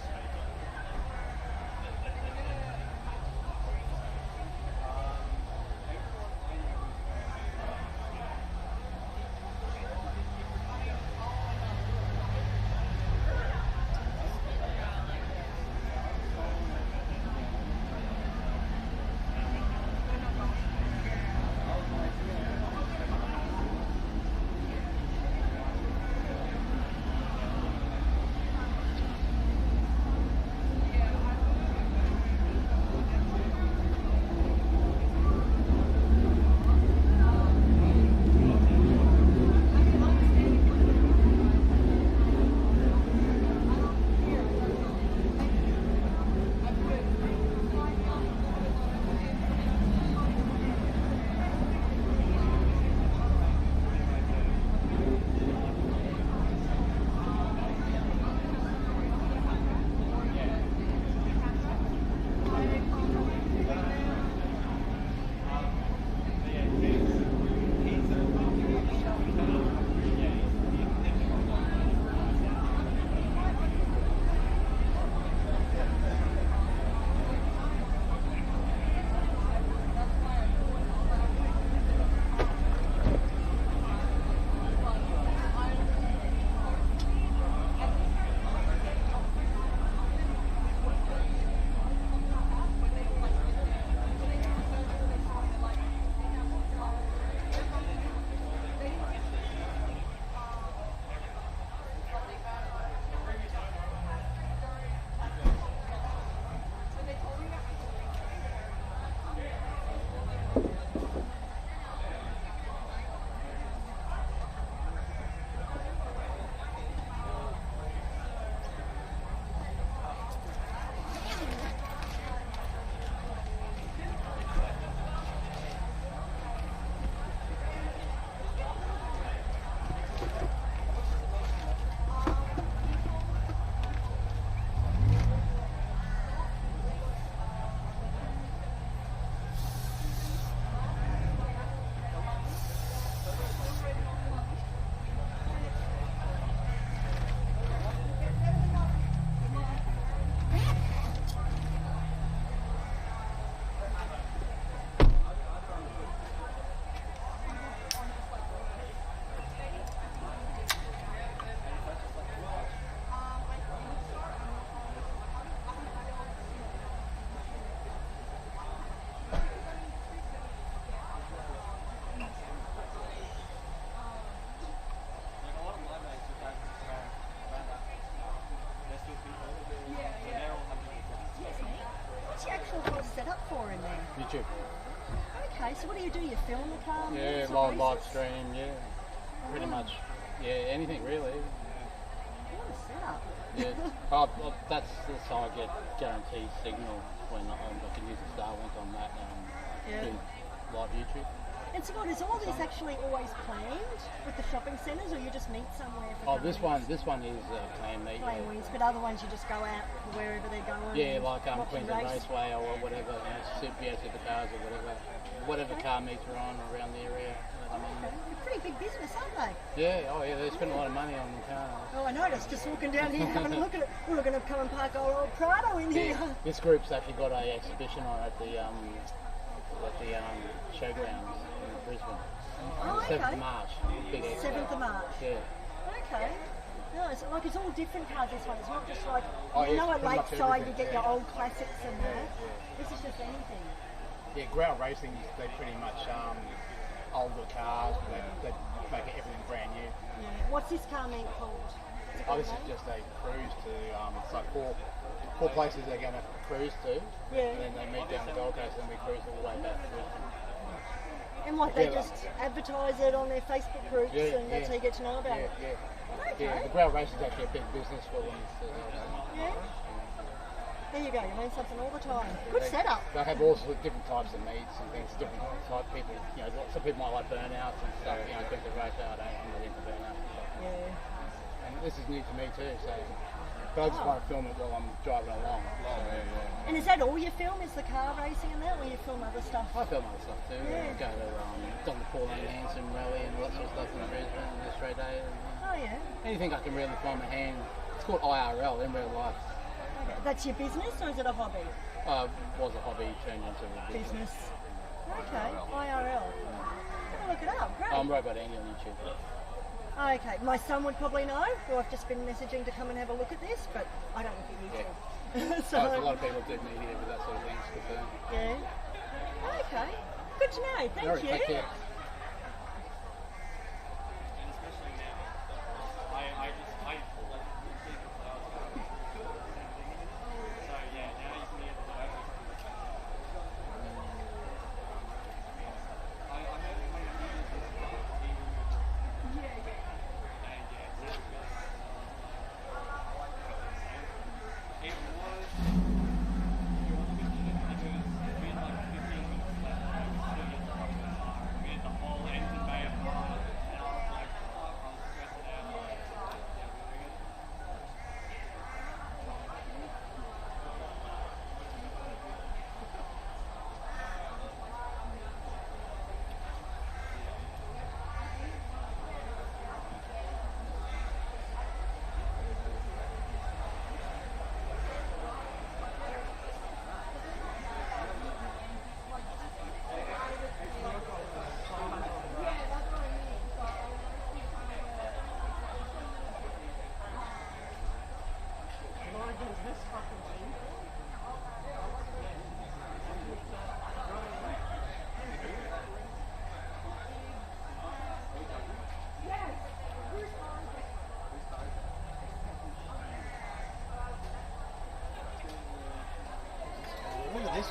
for in there? YouTube. Okay, so what do? You film the car? Yeah, live stream, yeah. Pretty much. Yeah, anything really. What a setup. Yeah, that's how I get guaranteed signal when I can use the Starlink on that do live YouTube. And so what, is all this actually always planned with the shopping centres, or you just meet somewhere for this one is planned meet. Planned weeks, but other ones you just go out wherever they're going. Yeah, like Queensland Raceway or whatever, supercars or whatever car meets are on around the area. They're pretty big business, aren't they? Yeah, they spend a lot of money on the cars. Oh, I noticed, just walking down here having a look at it. We're going to come and park our old Prado in here. This group's actually got a exhibition on at the showgrounds in Brisbane. Oh, okay. 7th of March. Big 7th of March. Yeah. Okay. No, it's like it's all different cars. This one. It's not just like at pretty much Lakeside you get everything. your old classics and that. This is just anything. Yeah, ground racing, they pretty much older cars. They make everything brand new. Yeah. What's this car meet called? This is just a cruise to. It's like four places they're going to cruise to. Yeah. And then they meet down the Gold Coast and we cruise all the way back to Brisbane. And what, they just advertise it on their Facebook groups and that's how you get to know about it? Okay. Yeah, the ground race is actually a big business for them. Yeah. There you go, you learn something all the time. Good setup. They have all sorts of different types of meets and things, different type people. Some people might like burnouts and stuff. Think the race out, I'm not into burnouts and stuff. Yeah. And this is new to me too, so. But I just want to film it while I'm driving along. And is that all you film? Is the car racing and that, or you film other stuff? I film other stuff too. Yeah. I go to done the Pauline Hanson rally and all that sort of stuff in Brisbane and Australia Day. Oh yeah. Anything I can really find my hand. It's called IRL, in real life. Okay. That's your business, or is it a hobby? Was a hobby turned into a business. Okay, IRL. I'll look it up. Great. I'm Robot Andy on YouTube. Okay, my son would probably know, who I've just been messaging to come and have a look at this, but I don't look at YouTube. Yeah. So, a lot of people do media with that sort of things. Yeah. Okay. Good to know. Thank you. Take care.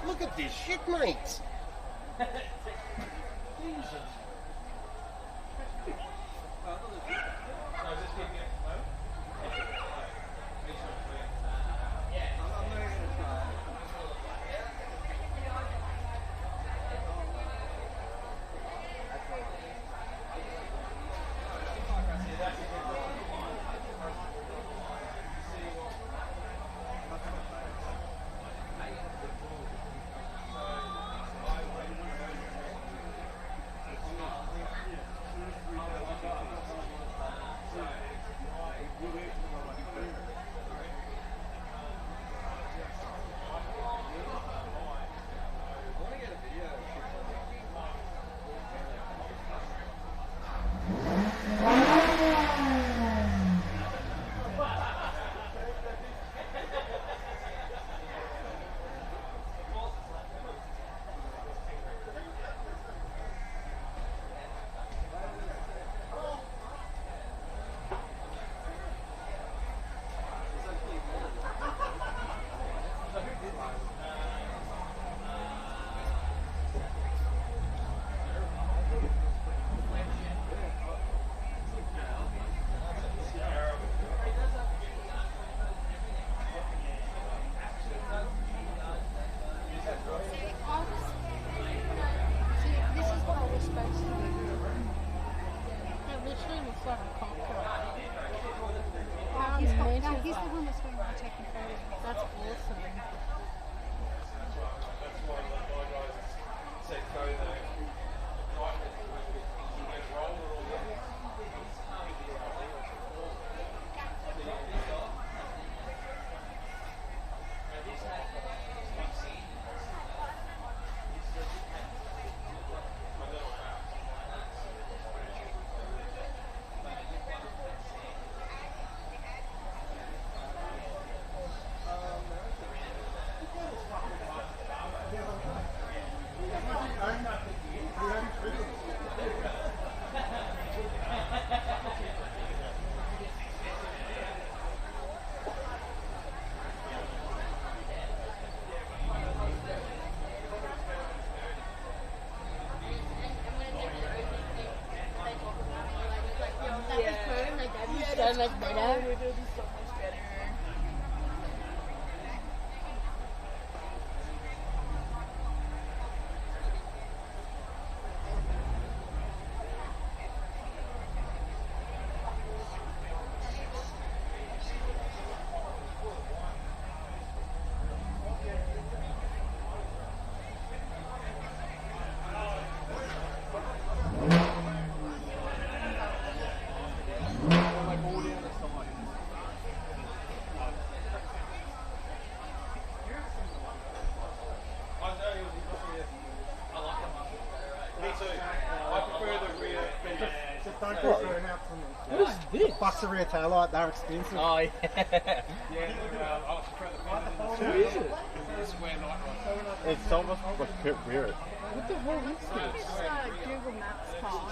Look at this shit, mate. Jesus. looks like a cocktail. He's the one that's going around taking photos. That's awesome. So much better. We do this so much better. What is this? Bucks a rear taillight, they're expensive. Oh, yeah. Who is it? It's someone like Kurt Weird. What the hell is this? It's Google Maps car.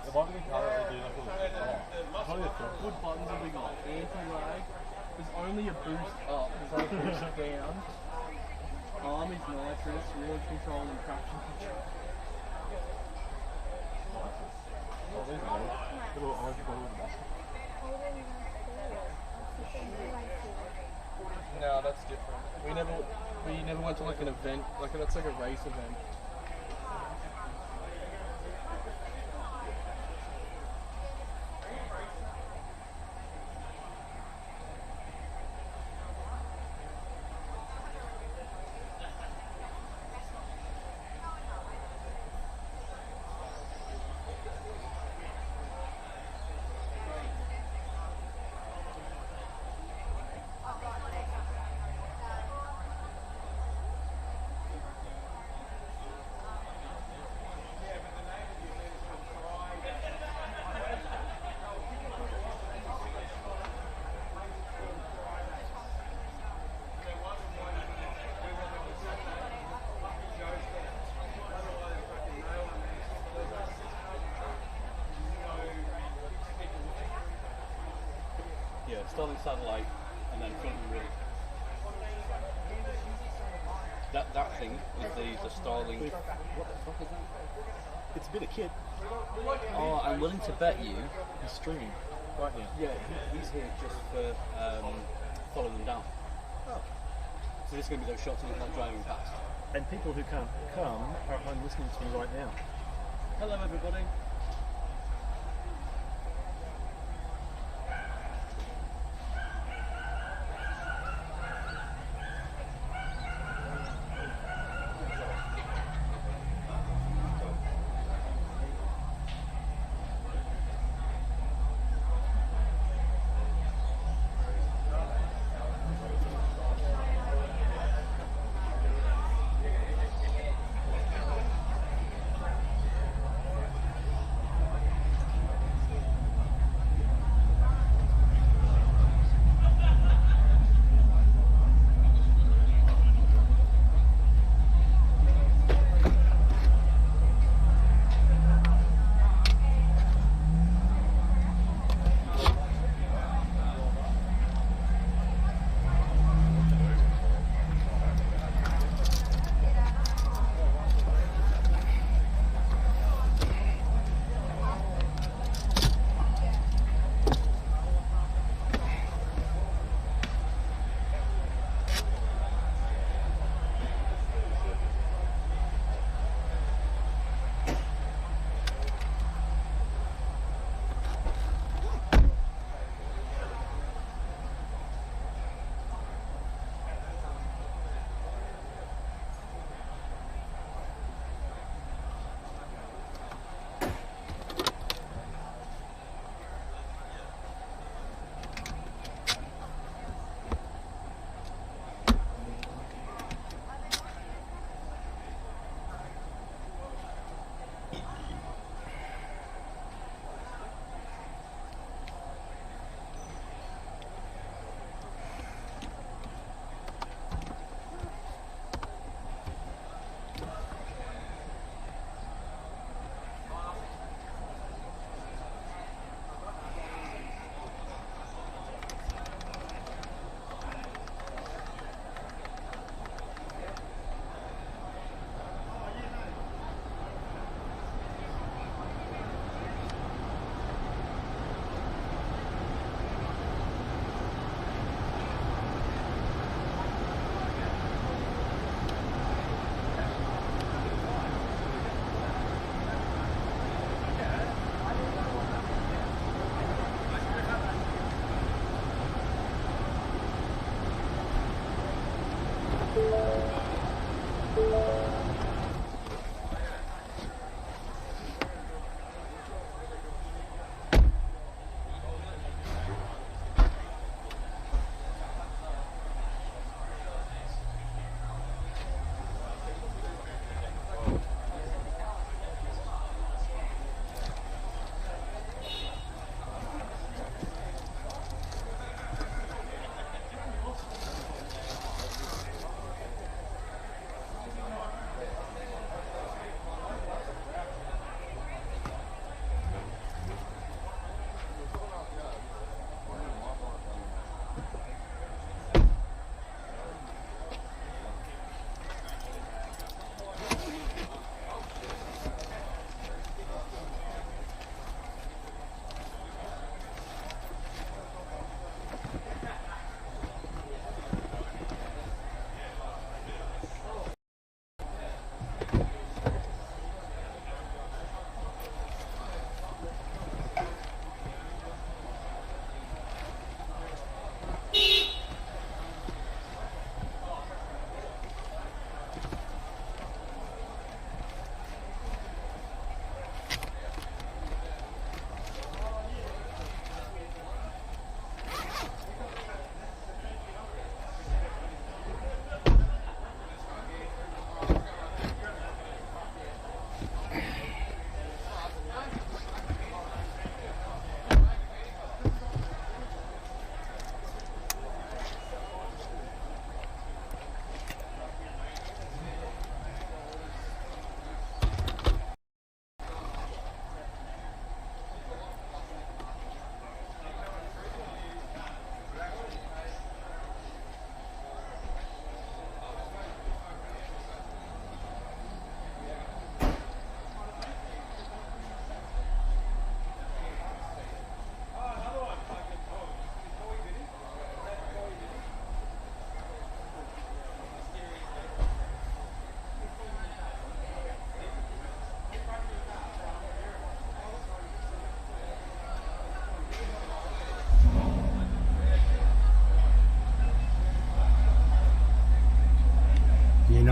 The one we car will do like What buttons have we got? Anti-lag. There's only a boost up. There's no boost down. Arm is nitrous, launch control and traction control. Oh, there's one. Little orange ball in the back. No, that's different. We never went to like an event. That's like a race event. Yeah, starting satellite and then front and rear. That thing is the Starlink. What the fuck is that? It's a bit of kit. Oh, I'm willing to bet you he's streaming right now. Yeah, he's here just for following them down. Oh. So this is going to be those shots of him like driving past. And people who can't come are at home listening to me right now. Hello everybody.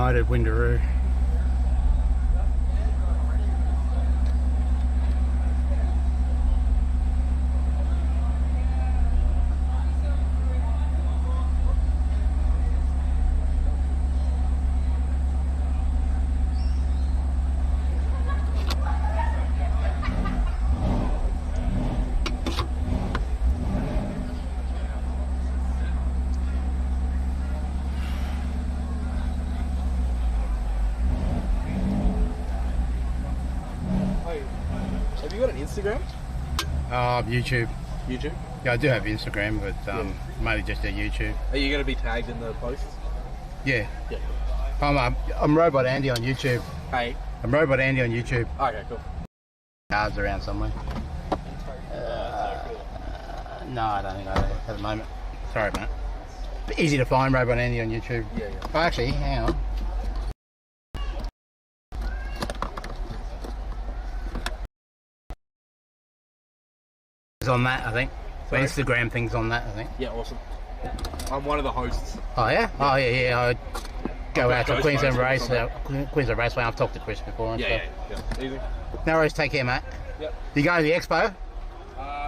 United Windaroo. Have you got an Instagram? YouTube. YouTube? Yeah, I do have Instagram, but mainly just a YouTube. Are you going to be tagged in the posts? Yeah. Yeah. I'm Robot Andy on YouTube. Hey. I'm Robot Andy on YouTube. Okay, cool. Cars around somewhere. No, I don't think I do at the moment. Sorry, mate. But easy to find Robot Andy on YouTube. Yeah, yeah. Oh, actually, hang on. It's on that, I think. The Instagram thing's on that, I think. Yeah, awesome. I'm one of the hosts. Oh yeah? Oh yeah. I go out to Queensland Raceway. I've talked to Chris before and stuff. Yeah. Easy. No worries, take care, mate. Yep. You going to the expo?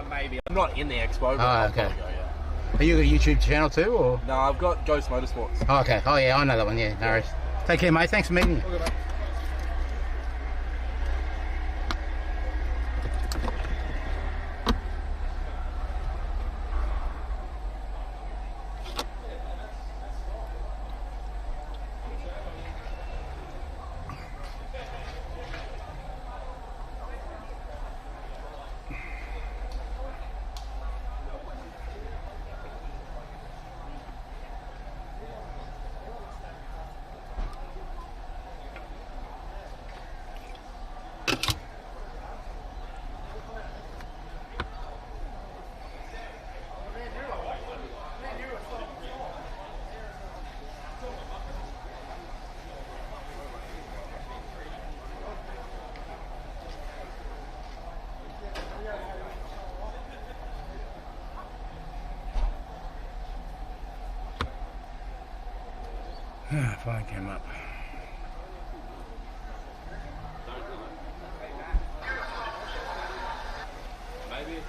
Maybe. I'm not in the expo, but Oh, okay. I'll probably go, yeah. Are you got a YouTube channel too, or? No, I've got Ghost Motorsports. Oh, okay. Oh yeah, I know that one. Yeah, no worries. Take care, mate. Thanks for meeting me. Okay, mate. Phone came up. Maybe it's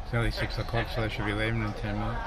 It's only 6 o'clock, so they should be leaving in 10 minutes.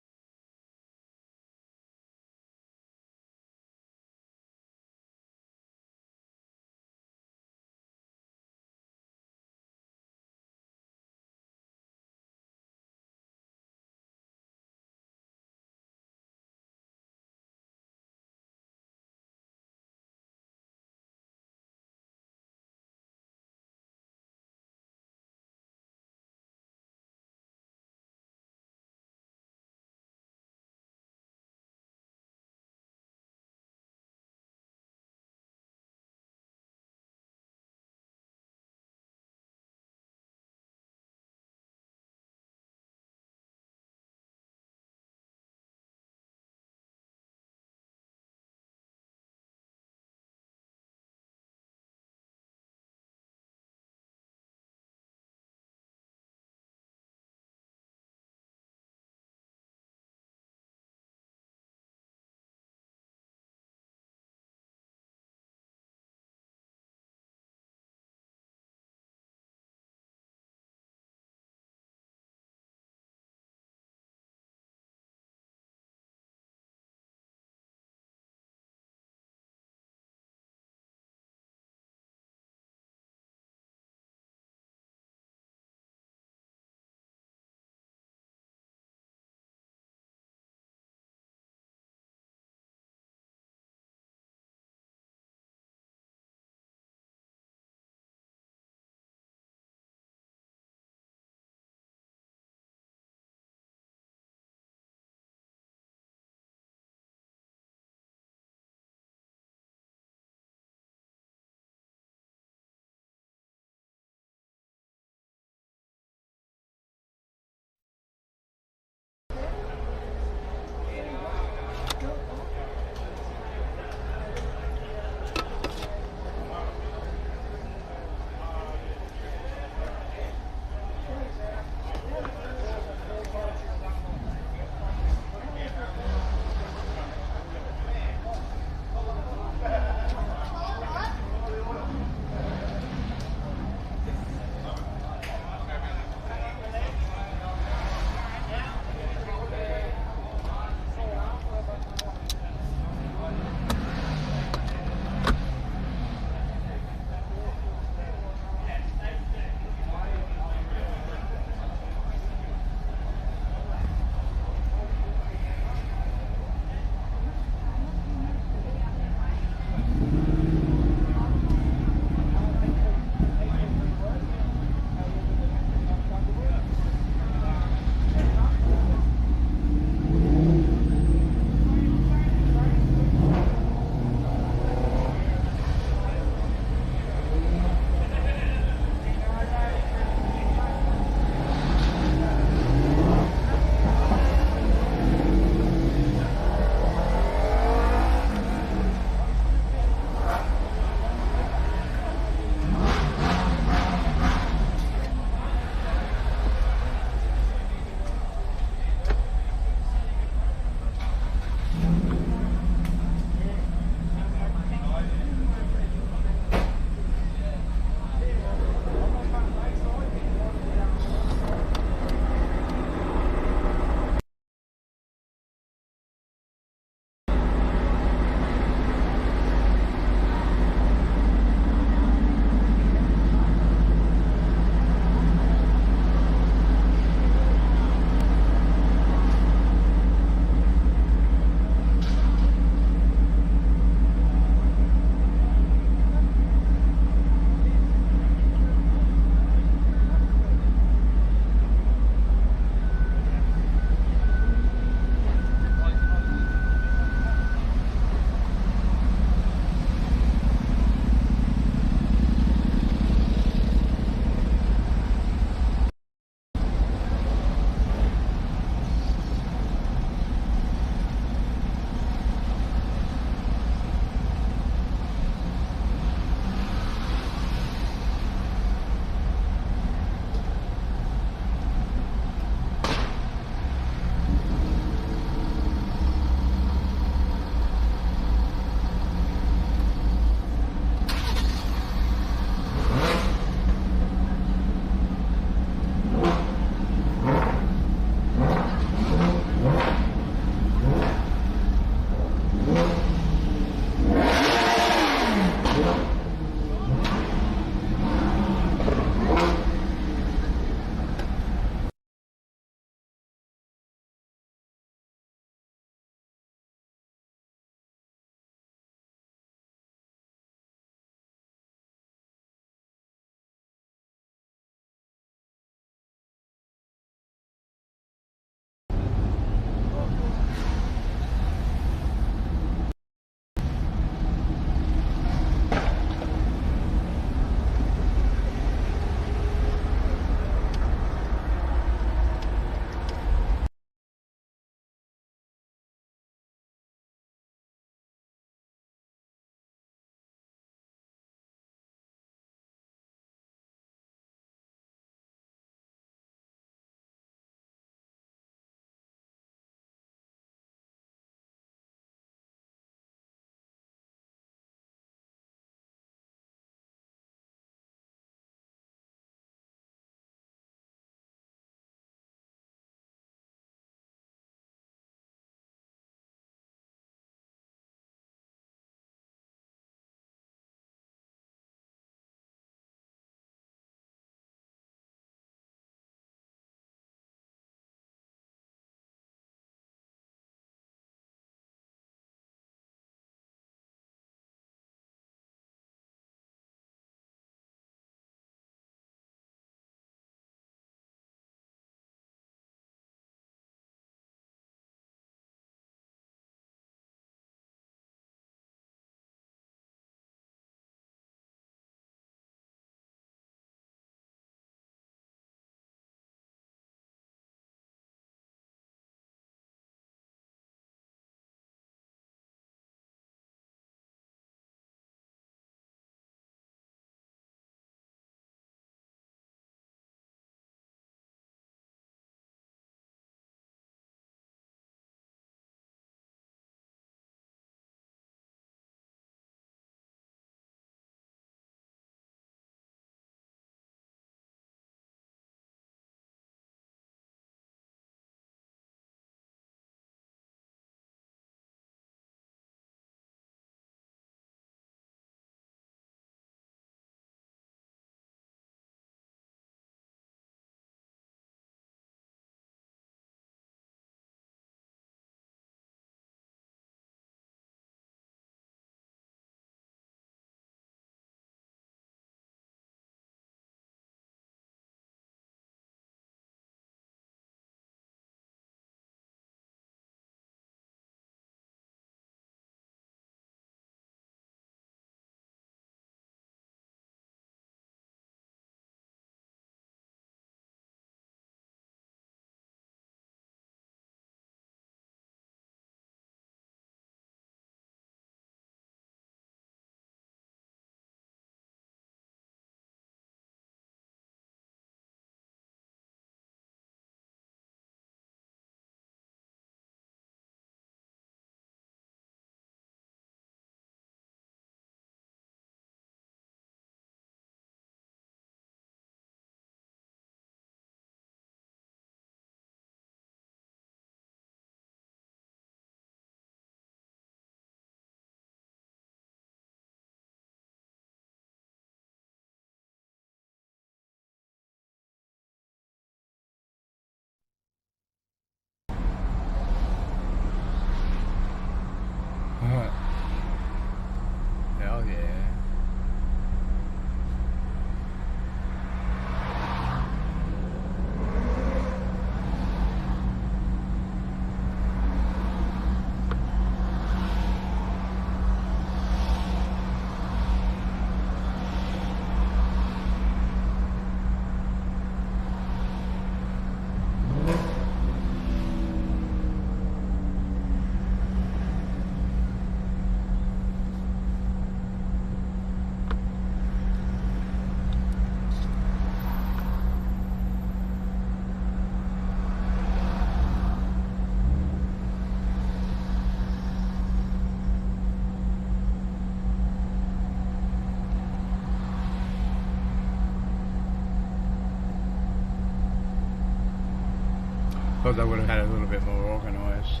Thought they would have had a little bit more organised.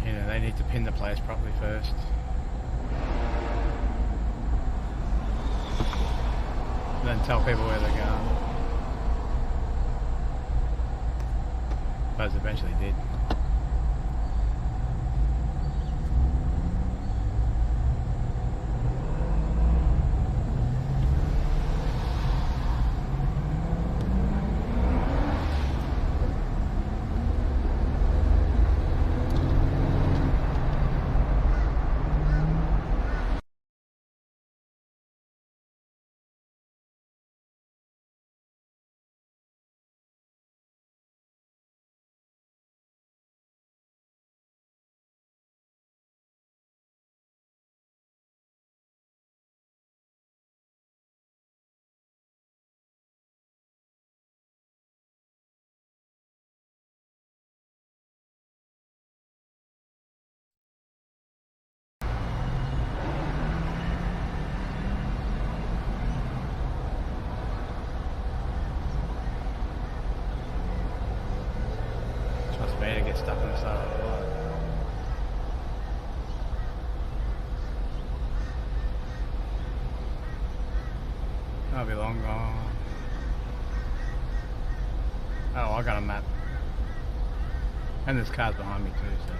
You know, they need to pin the place properly first. And then tell people where they're going. But eventually did. Trust me to get stuck on the side of the road. That'll be long gone. Oh, I got a map. And there's cars behind me too, so.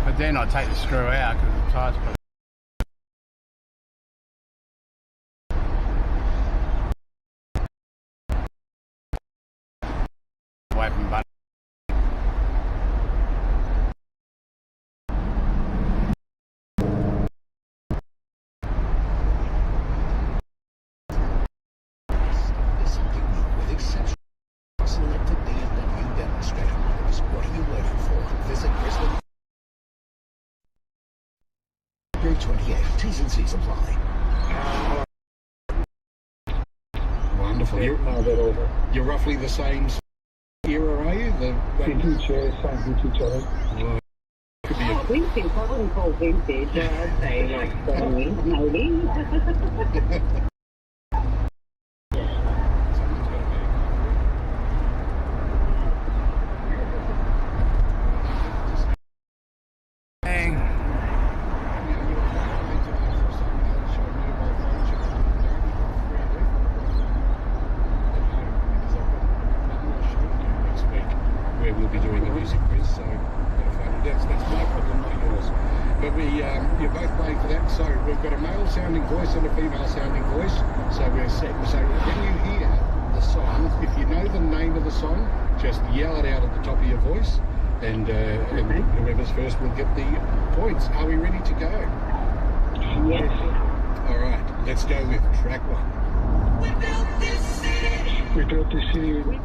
I dare not take the screw out because the tyre's probably away from the button. With exception, selected BMW demonstrator models. What are you waiting for? Visit Brisbane. 28. T's and C's apply. Wonderful. You're roughly the same era, are you? Vintage, same vintage, I think. Could be a... Vintage, I wouldn't call vintage. I'd say like 20, maybe. Where we'll be doing the music quiz, so that's my problem, not yours. But you're both playing for that, so we've got a male sounding voice and a female sounding voice, so we're set. So when you hear the song, if you know the name of the song, just yell it out at the top of your voice, and whoever's first will get the points. Are we ready to go? Yes. All right. Let's go with track 1. We built this city. We built this city.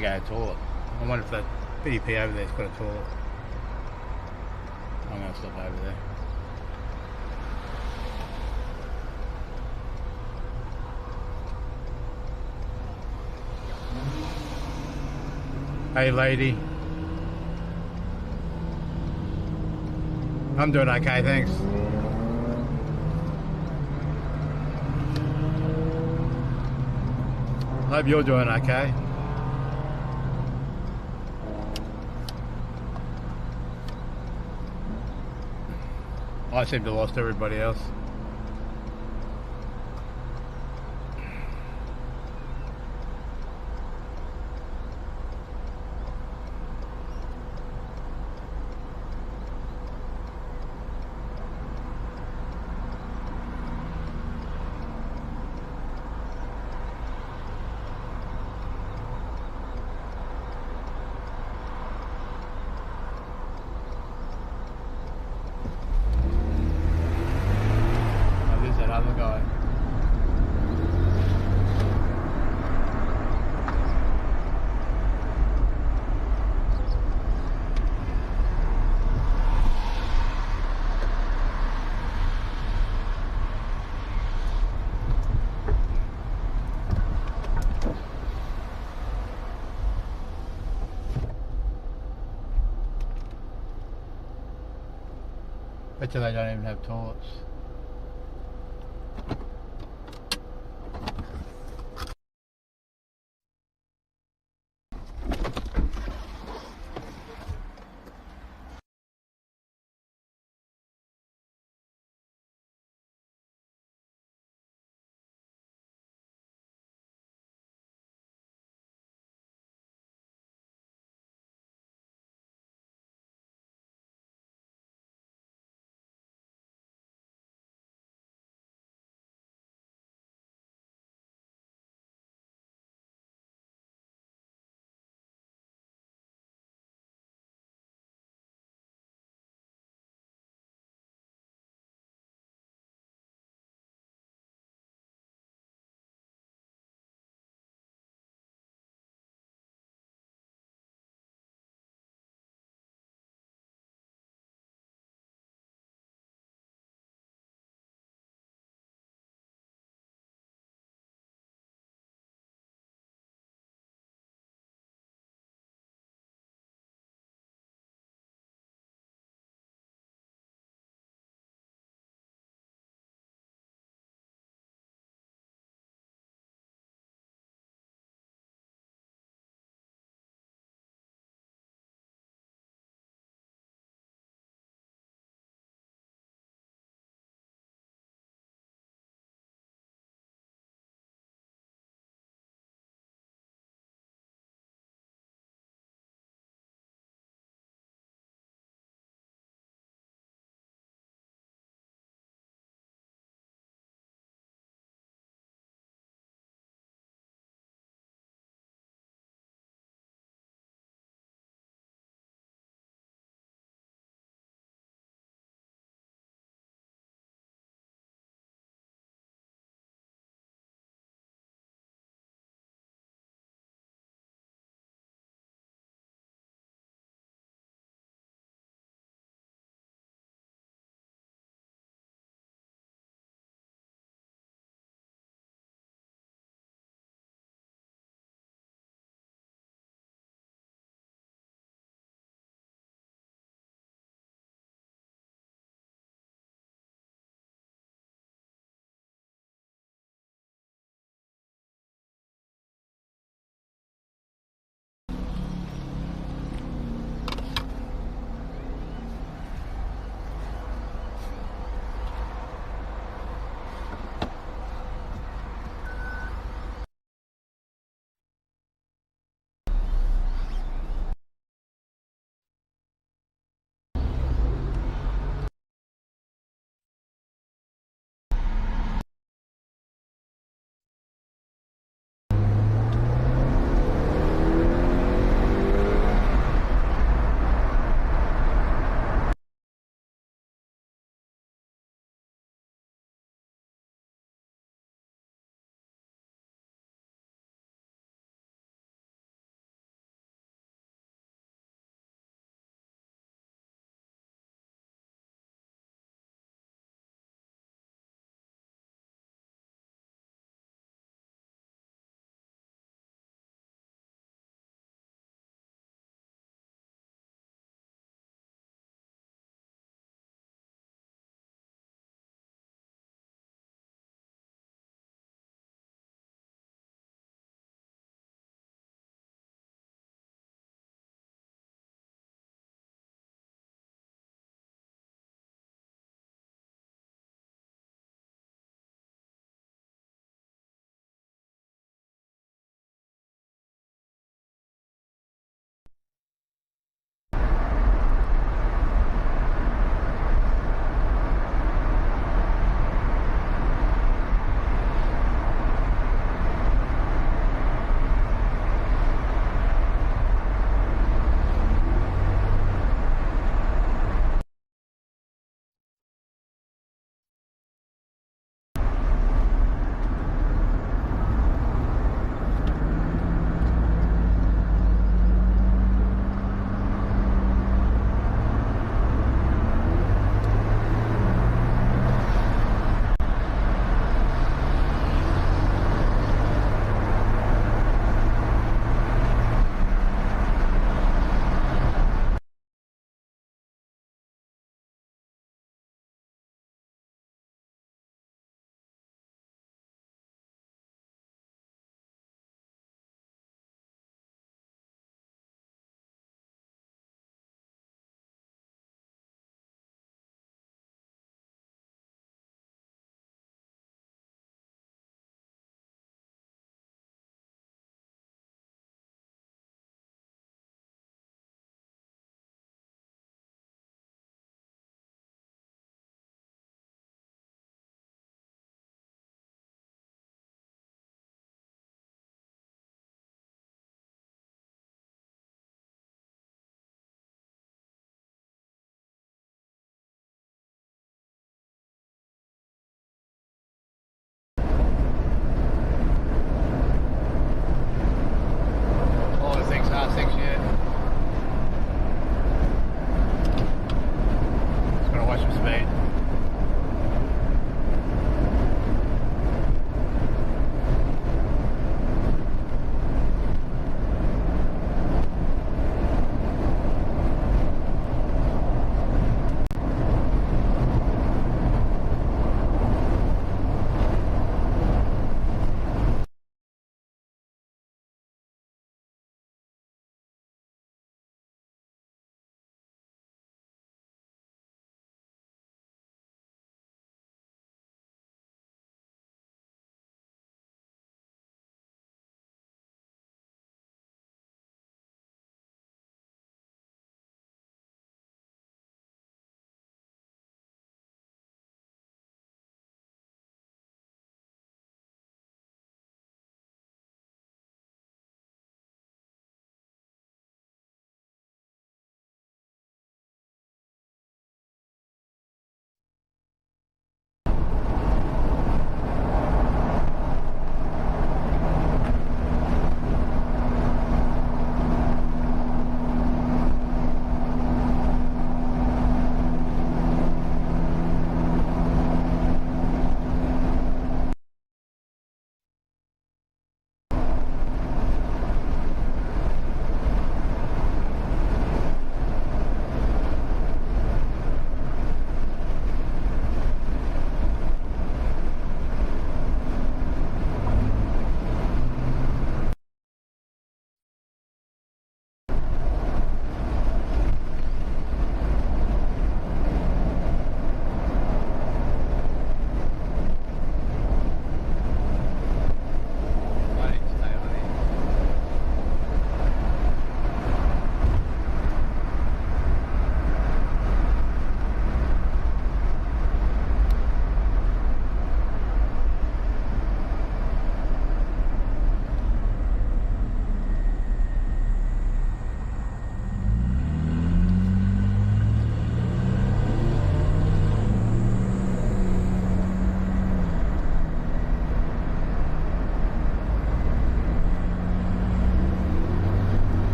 gotta go to the toilet. I wonder if that BDP over there's got a toilet. I'm gonna stop over there. Hey lady. I'm doing okay, thanks. Hope you're doing okay. I seem to have lost everybody else. Other guy. Bet you they don't even have toilets.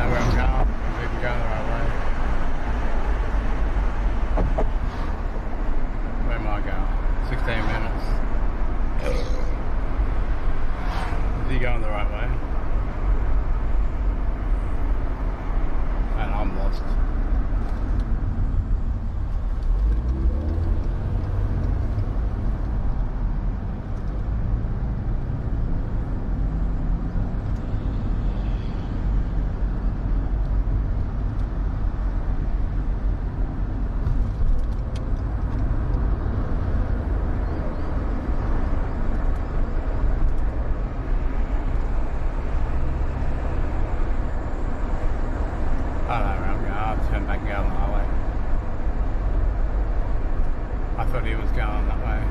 know where I'm going. Maybe going the right way. Where am I going? 16 minutes. Is he going the right way? And I'm lost. He was going that way.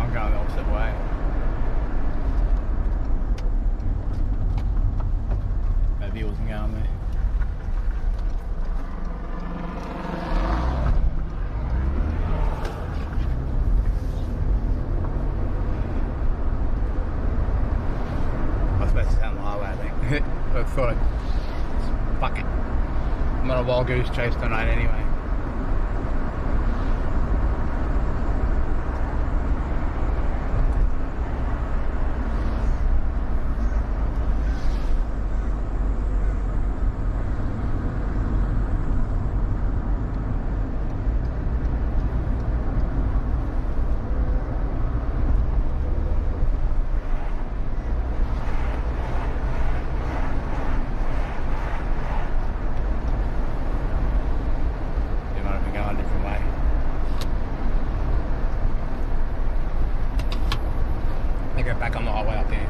I'm going the opposite way. Maybe he wasn't going there. I was supposed to stay on the highway, I think. I thought I'd fuck it. I'm on a wild goose chase tonight anyway. Back on the highway up there.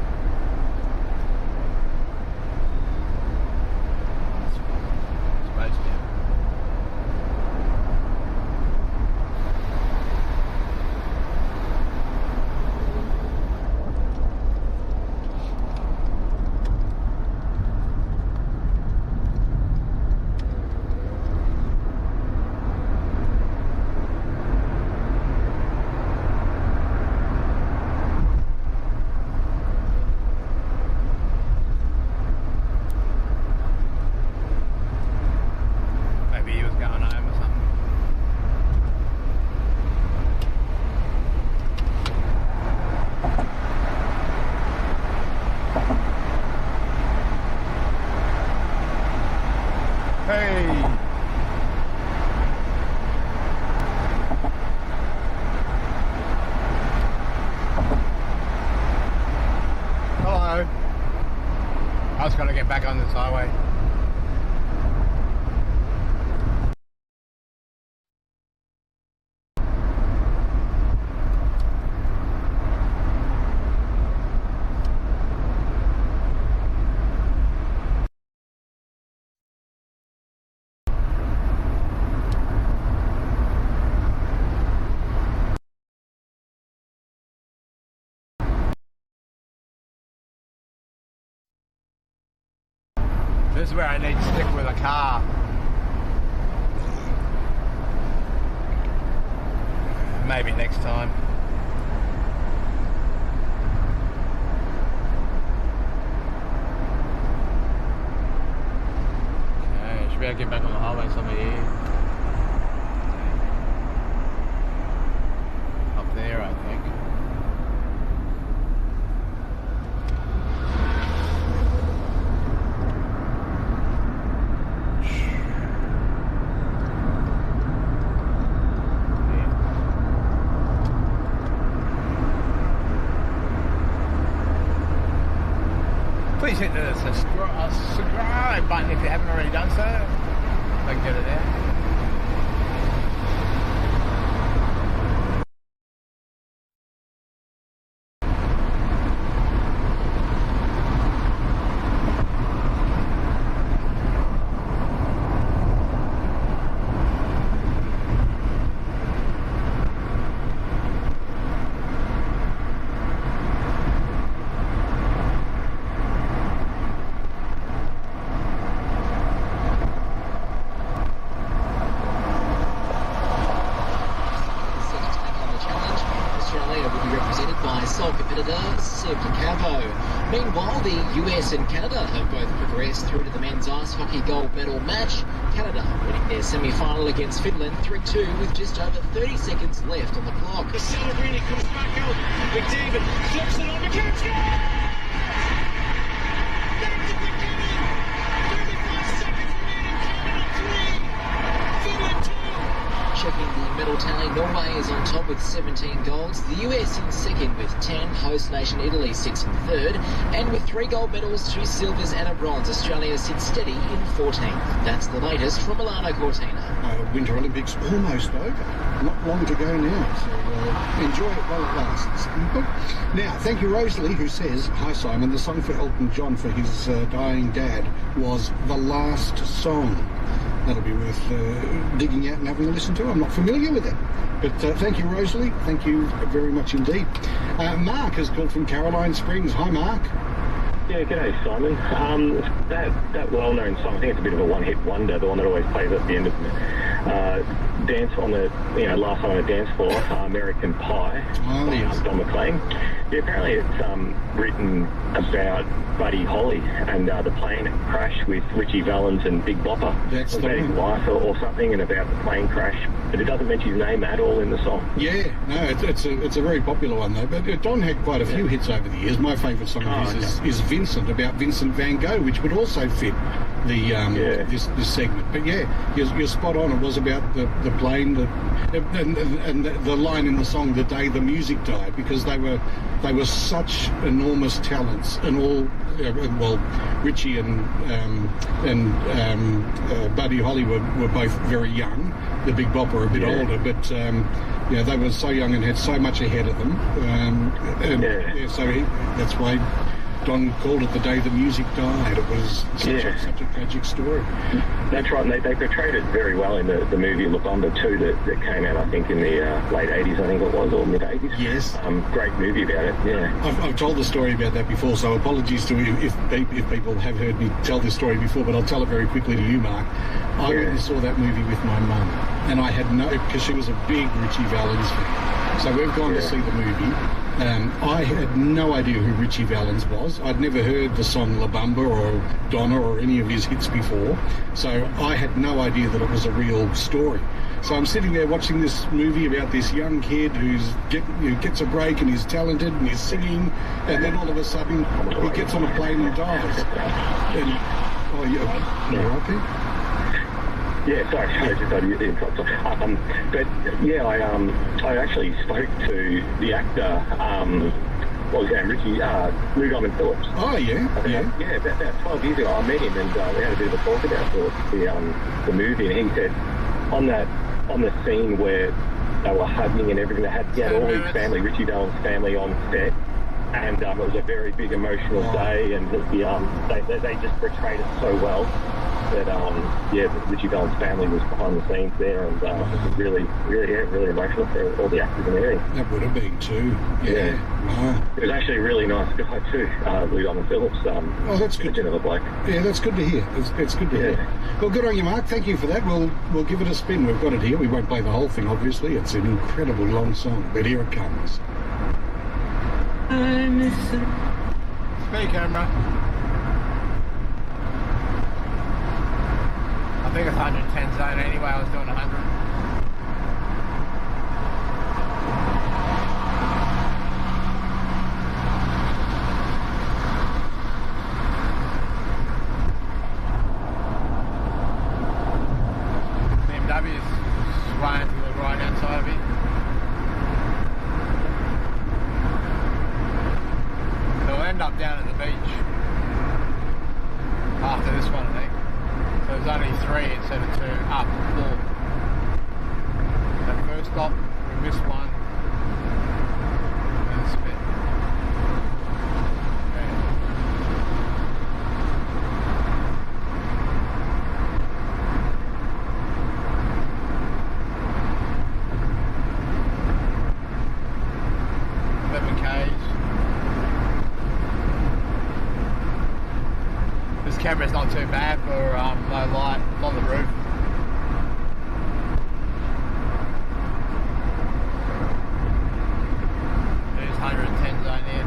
Supposed to. I was going to get back on this highway. This is where I need to stick with a car. Maybe next time. Okay, should be able to get back on the highway somewhere here. Up there, I think. Please hit the subscribe button if you haven't already done so. If I can get it there. The US and Canada have both progressed through to the men's ice hockey gold medal match. Canada winning their semi-final against Finland 3-2 with just over 30 seconds left on the clock. The Celebrini comes back out. McDavid flips it on McCann. Back to McDavid. 35 seconds remaining. Canada 3. Finland 2. Checking the medal tally, Norway is on top with 17 golds, the US in second with 10, host nation Italy 6th and 3rd, and with 3 gold medals, 2 silvers and a bronze, Australia sits steady in 14th. That's the latest from Milano Cortina. Winter Olympics almost over. Not long to go now, so enjoy it while it lasts. Now, thank you, Rosalie, who says, "Hi, Simon, the song for Elton John for his dying dad was The Last Song." That'll be worth digging out and having a listen to. I'm not familiar with it. But thank you, Rosalie. Thank you very much indeed. Mark has called from Caroline Springs. Hi, Mark. Yeah, g'day, Simon. That well-known song, I think it's a bit of a one-hit wonder, the one that always plays at the end of dance on the, last song on the dance floor, American Pie, by Don McLean. Yeah, apparently it's written about Buddy Holly and the plane crash with Richie Valens and Big Bopper. That's about his wife or something, and about the plane crash, but it doesn't mention his name at all in the song. Yeah, no, it's a very popular one though. But Don had quite a few hits over the years. My favourite song of his is Vincent, about Vincent van Gogh, which would also fit the this segment. But yeah, you're spot on. It was about the plane, and the line in the song, "The day the music died," because they were such enormous talents, and all Richie and Buddy Holly were both very young. The Big Bopper a bit older, but they were so young and had so much ahead of them. So that's why Don called it "The Day the Music Died." It was such a tragic story. That's right, and they portrayed it very well in the movie Lubumba too, that came out, I think, in the late 80s, I think it was, or mid-80s. Yes. Great movie about it, yeah. I've told the story about that before, so apologies to you if people have heard me tell this story before, but I'll tell it very quickly to you, Mark. I went and saw that movie with my mum, and I had because she was a big Richie Valens fan. So we've gone to see the movie. I had no idea who Richie Valens was. I'd never heard the song La Bamba or Donna or any of his hits before, so I had no idea that it was a real story. So I'm sitting there watching this movie about this young kid who gets a break and he's talented and he's singing, and then all of a sudden he gets on a plane and dies. And, you're okay? Yeah, sorry, I just got you interrupt. But yeah, I actually spoke to the actor, what was his name, Richie, Lou Diamond Phillips. Oh yeah, yeah. About 12 years ago, I met him and we had a bit of a talk about the movie, and he said on the scene where they were hugging and everything, they had all his family, Richie Valens' family, on set. And it was a very big emotional day, and they just portrayed it so well that Richie Valens' family was behind the scenes there, and it was really emotional for all the actors in the area. That would have been too. Yeah. Wow. It was actually a really nice guy too, Lou Diamond Phillips. That's good. Another bloke. Yeah, that's good to hear. It's good to hear. Well, good on you, Mark. Thank you for that. We'll give it a spin. We've got it here. We won't play the whole thing, obviously. It's an incredible long song, but here it comes. I miss it. Speed camera. I think it's 110 zone anyway. I was doing 100. BMW is swaying to the right hand side of it. End up down at the beach after this one, I think. So there's only 3 instead of 2 up 4. That first stop, we missed one. And it's a bit. Camera's not too bad for low light on the roof. There's 110 zone in.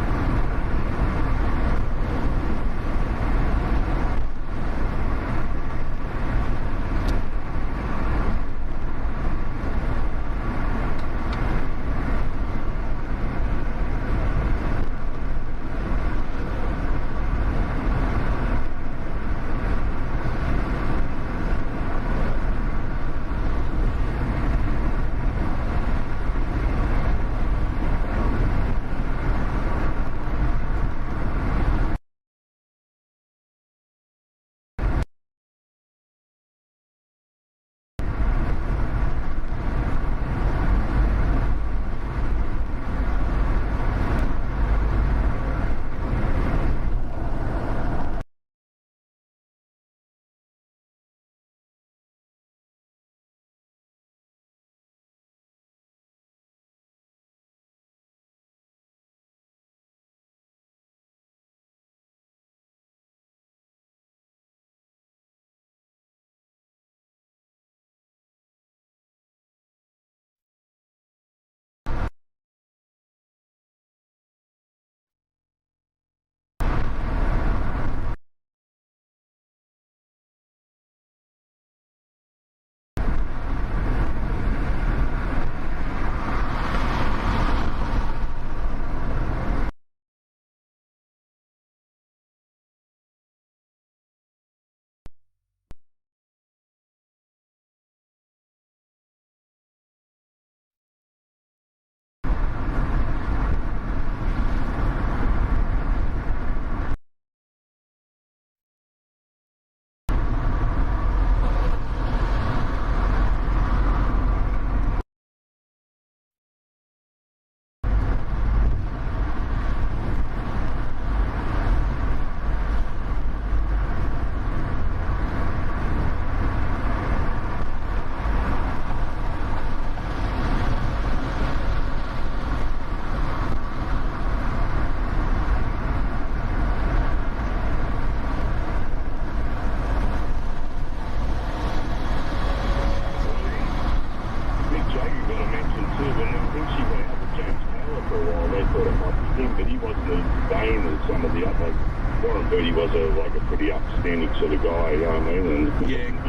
was a pretty upstanding sort of guy, you know what I mean? And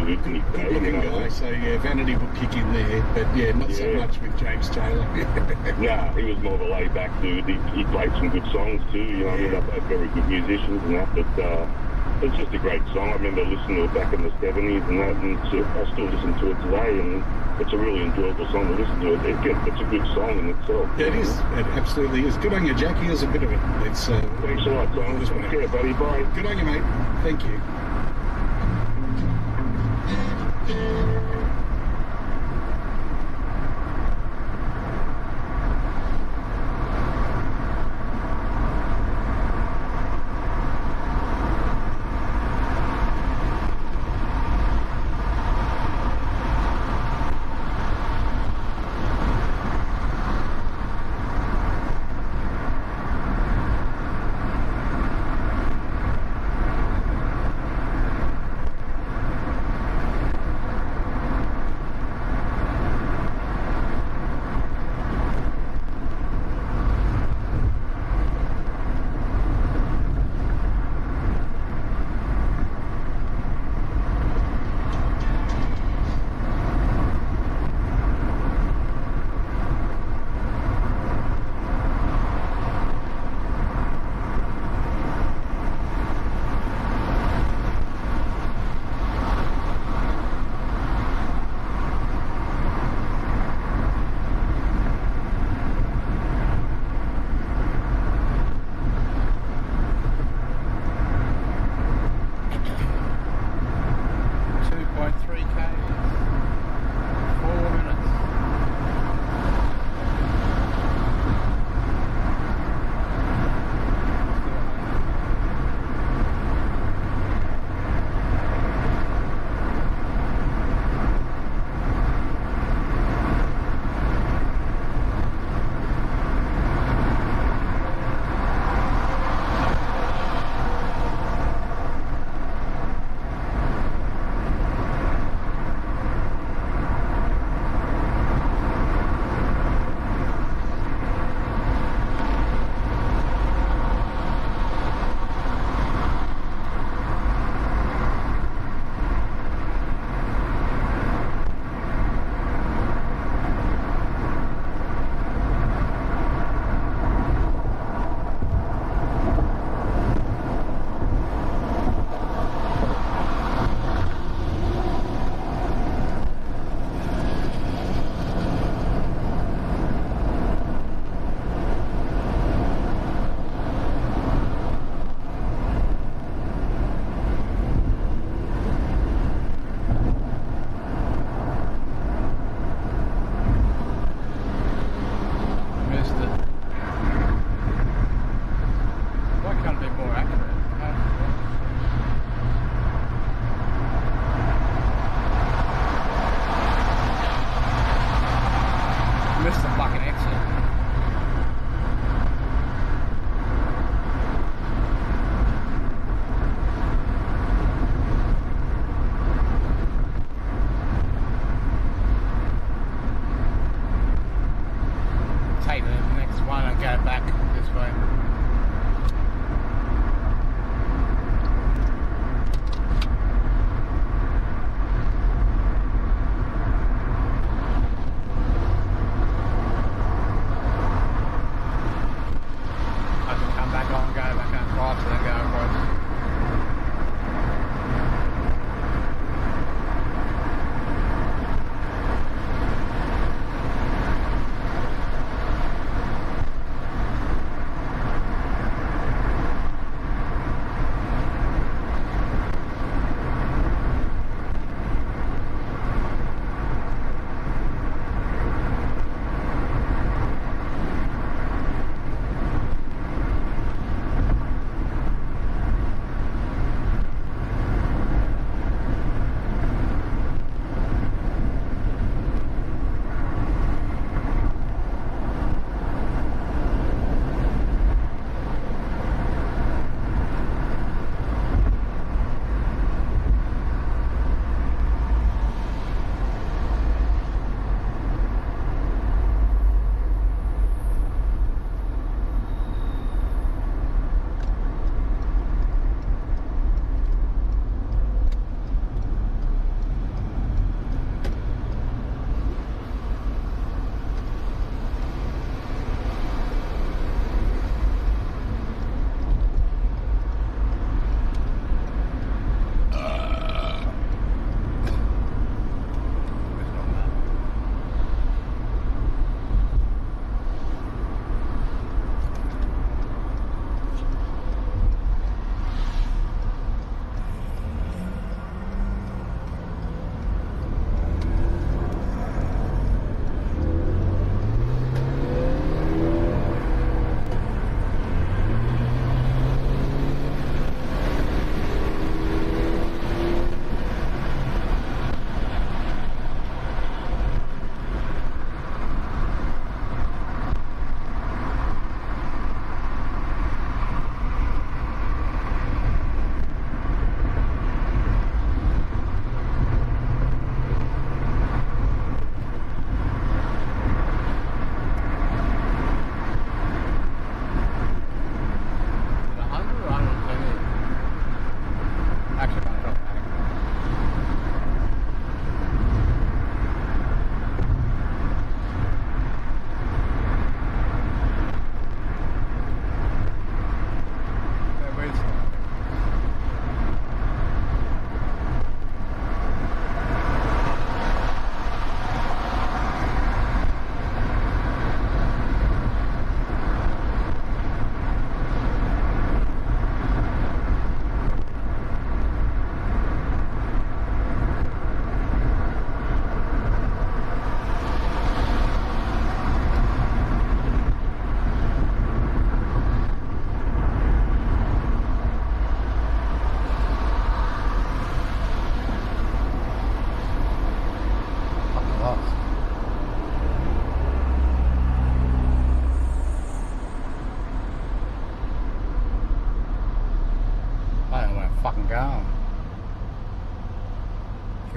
Good looking guy, so yeah, Vanity would kick in there, but yeah, not so much with James Taylor. Nah, he was more of a laid-back dude. He played some good songs too, you know what I mean? They're both very good musicians and that, but it's just a great song. I remember listening to it back in the 70s and that, and I still listen to it today, and it's a really enjoyable song to listen to. It's a good song in itself. Yeah, it is. It absolutely is. Good on you, Jackie. There's a bit of it. It's thanks a lot, Tom. Take care, buddy. Bye. Good on you, mate. Thank you.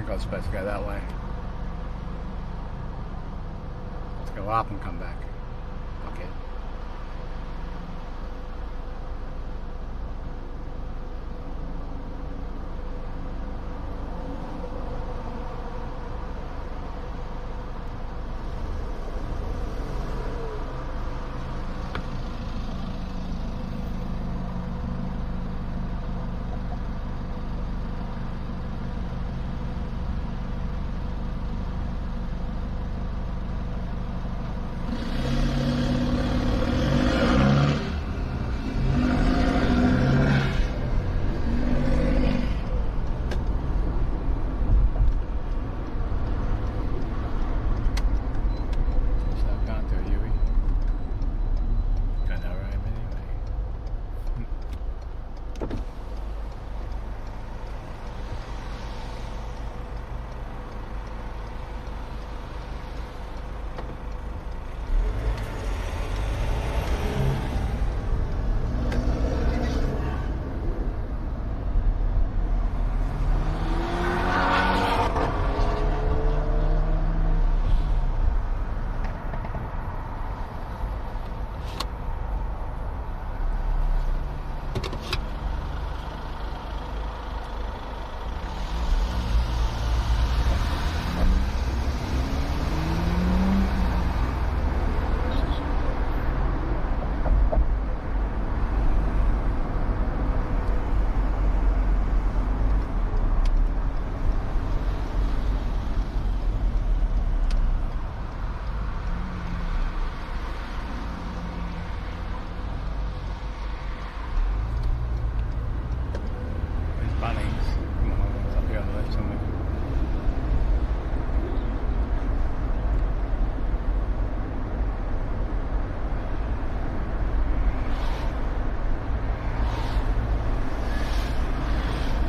think I was supposed to go that way. Let's go up and come back. Okay.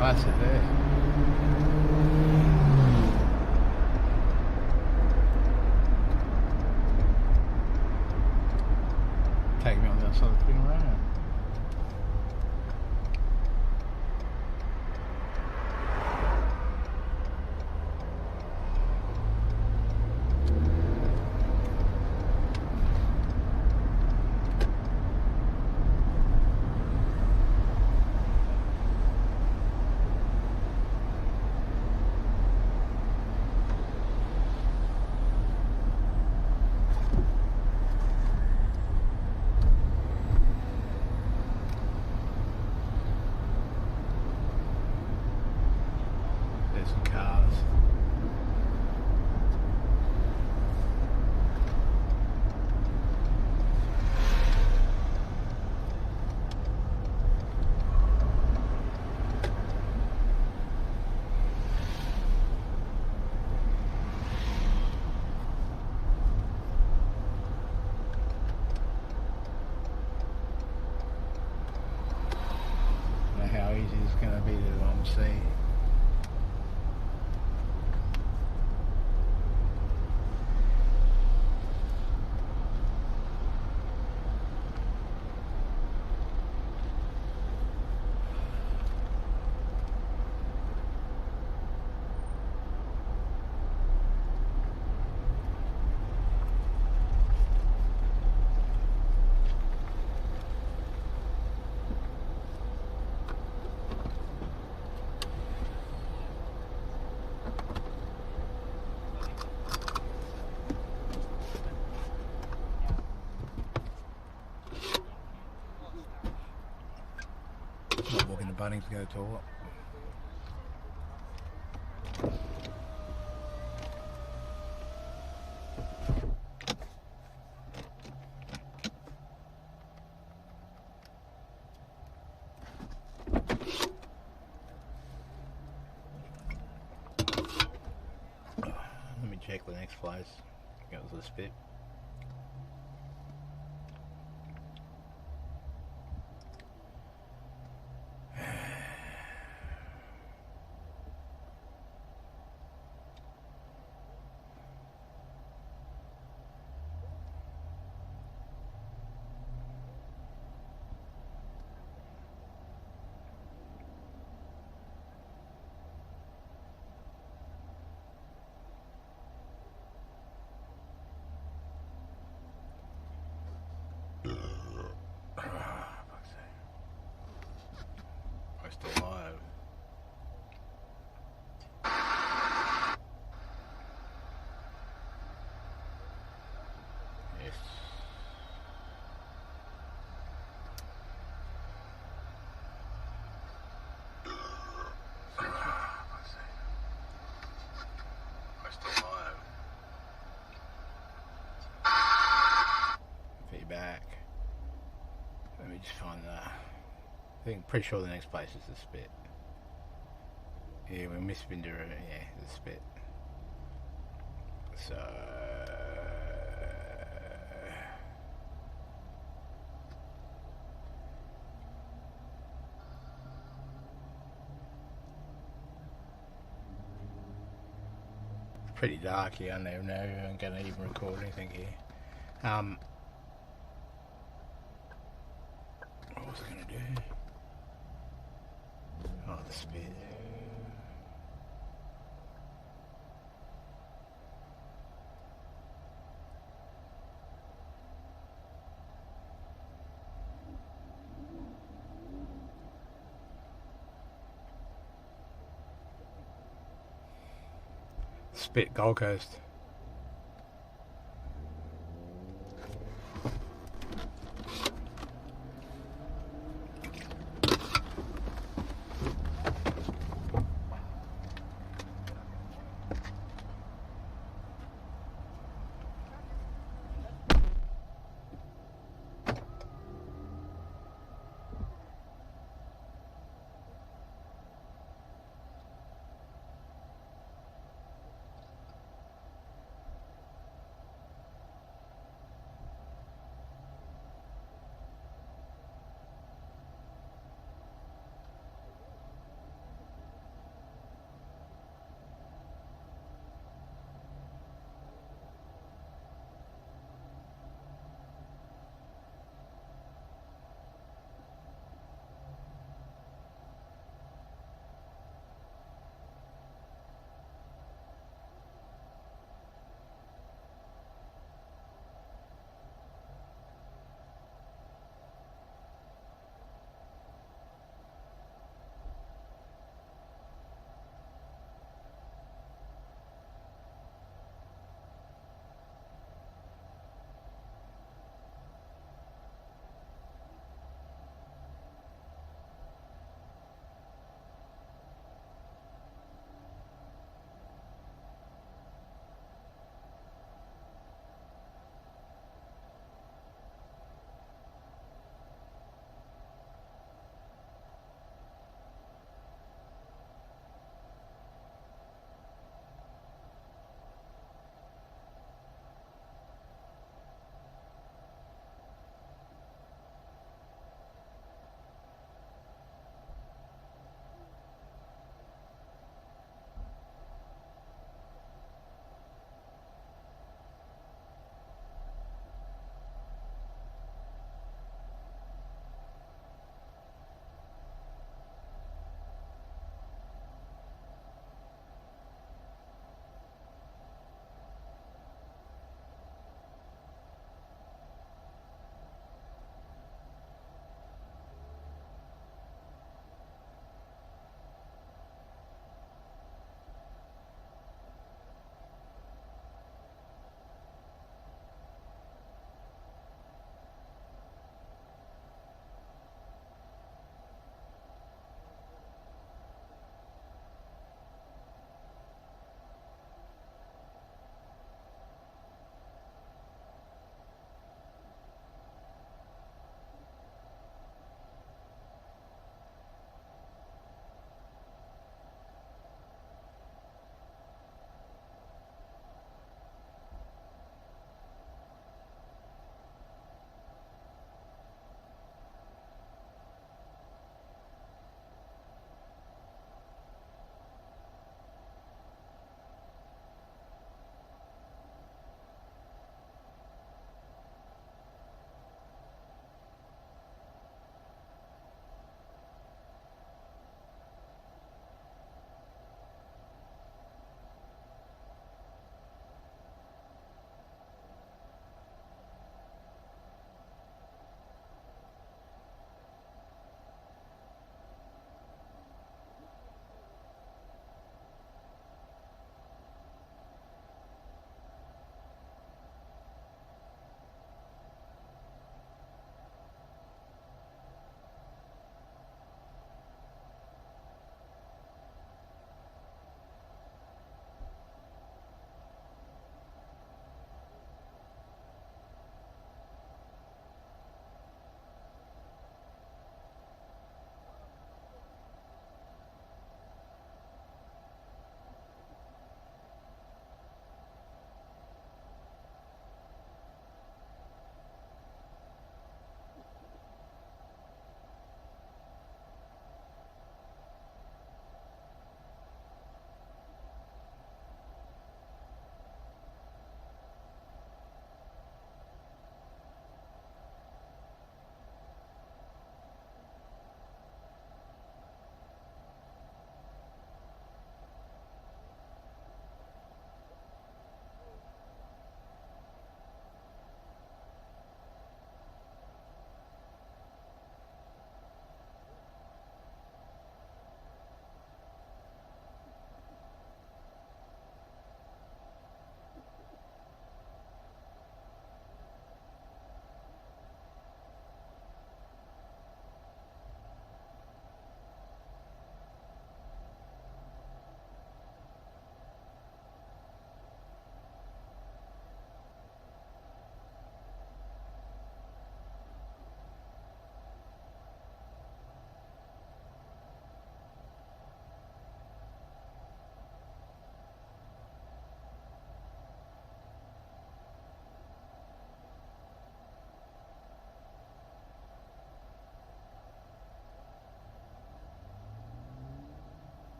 That's it there. Take me on the other side of the thing around. How easy it's going to be to see. Not walking to Bunnings to go to the toilet. Let me check the next place. That was this bit. just find the. I think pretty sure the next place is the Spit. Yeah, we missed Vindera. Yeah, the Spit. So. Pretty dark here. I don't even know if I'm going to even record anything here. What was I going to do? Oh, the Spit. Spit, Gold Coast.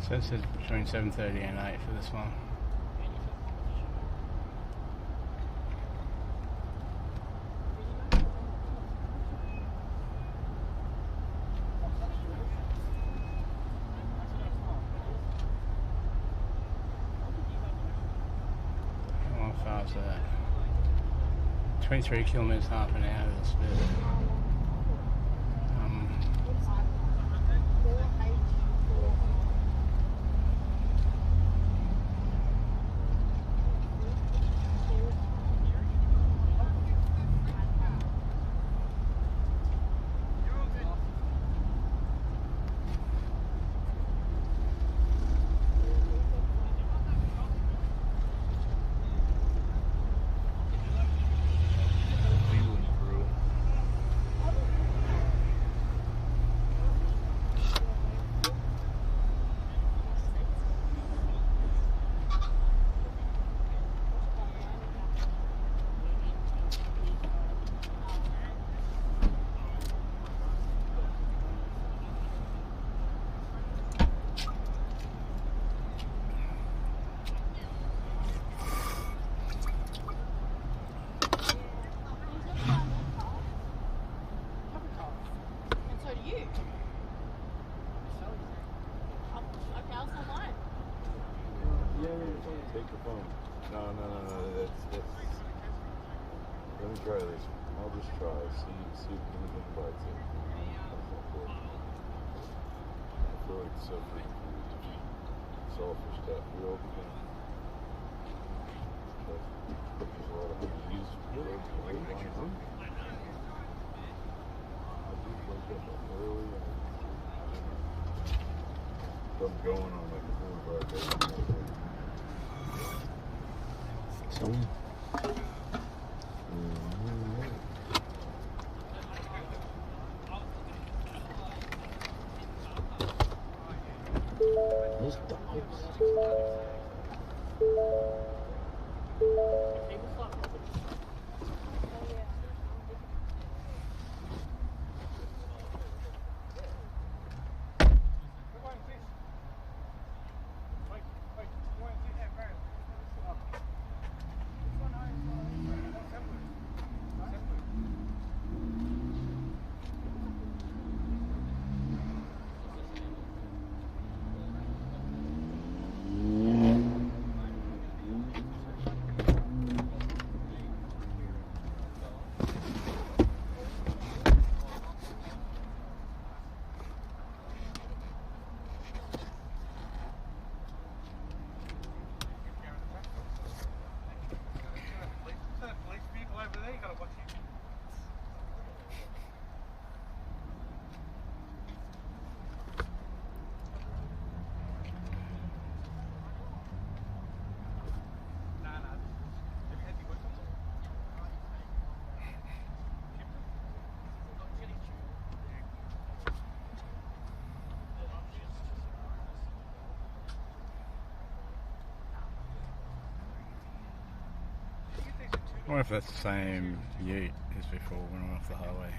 So it says between 7:30 and 8 for this one. How far is that? 23 kilometres half an hour to the speed. Take the phone. No. That's. Let me try this. I'll just try. See if anything bites it. I feel like so freaking selfish stuff. We all begin. There's a lot of use really lines in. I do wake up early and I'm going on like a 4 or 5 days. Those dogs. I wonder if that's the same ute as before when I went off the highway.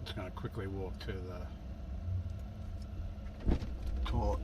Just going to quickly walk to the court.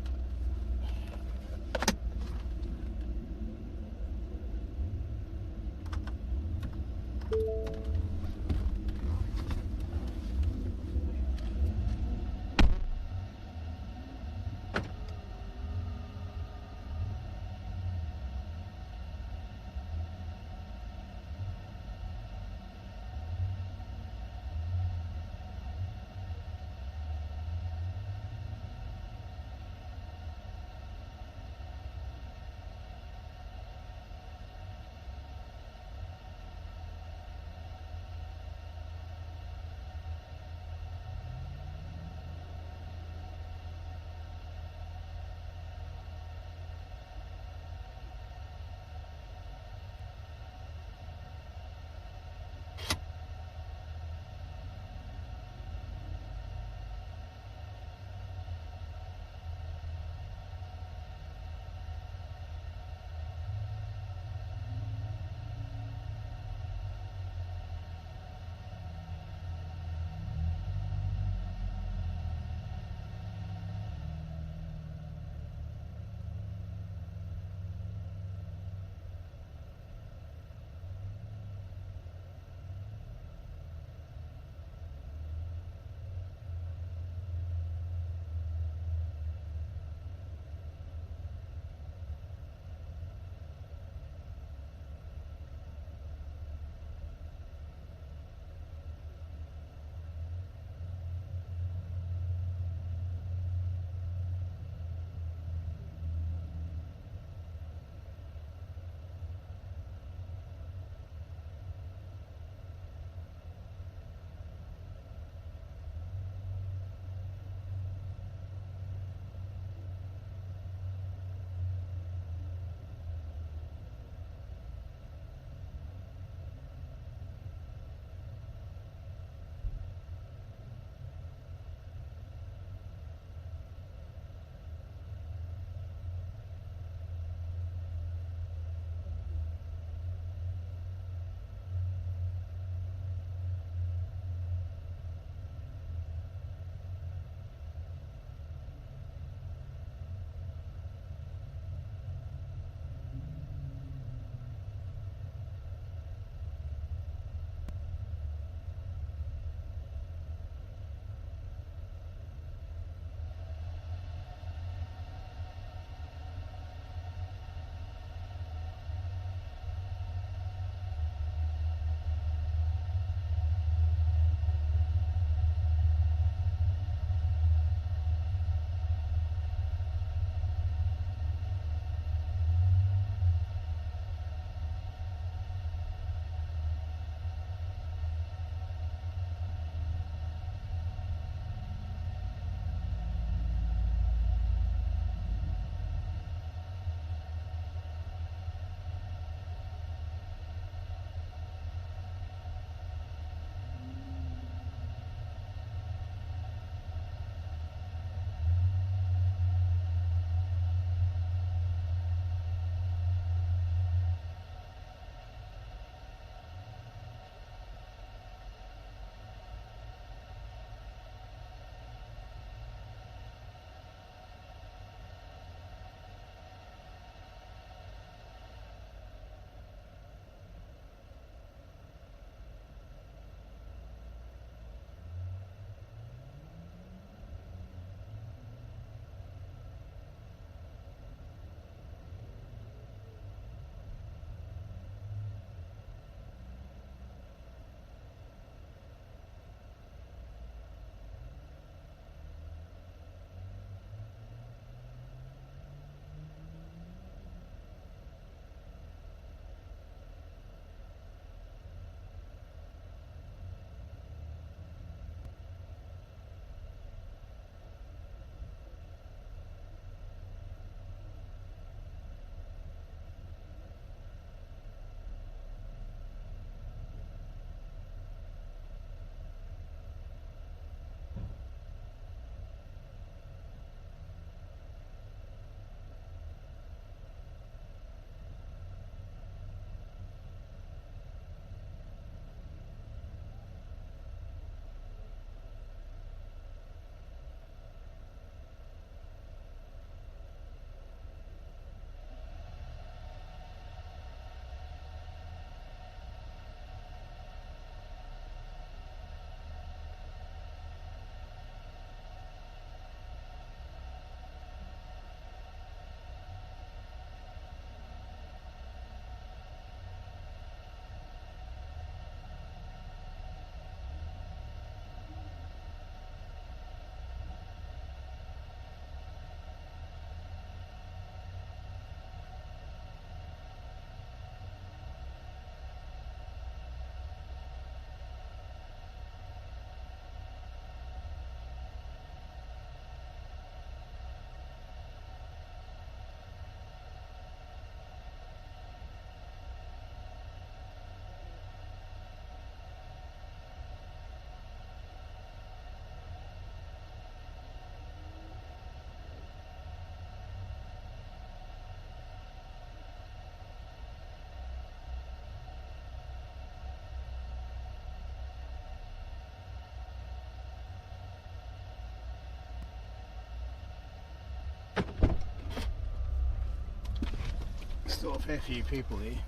Still a fair few people here.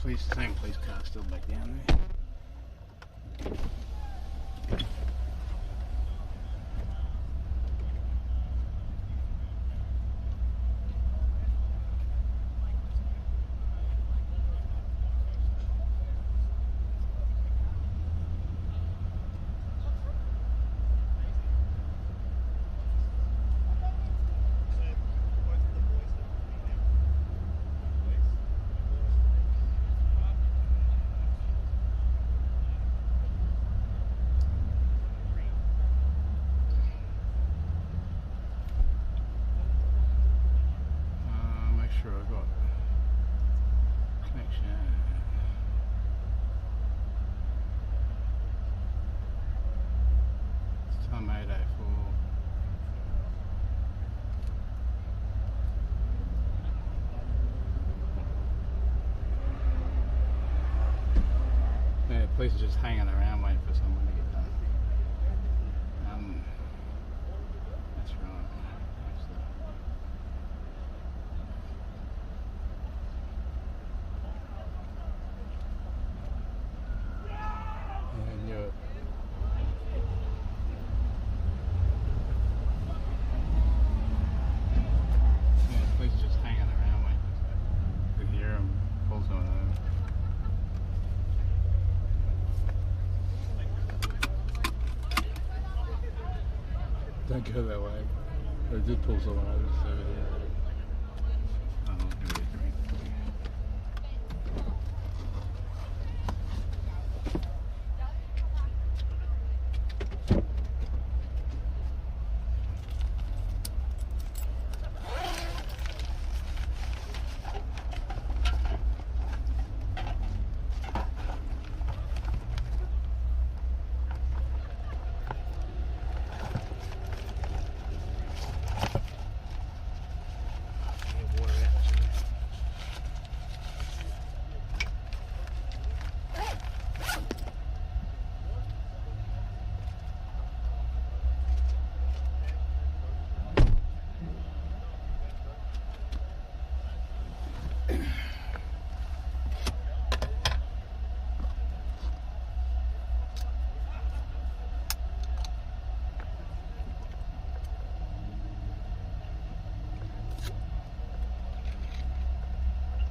The same police car still back down there. Sure I got connection. It's time 8:04. Yeah, police are just hanging around waiting for someone to get done. That's right. Don't go that way. They did pull someone over over there. Oh, give me a drink.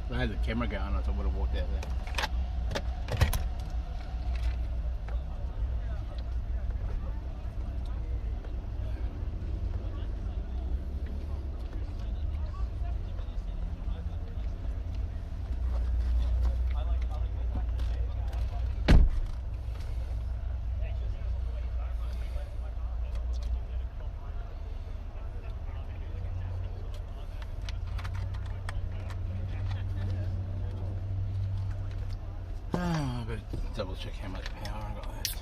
If I had the camera going, I would have walked out there. Double check how much power I got left.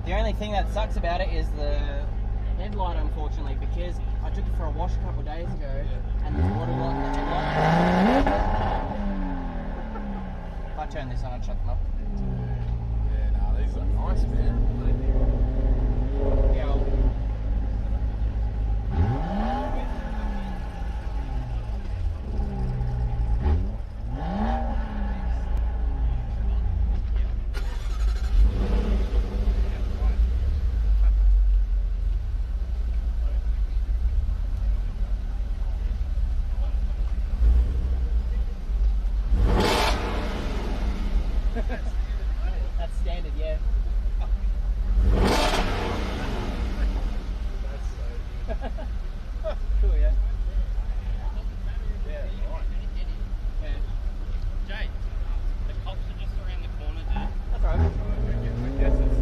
The only thing that sucks about it is the headlight, unfortunately, because I took it for a wash a couple of days ago, and the water got in the headlight. If I turn this on and shut them up. Yeah, no, these are nice, man. Yeah. That's standard, yeah. Cool, yeah. Jay, the cops are just around the corner, dude. That's right. I guess it's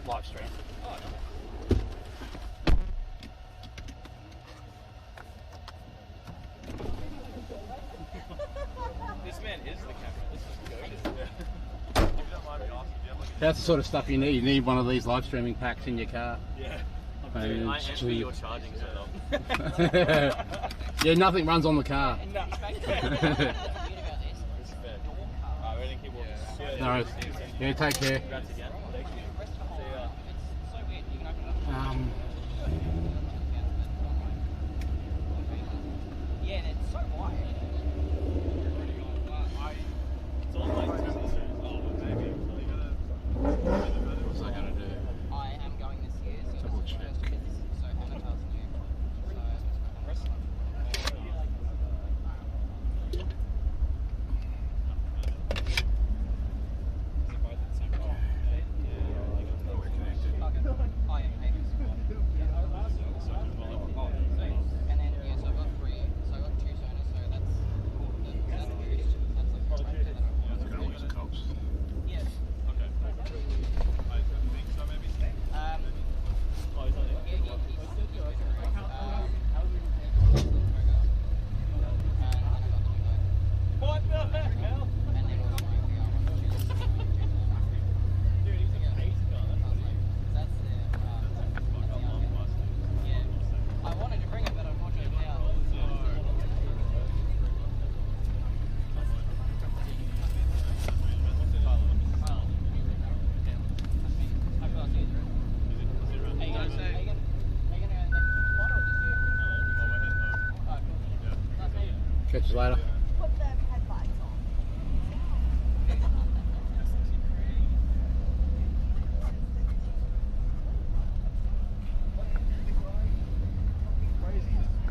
live stream. This man is the camera. This is good. If you don't mind me asking, do you have like That's the sort of stuff you need. You need one of these live streaming packs in your car. Yeah. And I it's envy cheap. your charging setup. Yeah, nothing runs on the car. No. It's fair. Alright, ready to keep walking. No worries. Yeah, take care. Congrats again. Thank you. See ya. Yeah, it's so wide. It's all like What's I gonna do? I am going this year, so Double check. so Hannah tells me. And then yeah, so I've got 3. So I've got 2 zoners, so that's cool. That's boost. That's like Cops. yeah. Okay. I think so, maybe. Oh, he's on it. What the hell? And then also we are on the Dude, he's a pace car. That's the yeah. I wanted to bring it, but unfortunately now. Catch you later. Put the headlights on.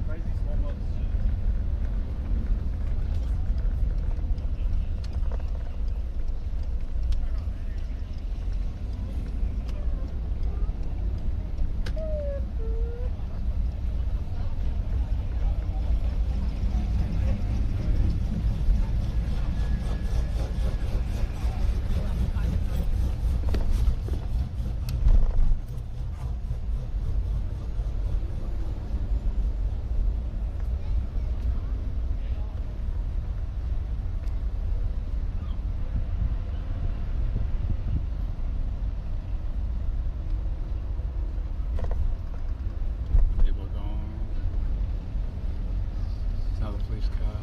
Crazy small ones. People are gone. Another police car.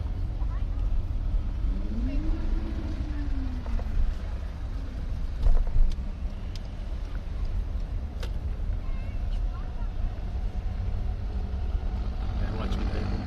They're watching people.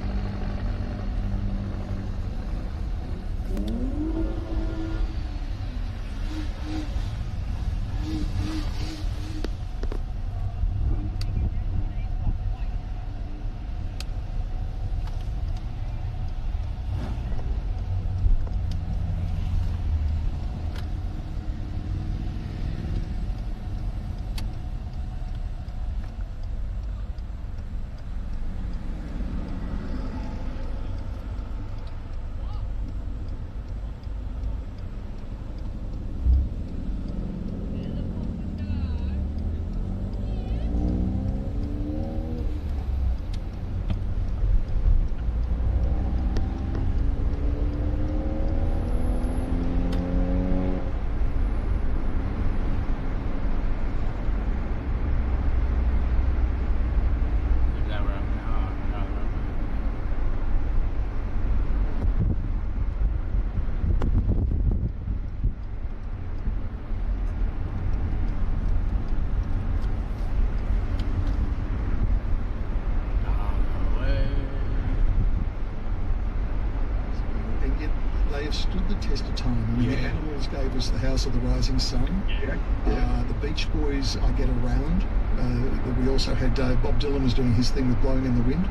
Is that where I'm going? No, And yet they have stood the test of time. I mean, the Animals gave us the House of the Rising Sun. The Beach Boys, I Get Around. We also had Bob Dylan was doing his thing with Blowing in the Wind.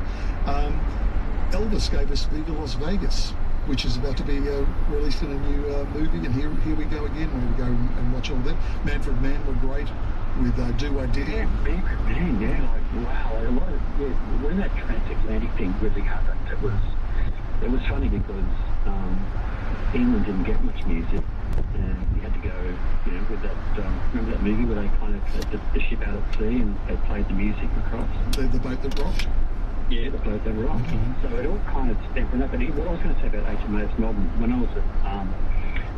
Elvis gave us Viva Las Vegas, which is about to be released in a new movie. And here we go again. We go and watch all that. Manfred Mann were great with Do I Did It. Yeah, Manfred Mann, yeah, like wow. A lot of, when that transatlantic thing really happened, it was funny because England didn't get much music, and we had to go, you know, with that, remember that movie where they kind of had the ship out at sea and they played the music across? The boat that rocked? Yeah, the boat that rocked. So it all kind of stemmed from that. But what I was going to say about HMAS Melbourne, when I was at,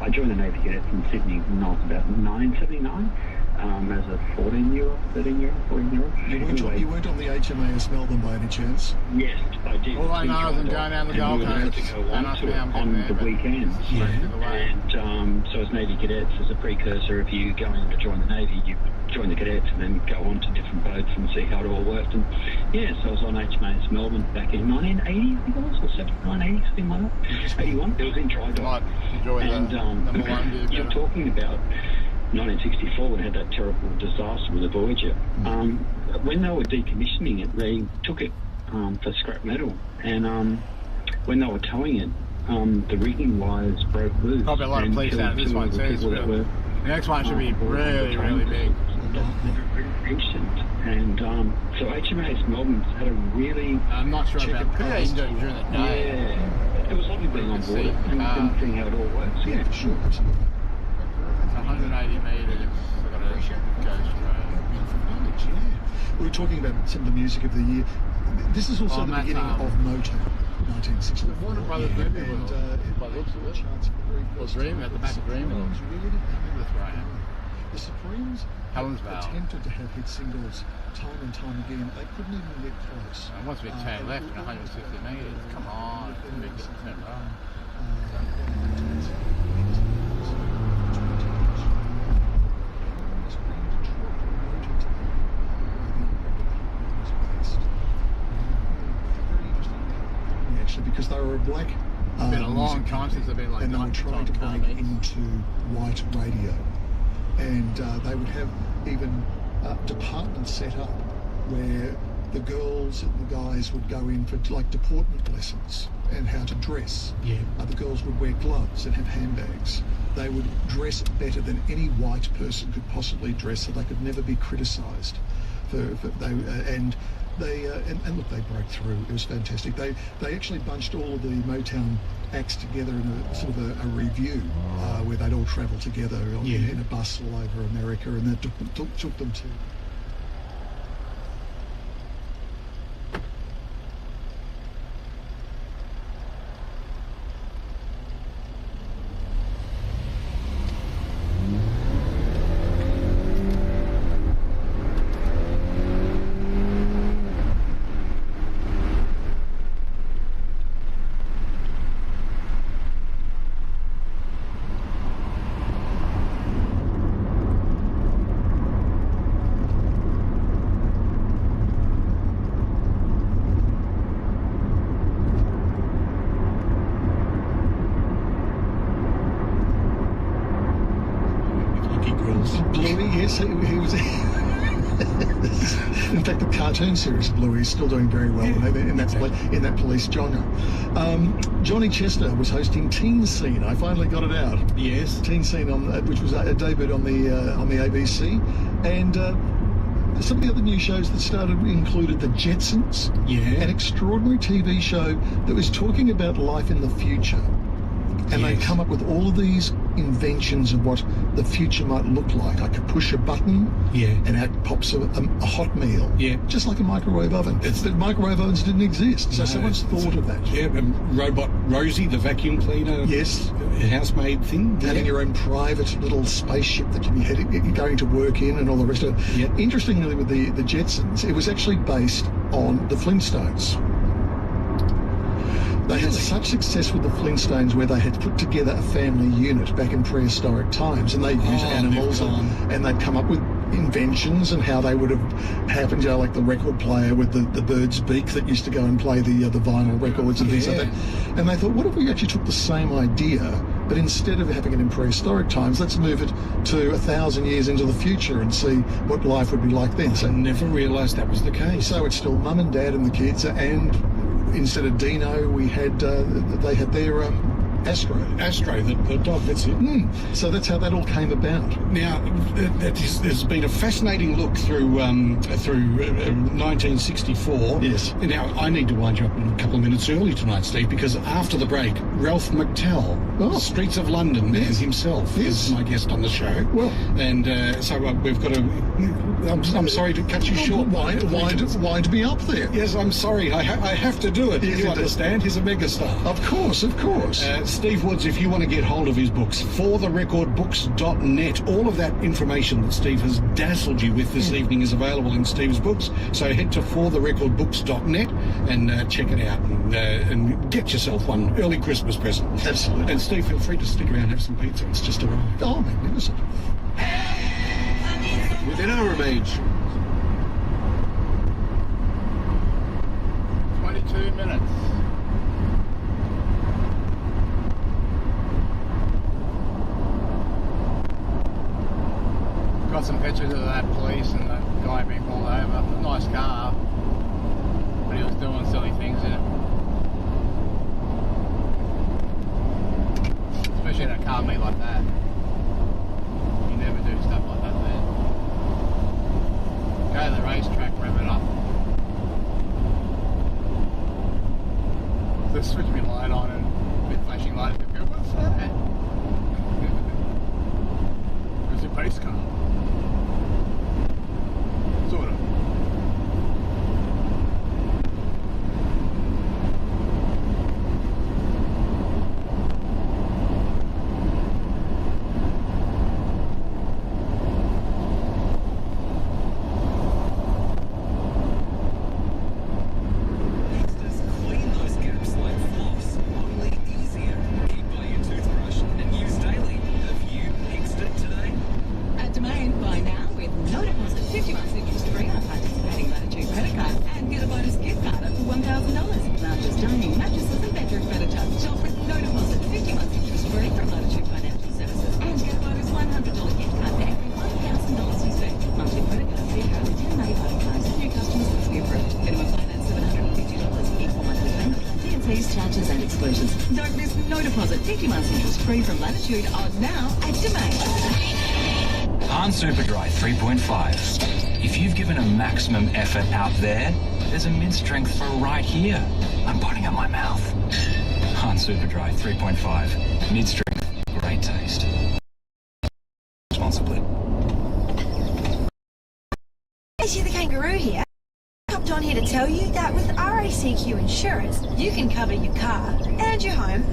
I joined the Navy Cadets in Sydney when I was about 1979. As a 14-year-old, 13-year-old, 14-year-old. You weren't on the HMAS Melbourne by any chance? Yes, I did. All I know is I'm going down the Gold Coast. On the weekends. And so as Navy Cadets, as a precursor of you going to join the Navy, you join the Cadets and then go on to different boats and see how it all worked. And yeah, so I was on HMAS Melbourne back in 1980, I think it was, or 79, 80, something like that. 81. It was in dry dock. And you're talking about 1964, we had that terrible disaster with the Voyager. When they were decommissioning it, they took it for scrap metal, and when they were towing it, the rigging wires broke loose. Probably a lot of police out of this one too. The next one should be really, really big. And so HMAS Melbourne's had a really... I'm not sure about during the day. Yeah, it was lovely being on board and seeing how it all works. Yeah, for sure. 180 metres. We were talking about some of the music of the year. This is also the beginning of Motown, 1964. Warner Brothers movie and by the looks of it. Well, Dream at the back of Dream. That's right. The Supremes attempted to have hit singles time and time again. They couldn't even get close. Once we turn left in 160 metres, come on, couldn't be getting turned right. Because they were a black it's been a long time since they've been like and they were trying to break into white radio, and they would have even departments set up where the girls and the guys would go in for like deportment lessons and how to dress. The girls would wear gloves and have handbags. They would dress better than any white person could possibly dress, so they could never be criticised. And look, they broke through. It was fantastic. They actually bunched all of the Motown acts together in a sort of a review where they'd all travel together in a bus all over America, and that took them to. He was. In fact, the cartoon series Bluey is still doing very well in that police genre. Johnny Chester was hosting Teen Scene. I finally got it out. Yes, Teen Scene which was debuted on the ABC, and some of the other new shows that started included The Jetsons, an extraordinary TV show that was talking about life in the future. And they'd come up with all of these inventions of what the future might look like. I could push a button, and out pops a hot meal, just like a microwave oven. The microwave ovens didn't exist, so someone's thought of that. Robot Rosie, the vacuum cleaner, housemaid thing. Having your own private little spaceship that you'd be going to work in, and all the rest of it. Interestingly, with the Jetsons, it was actually based on the Flintstones. They had such success with the Flintstones where they had put together a family unit back in prehistoric times, and they'd use animals and they'd come up with inventions and how they would have happened, like the record player with the bird's beak that used to go and play the vinyl records and things like that. And they thought, what if we actually took the same idea, but instead of having it in prehistoric times, let's move it to 1,000 years into the future and see what life would be like then. So I never realised that was the case. So it's still mum and dad and the kids, and instead of Dino, we had they had their Astro, the dog, that's it. So that's how that all came about. Now, there's been a fascinating look through 1964. Yes. Now, I need to wind you up a couple of minutes early tonight, Steve, because after the break, Ralph McTell, the Streets of London man himself, is my guest on the show. Well, and so we've got to. I'm sorry to cut you short. Wind me up there. Yes, I'm sorry. I have to do it. Yes, You understand? He's a megastar. Of course. Steve Woods, if you want to get hold of his books, fortherecordbooks.net. All of that information that Steve has dazzled you with this evening is available in Steve's books. So head to fortherecordbooks.net and check it out and get yourself one early Christmas present. Absolutely. And Steve, feel free to stick around and have some pizza. It's just arrived. Oh, magnificent. Within our age. 22 minutes. Got some pictures of that police and that guy being pulled over. Nice car, but he was doing silly things in it. Especially in a car meet like that. You never do stuff like that there. Go to the racetrack, rev it up. Just switch my light on and bit flashing light. Go, what's that? It was a pace car. Sort of. Clean those gaps like floss, only easier. Keep by your toothbrush and use daily. Have you fixed it today? At Domain, buy now with no deposit, 50 months interest free on participating LiveU credit card, and get a bonus gift card up to $1,000. Lounges, dining, mattresses, and bedroom furniture. Shop with no deposit, 50 months interest free from LiveU Financial Services, and get a bonus $100 gift card for every $1,000 you spend. Monthly credit card fee currently $10.95 times. New customers must be approved. Minimum finance $750. Equal monthly payment. T&Cs, charges, and exclusions. Don't miss no deposit, 50 months interest free from Latitude on now at Domain. Han Superdry 3.5. If you've given a maximum effort out there, there's a mid-strength for right here. I'm putting in my mouth. Han Superdry 3.5. Mid-strength, great taste. Responsibly. Casey the Kangaroo here. Hopped on here to tell you that with RACQ Insurance, you can cover your car and your home.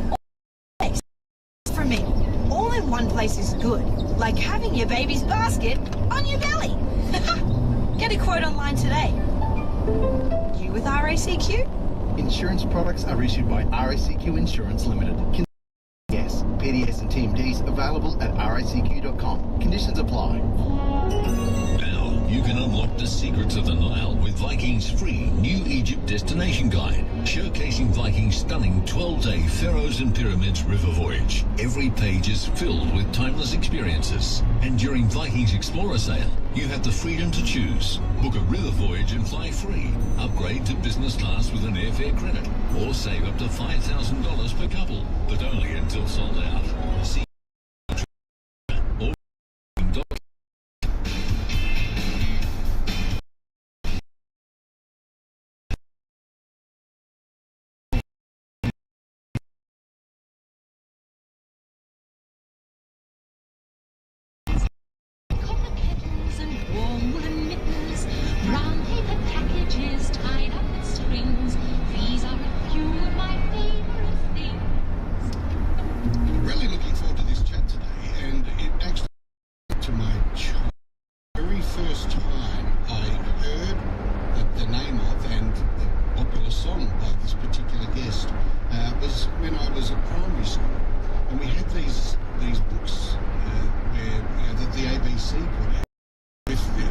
From me, all in one place is good, like having your baby's basket on your belly. Get a quote online today. You with RACQ? Insurance products are issued by RACQ Insurance Limited. Yes, PDS and TMDs available at racq.com. Conditions apply. Now you can unlock the secrets of the Nile with Viking's free New Egypt destination guide, showcasing Viking's stunning 12-day Pharaohs and Pyramids river voyage. Every page is filled with timeless experiences. And during Viking's Explorer sale, you have the freedom to choose. Book a river voyage and fly free. Upgrade to business class with an airfare credit. Or save up to $5,000 per couple, but only until sold out. See Really looking forward to this chat today, and it actually to my very first time I heard the name of and the popular song by this particular guest was when I was at primary school, and we had these books where that the ABC put out,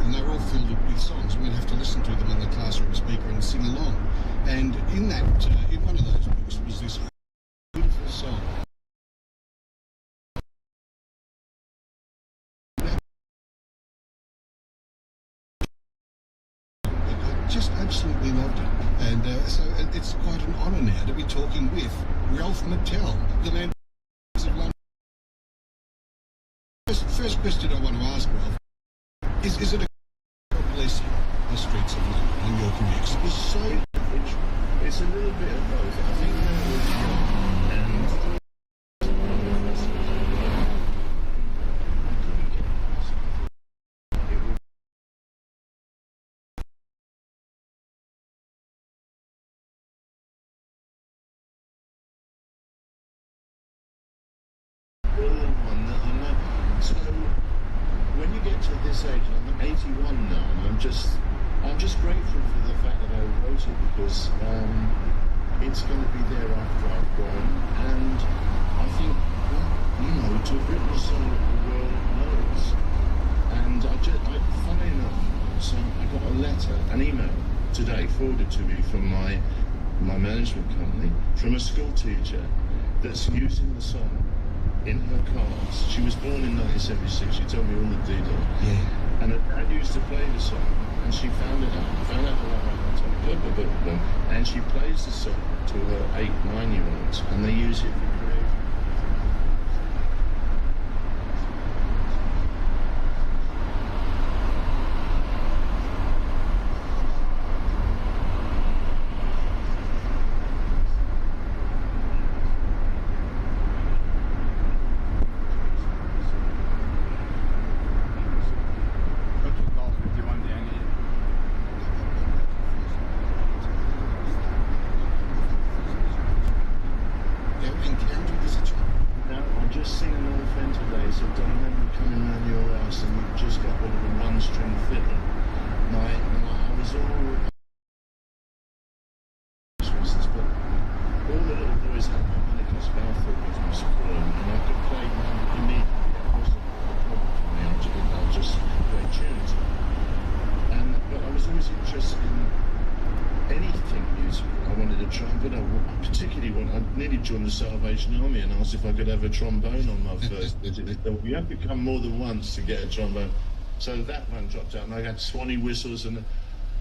and they were all filled with songs. We'd have to listen to them on the classroom speaker and sing along. And in that, in one of those books was this beautiful song. Just absolutely loved it, and so it's quite an honour now to be talking with Ralph McTell, the man question I want to ask, Ralph, is it a blessing, the streets of London and your commutes? It's so... It's a little bit of both. I think when I was young and... So when you get to this age, I'm 81 now, and I'm just grateful for the fact that I wrote it, because it's going to be there after I've gone, and I think, well, to have written a song that the world knows, and funny enough, so I got a letter, an email today forwarded to me from my management company, from a school teacher that's using the song in her class. She was born in 1976. She told me all the details. Yeah. And her dad used to play the song, and she found out and she plays the song to her 8-9-year-olds, and they use it for creative. Joined the Salvation Army and asked if I could have a trombone on my first visit. You have to come more than once to get a trombone. So that one dropped out, and I had Swanee whistles, and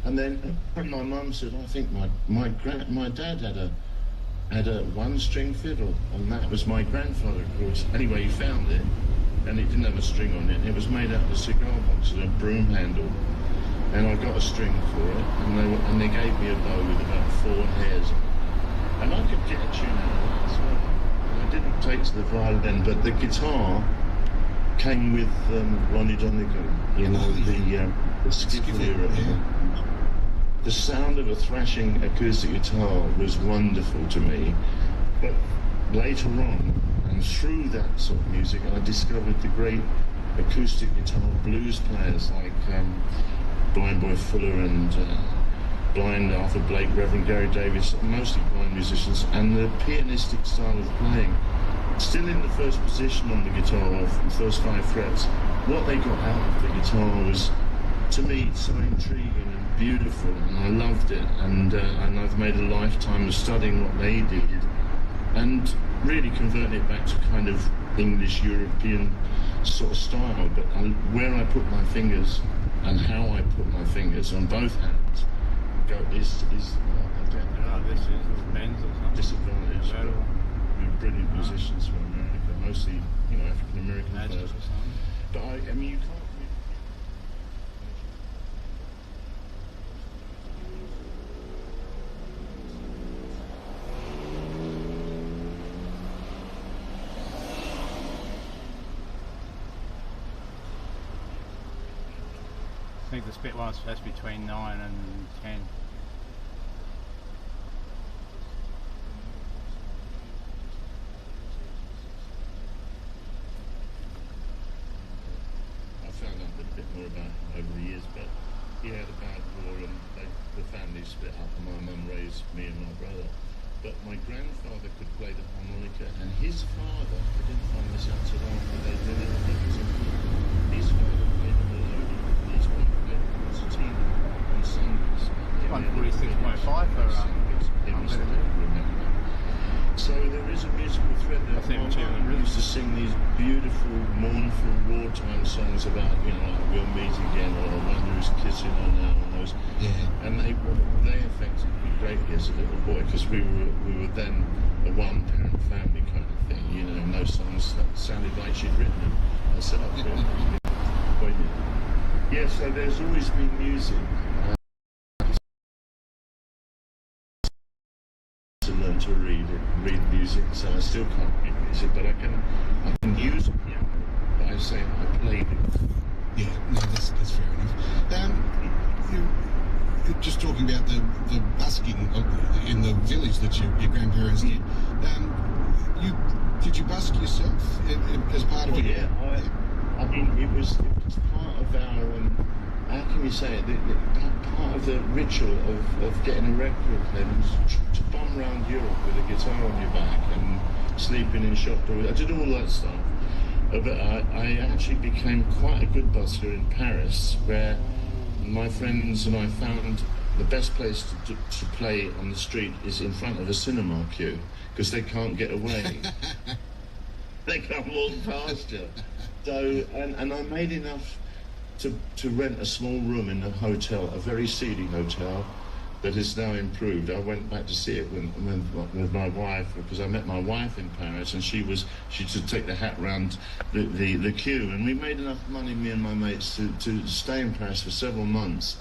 then my mum said, I think my dad had a one-string fiddle, and that was my grandfather, of course. Anyway, he found it, and it didn't have a string on it. It was made out of a cigar box and a broom handle, and I got a string for it, and they gave me a bow with about 4 hairs on it. And I could get a tune out of that as well. And I didn't take to the violin, but the guitar came with Ronnie Donegan, the skiffle era. The sound of a thrashing acoustic guitar was wonderful to me. But later on, and through that sort of music, I discovered the great acoustic guitar blues players like Blind Boy Fuller and Blind Arthur Blake, Reverend Gary Davis, mostly blind musicians, and the pianistic style of playing. Still in the first position on the guitar, the first 5 frets, what they got out of the guitar was, to me, so intriguing and beautiful, and I loved it, and I've made a lifetime of studying what they did, and really converting it back to kind of English, European sort of style, but where I put my fingers and how I put my fingers on both hands, this is Ben's or something. Disadvantage. We're brilliant musicians from America, mostly African American players. But I mean, you can't. I think the split one was supposed to be between 9 and 10. I found out a bit more about him over the years, but he had a bad war and the family split up, and my mum raised me and my brother. But my grandfather could play the harmonica, and his father, I didn't find this out till after they'd been in the his father played the melody, and his wife played the concertina on Sundays. 146.5 for So there is a musical thread there. My mum used to sing these beautiful, mournful wartime songs about, like We'll Meet Again, or I Wonder Who's Kissing Her Now, and those. Yeah. And they affected me greatly as a little boy, because we were then a one-parent family kind of thing, and those songs that sounded like she'd written them. myself. Yeah, so there's always been music. To learn to read music, so I still can't read music, but I can use a piano. But I say I played it. Yeah, no, that's fair enough. You're just talking about the busking in the village that your grandparents did. Did you busk yourself as part of it? Yeah, I mean, it was part of our. How can you say it? Part of the ritual of getting a record player was to bum around Europe with a guitar on your back and sleeping in shop doors. I did all that stuff. But I actually became quite a good busker in Paris, where my friends and I found the best place to play on the street is in front of a cinema queue, because they can't get away. They can't walk past you. So, and I made enough to rent a small room in a hotel, a very seedy hotel that is now improved. I went back to see it with my wife, because I met my wife in Paris, and she should take the hat round the queue, and we made enough money, me and my mates, to stay in Paris for several months.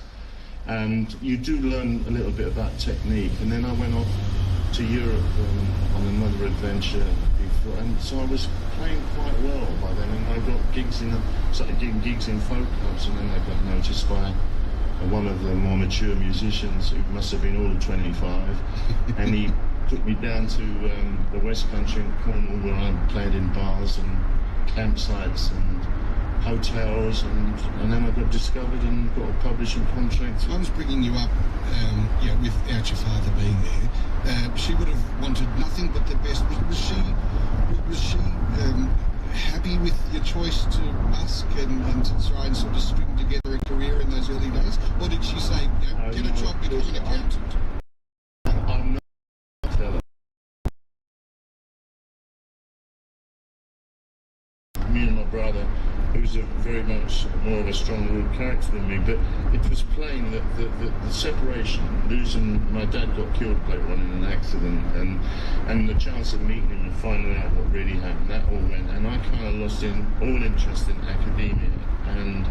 And you do learn a little bit about technique, and then I went off to Europe on another adventure before, and so I was playing quite well by then, and I got started getting gigs in folk clubs, and then I got noticed by one of the more mature musicians, who must have been all 25, and he took me down to the West Country in Cornwall, where I played in bars and campsites and hotels, and then I got discovered and got a publishing contract. I was bringing you up, without your father being there. She would have wanted nothing but the best. Was she happy with your choice to busk and to try and sort of string together a career in those early days, or did she say, get a job, become an accountant? I'm not a fella. Me and my brother, who's very much more of a strong-willed character than me, but it was plain that the separation, losing my dad got killed later on in an accident, and the chance of meeting him and finding out what really happened, that all went, and I kind of lost all interest in academia, and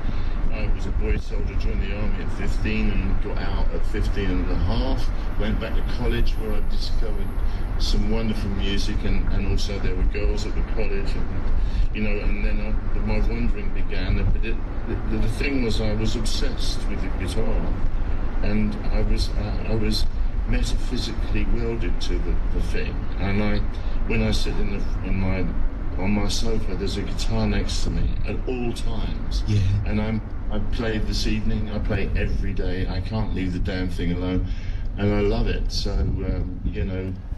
I was a boy soldier, joined the army at 15 and got out at 15 and a half, went back to college where I discovered some wonderful music, and also there were girls at the college, and then my wandering began. But the thing was, I was obsessed with the guitar, and I was metaphysically welded to the thing. And when I sit on my sofa, there's a guitar next to me at all times. Yeah. And I played this evening. I play every day. I can't leave the damn thing alone, and I love it. So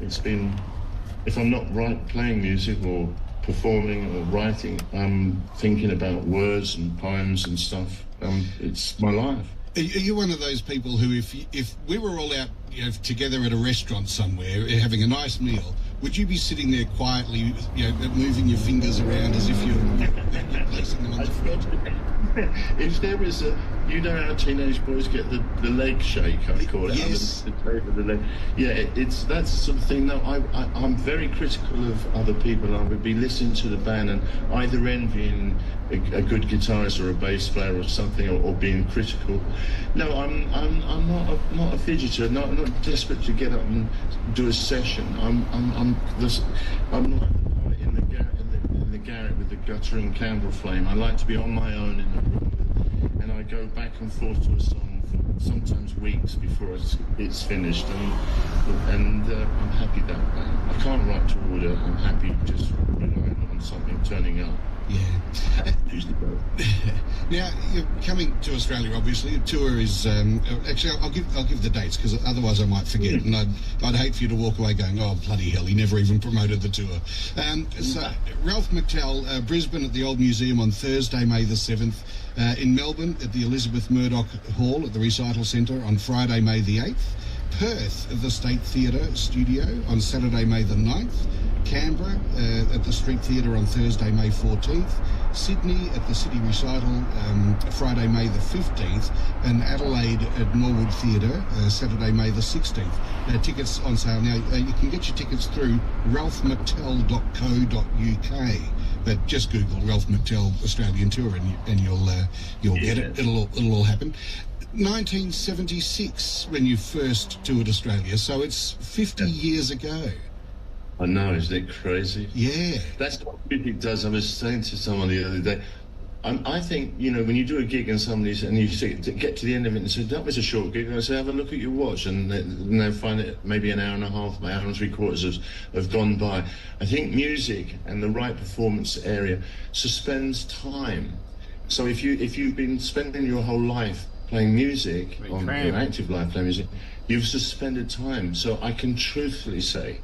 it's been. If I'm not playing music or performing or writing, I'm thinking about words and poems and stuff. It's my life. Are you one of those people who, if we were all out together at a restaurant somewhere having a nice meal, would you be sitting there quietly, moving your fingers around as if you're placing them on the foot? If there was how teenage boys get the leg shake, I call it. Yes. The leg. Yeah, it's that sort of thing. No, I'm very critical of other people. I would be listening to the band and either envying a good guitarist or a bass player or something, or being critical. No, I'm not a fidgeter. Not desperate to get up and do a session. I'm like in the garret with the guttering candle flame. I like to be on my own in the room, and I go back and forth to a song for sometimes weeks before it's finished, and I'm happy that way. I can't write to order. I'm happy just relying on something turning up. Yeah. Now you're coming to Australia. Obviously, the tour is actually. I'll give the dates, because otherwise I might forget, and I'd hate for you to walk away going, "Oh bloody hell, he never even promoted the tour." So Ralph McTell, Brisbane at the Old Museum on Thursday, May the 7th. In Melbourne at the Elizabeth Murdoch Hall at the Recital Centre on Friday, May the 8th. Perth at the State Theatre Studio on Saturday, May the 9th. Canberra at the Street Theatre on Thursday, May 14th. Sydney at the City Recital Friday, May the 15th. And Adelaide at Norwood Theatre Saturday, May the 16th. Tickets on sale now. You can get your tickets through ralphmctell.co.uk. but just Google Ralph McTell Australian Tour and you'll get it. It'll all happen. 1976 when you first toured Australia, so it's 50 years ago. I know, isn't it crazy? Yeah. That's what music does. I was saying to someone the other day, I think, you know, when you do a gig and somebody's, and you get to the end of it and say, that was a short gig, and I say, have a look at your watch, and they find it maybe an hour and a half, an hour and 3/4 have gone by. I think music and the right performance area suspends time. So if you've been spending your whole life playing music, on your active life playing music, you've suspended time. So I can truthfully say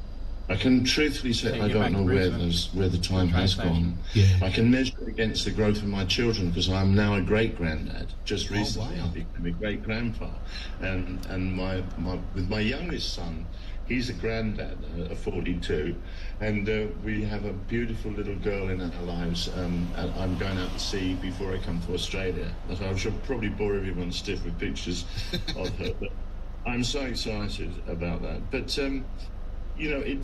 I don't know where the time has gone. Yeah. I can measure it against the growth of my children because I'm now a great granddad. Just recently, I became a great grandpa, and with my youngest son, he's a granddad, 42, and we have a beautiful little girl in our lives. And I'm going out to sea before I come to Australia. I should probably bore everyone stiff with pictures of her, but I'm so excited about that. But you know, it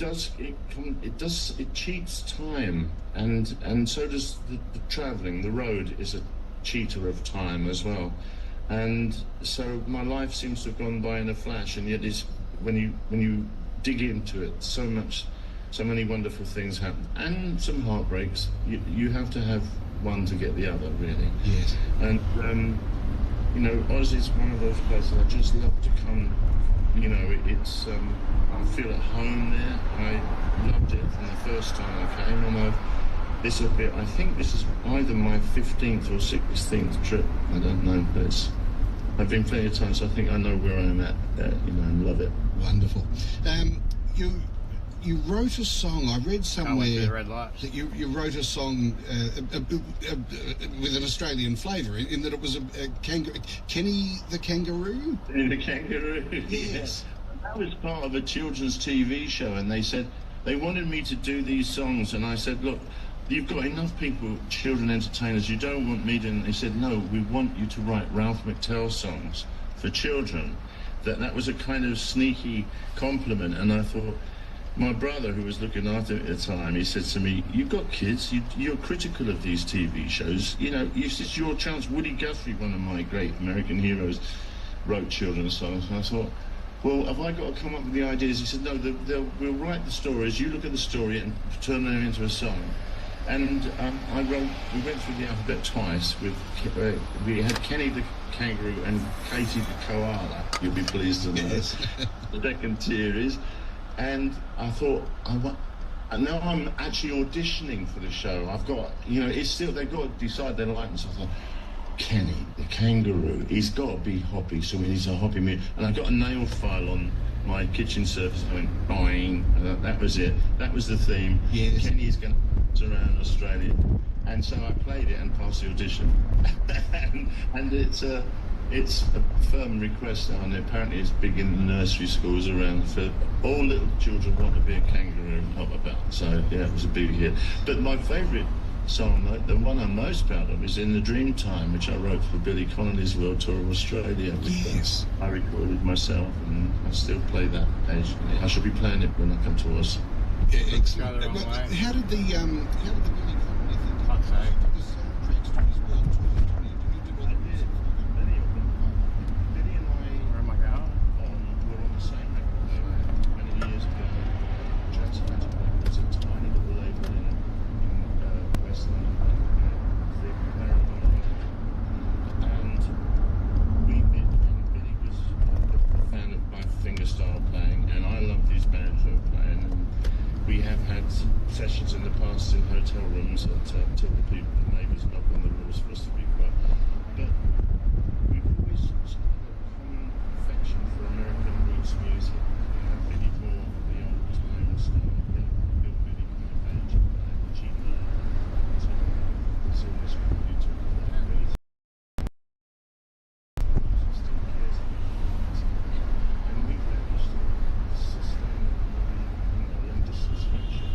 cheats time, and so does the travelling. The road is a cheater of time as well, and so my life seems to have gone by in a flash. And yet, it's when you dig into it, so many wonderful things happen, and some heartbreaks. You have to have one to get the other, really. Yes. And you know, Oz is one of those places I just love to come. You know, it's I feel at home there. I loved it from the first time I came, and I think this is either my 15th or 16th trip. I don't know, but I've been plenty of times, so I think I know where I'm at. You know, and love it. Wonderful. You wrote a song. I read somewhere that you wrote a song with an Australian flavour, in that it was a kangaroo. Kenny the Kangaroo? The Kangaroo, yes. That was part of a children's TV show, and they said they wanted me to do these songs, and I said, look, you've got enough people, children entertainers, you don't want me to, and they said, no, we want you to write Ralph McTell songs for children. That was a kind of sneaky compliment, and I thought, my brother, who was looking after me at the time, he said to me, you've got kids, you're critical of these TV shows, you know, it's your chance. Woody Guthrie, one of my great American heroes, wrote children's songs, and I thought, well, have I got to come up with the ideas? He said, no, we'll write the stories, you look at the story and turn them into a song. And we went through the alphabet twice. We had Kenny the Kangaroo and Katie the Koala, you'll be pleased to know. Yes. The second tier is. And I thought, and now I'm actually auditioning for the show. I've got, you know, it's still, they've got to decide their likeness. I thought, Kenny, the Kangaroo, he's got to be hoppy, so he needs a hoppy music. And I got a nail file on my kitchen surface. I went, boing, and that was it. That was the theme. Yes. Kenny's going to around Australia. And so I played it and passed the audition. and it's a firm request now, and apparently it's big in the nursery schools around. For all little children want to be a kangaroo and hop about. So yeah, it was a big hit. But my favourite song, the one I'm most proud of, is In the Dreamtime, which I wrote for Billy Connolly's World Tour of Australia. Yes. I recorded myself, and I still play that occasionally. I should be playing it when I come to us. Yeah, excellent. How did the Billy Connolly thing? Sessions in the past in hotel rooms until the people, the neighbours knock on the doors for us to be quiet. But we've always had a common affection for American roots music. Billy Moore, the old time style, Bill Billy kind of band, cheap it's always good to talk about Billy. Still cares about it. And we've managed to sustain a long-distance friendship.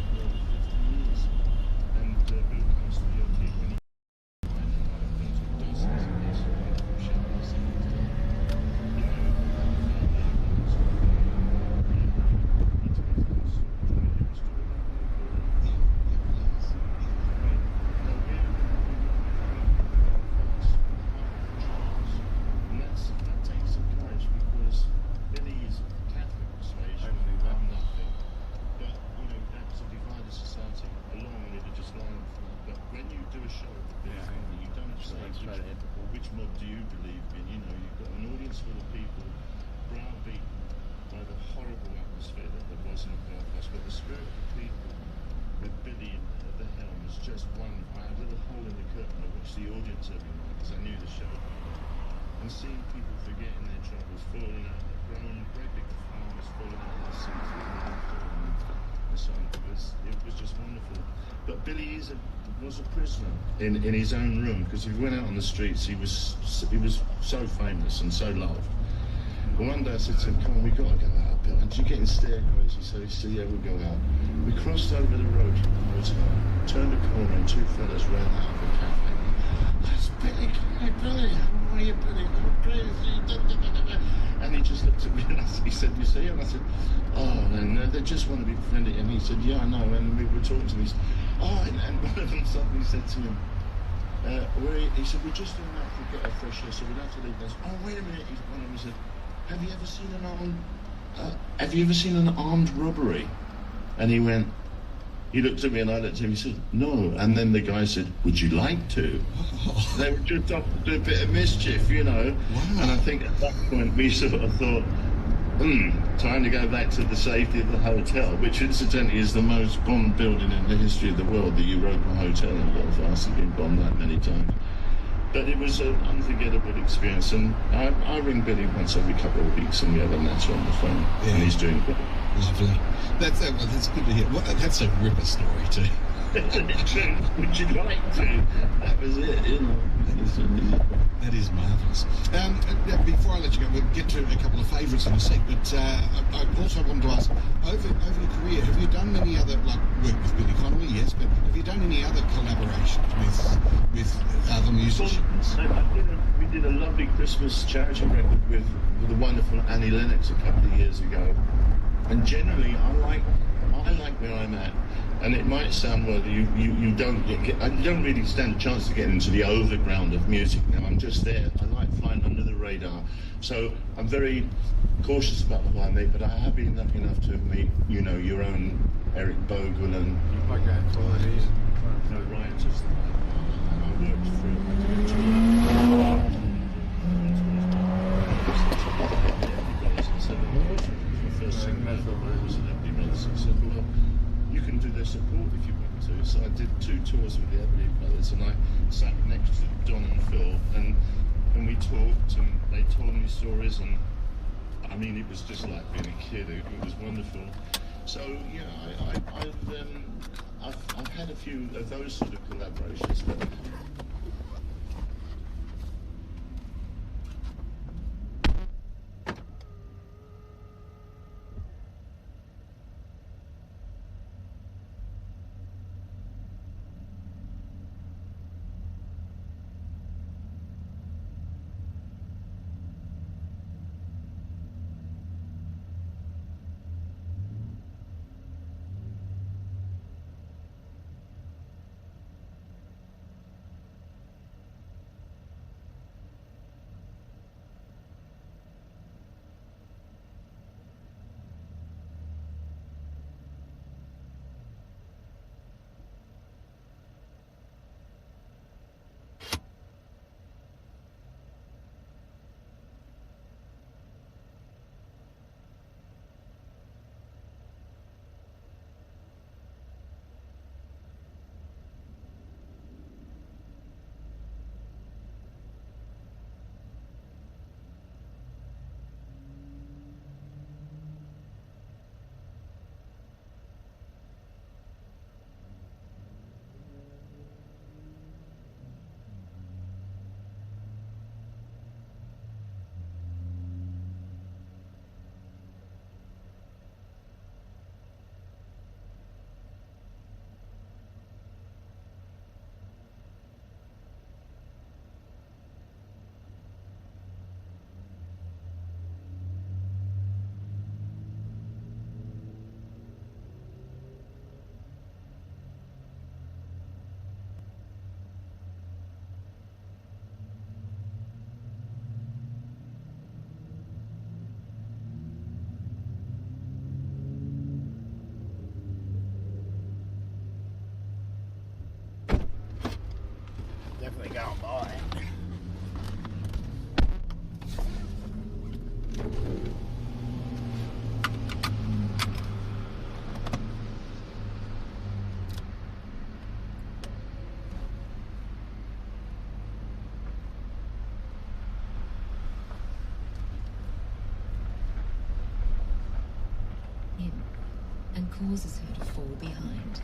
And Bill comes to the UK when he straight ahead before. Which mob do you believe in? You know, you've got an audience full of people browbeaten by the horrible atmosphere that there was in Belfast, but the spirit of the people with Billy at the helm was just wonderful. I had a little hole in the curtain. I watched the audience every night because I knew the show. And seeing people forgetting their troubles, falling out, grown, great big farmers falling out of their seats and so on, it was just wonderful. But Billy was a prisoner in his own room, because if he went out on the streets, he was so famous and so loved. But one day I said to him, come on, we've got to go out, Bill. And you get in stair crazy? So he said, yeah, we'll go out. We crossed over the road to the hotel, turned a corner, and two fellas ran out of the cafe. That's Billy. Hey, Billy, how are you, Billy? I'm crazy. And he just looked at me and he said, you see? And I said, oh, no, they just want to be friendly. And he said, yeah, I know. And we were talking to him. He said, oh, and one of them suddenly said to him, he said, we're just going out to get a fresh air, so we'd have to leave this. Oh, wait a minute. One of them said, have you ever seen an armed robbery? And he went, he looked at me and I looked at him, he said, no. And then the guy said, would you like to? They were just off to do a bit of mischief, you know. Wow. And I think at that point we sort of thought, time to go back to the safety of the hotel, which incidentally is the most bombed building in the history of the world, the Europa Hotel in Belfast. Has been bombed that many times. But it was an unforgettable experience, and I ring Billy once every couple of weeks and we have a natter on the phone, and he's doing good. Lovely. That's good to hear. That's a ripper story too. Would you like to? That was it, you know. That is marvellous. Before I let you go, we'll get to a couple of favourites in a sec, but I also wanted to ask, over your career, have you done many other, like work with Billy Connolly, yes, but have you done any other collaborations with other musicians? We did a lovely Christmas charity record with the wonderful Annie Lennox a couple of years ago, and generally I like where I'm at. And it might sound well, you don't really stand a chance to get into the overground of music now. I'm just there. I like flying under the radar. So I'm very cautious about who I meet, but I have been lucky enough to meet, you know, your own Eric Bogle and my grandfather. No rioters. And I worked through the first single was an empty medicine. So you can do their support if you want to. So I did 2 tours with the Everly Brothers, and I sat next to Don and Phil, and we talked, and they told me stories, and I mean, it was just like being a kid. It was wonderful. So yeah, I've had a few of those sort of collaborations. But causes her to fall behind.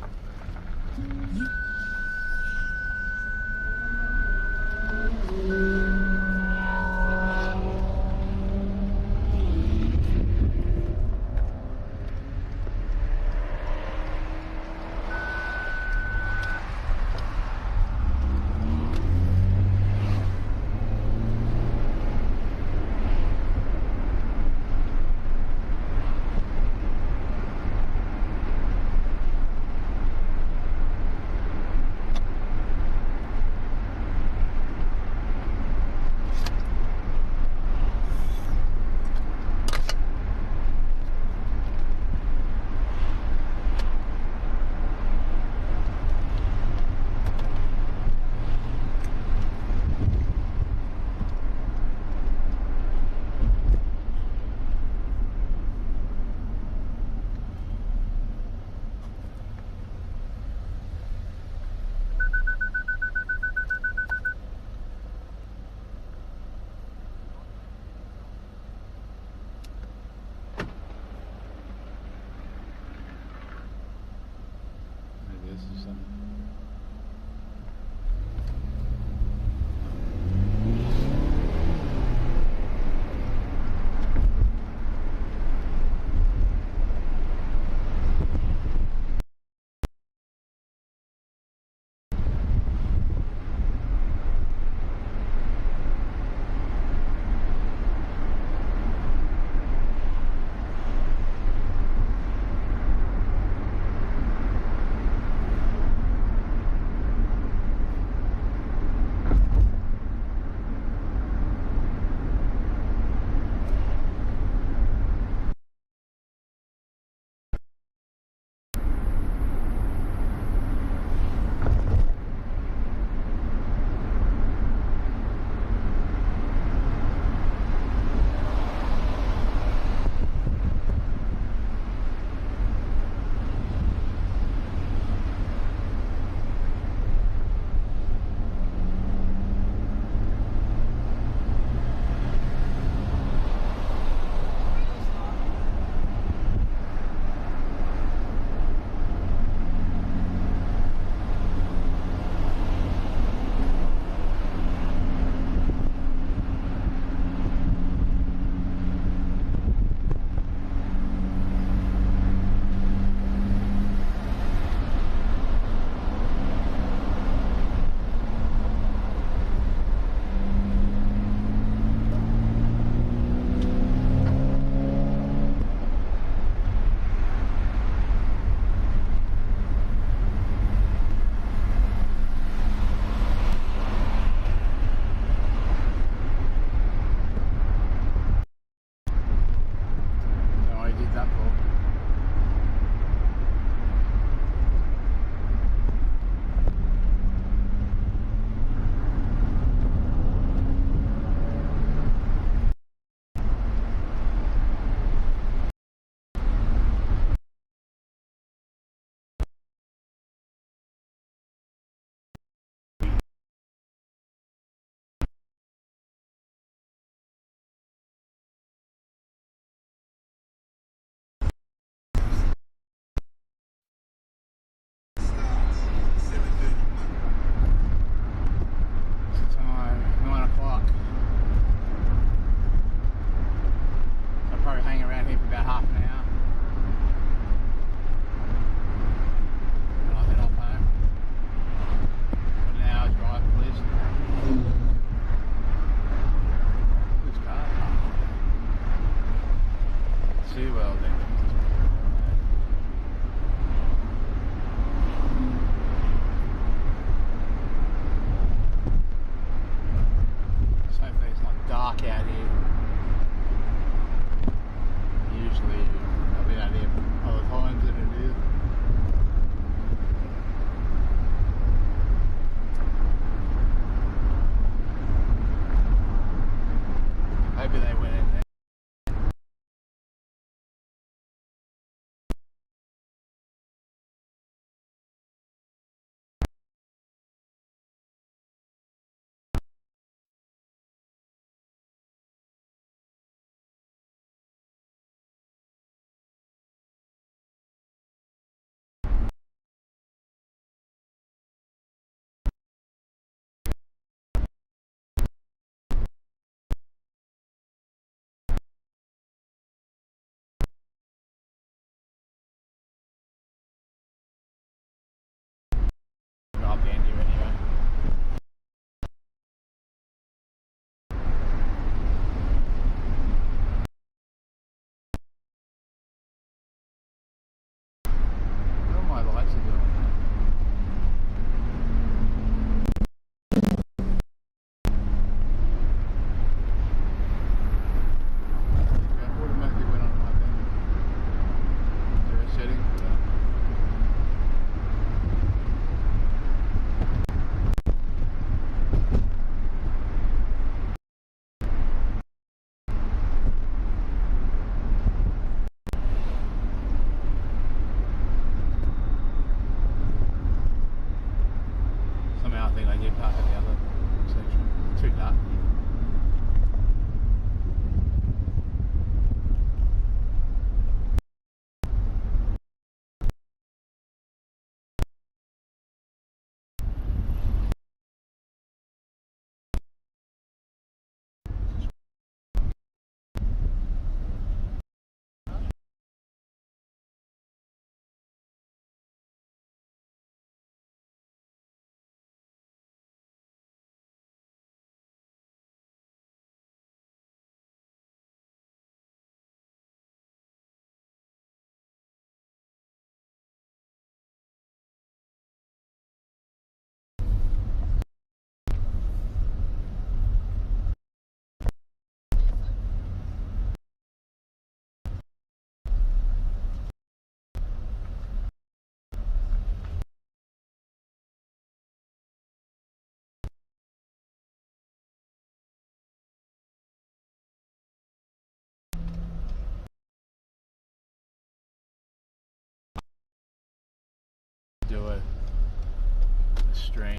stream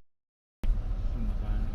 on my phone.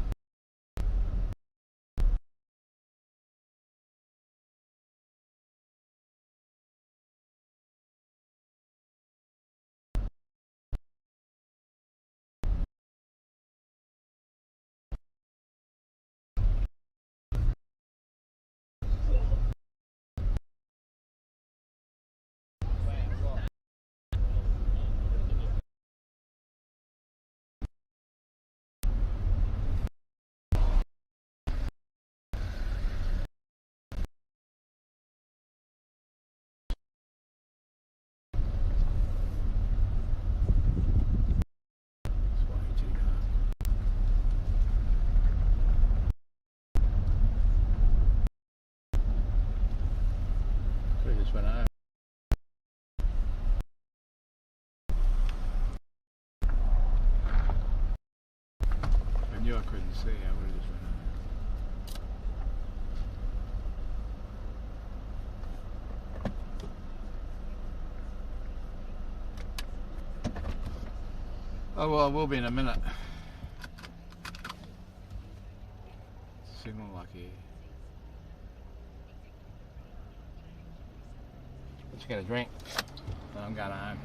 Just went home. I knew I couldn't see, I would have just went home. Oh well, I will be in a minute. Signal lucky. Let's get a drink. Then I'm going home.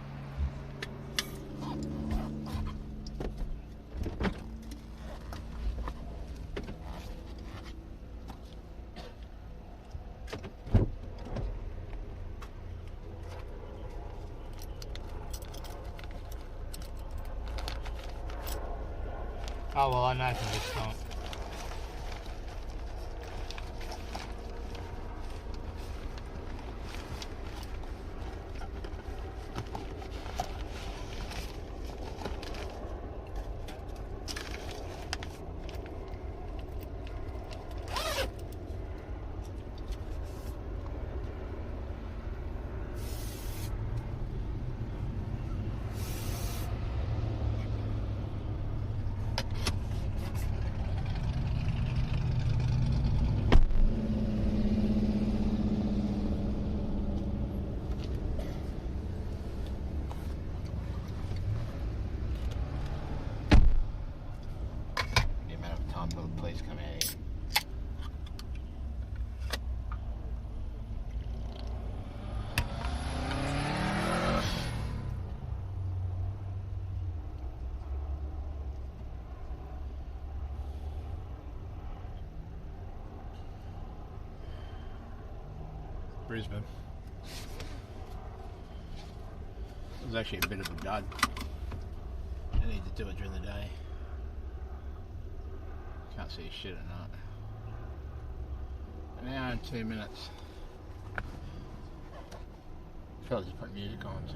Oh well, I know from this time. Please come out here. Brisbane. It was actually a bit of a dud. I need to do it during the day. Can't see shit at night. An hour and 2 minutes. Probably just put music on too.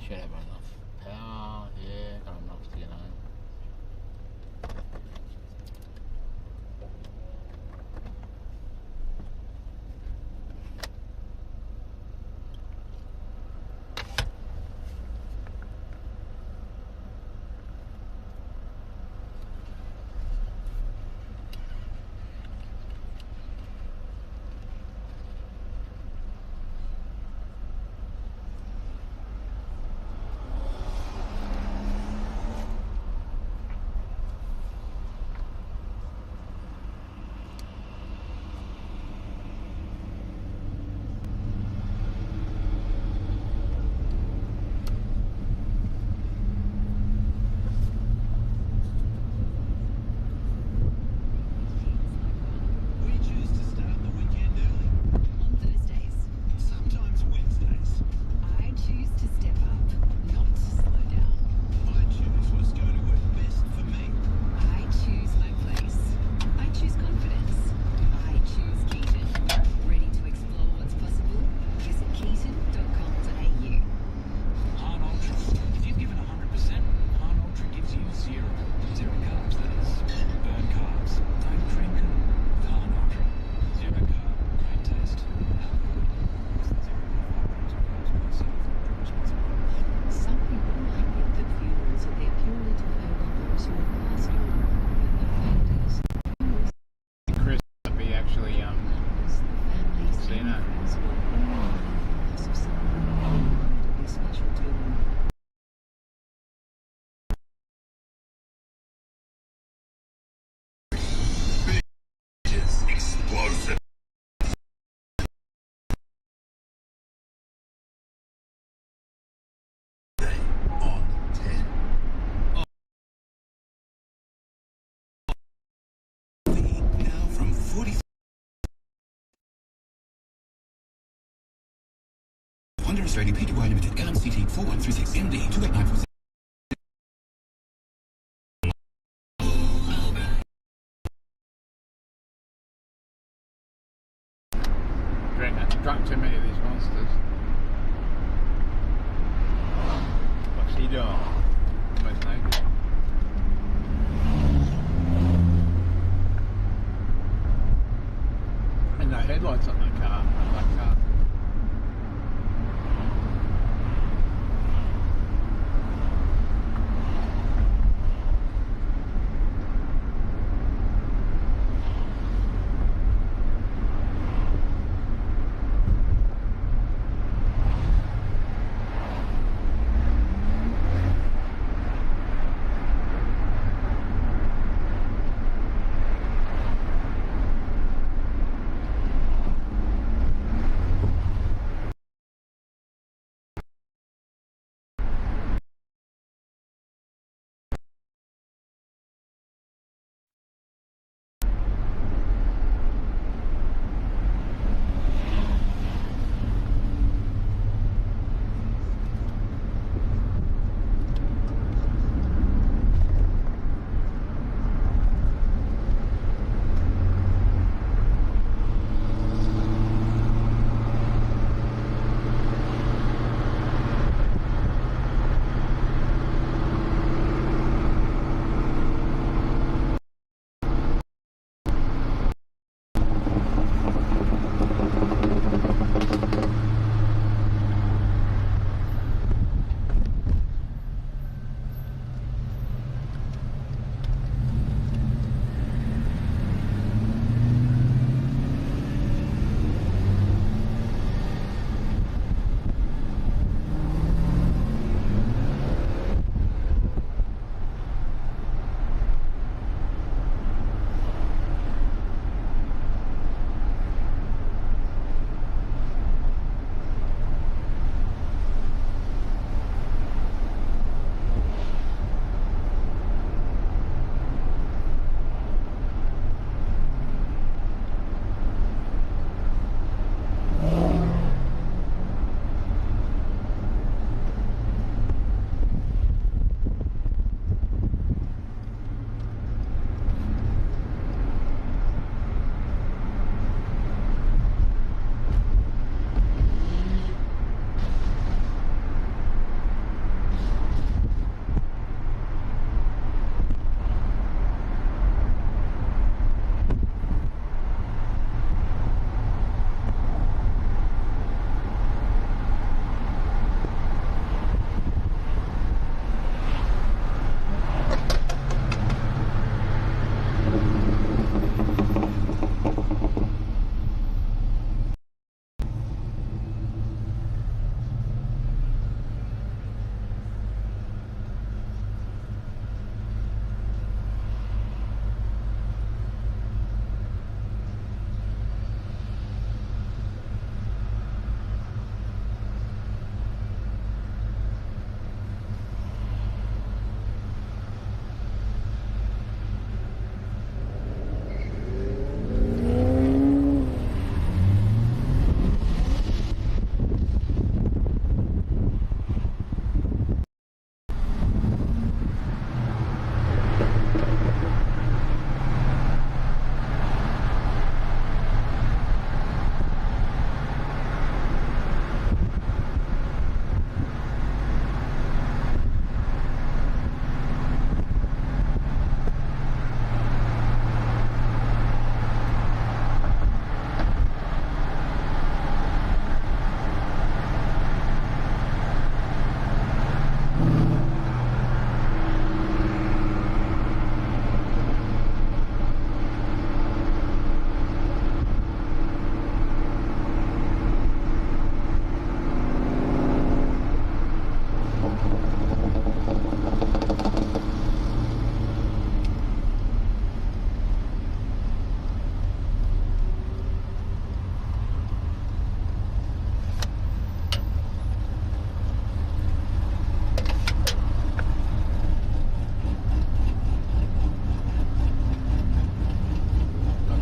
Should have enough power. Yeah, got enough to get home. Honda Australia Pty Limited, LMCT 4136 MD 28946. Drunk too many of these monsters. What's he doing? Almost naked. And no headlights on that car.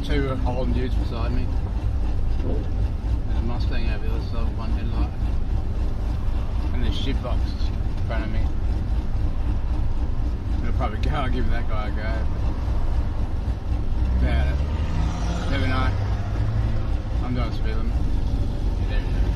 two Holland dudes beside me. There's a Mustang over the other side with one headlight. And the shit box in front of me. It'll probably go, I'll give that guy a go. About it. Never know. I'm doing speed limit. There it is.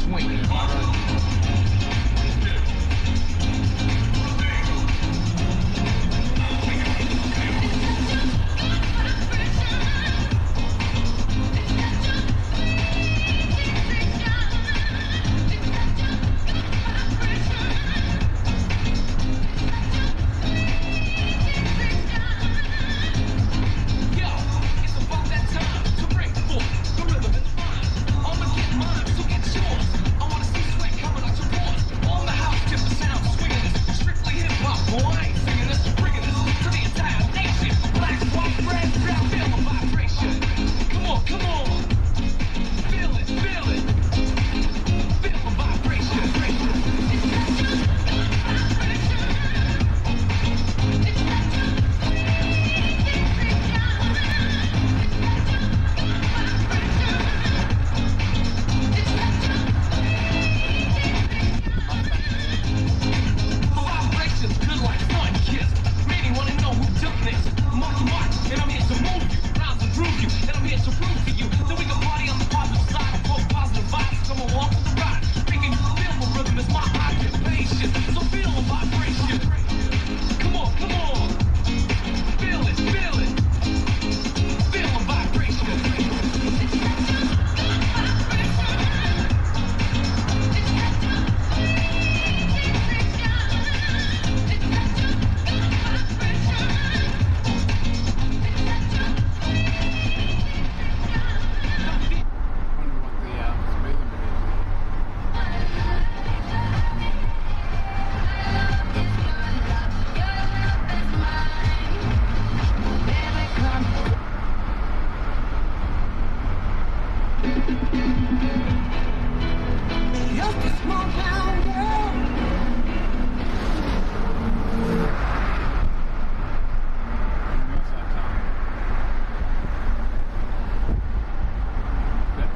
Swing. special proof to you. So we can party on the positive side and quote positive vibes. Come on, walk with the ride. Making you feel the rhythm is my occupation. So feel the vibration. Come on, come on. Feel it, feel it. Feel the vibration.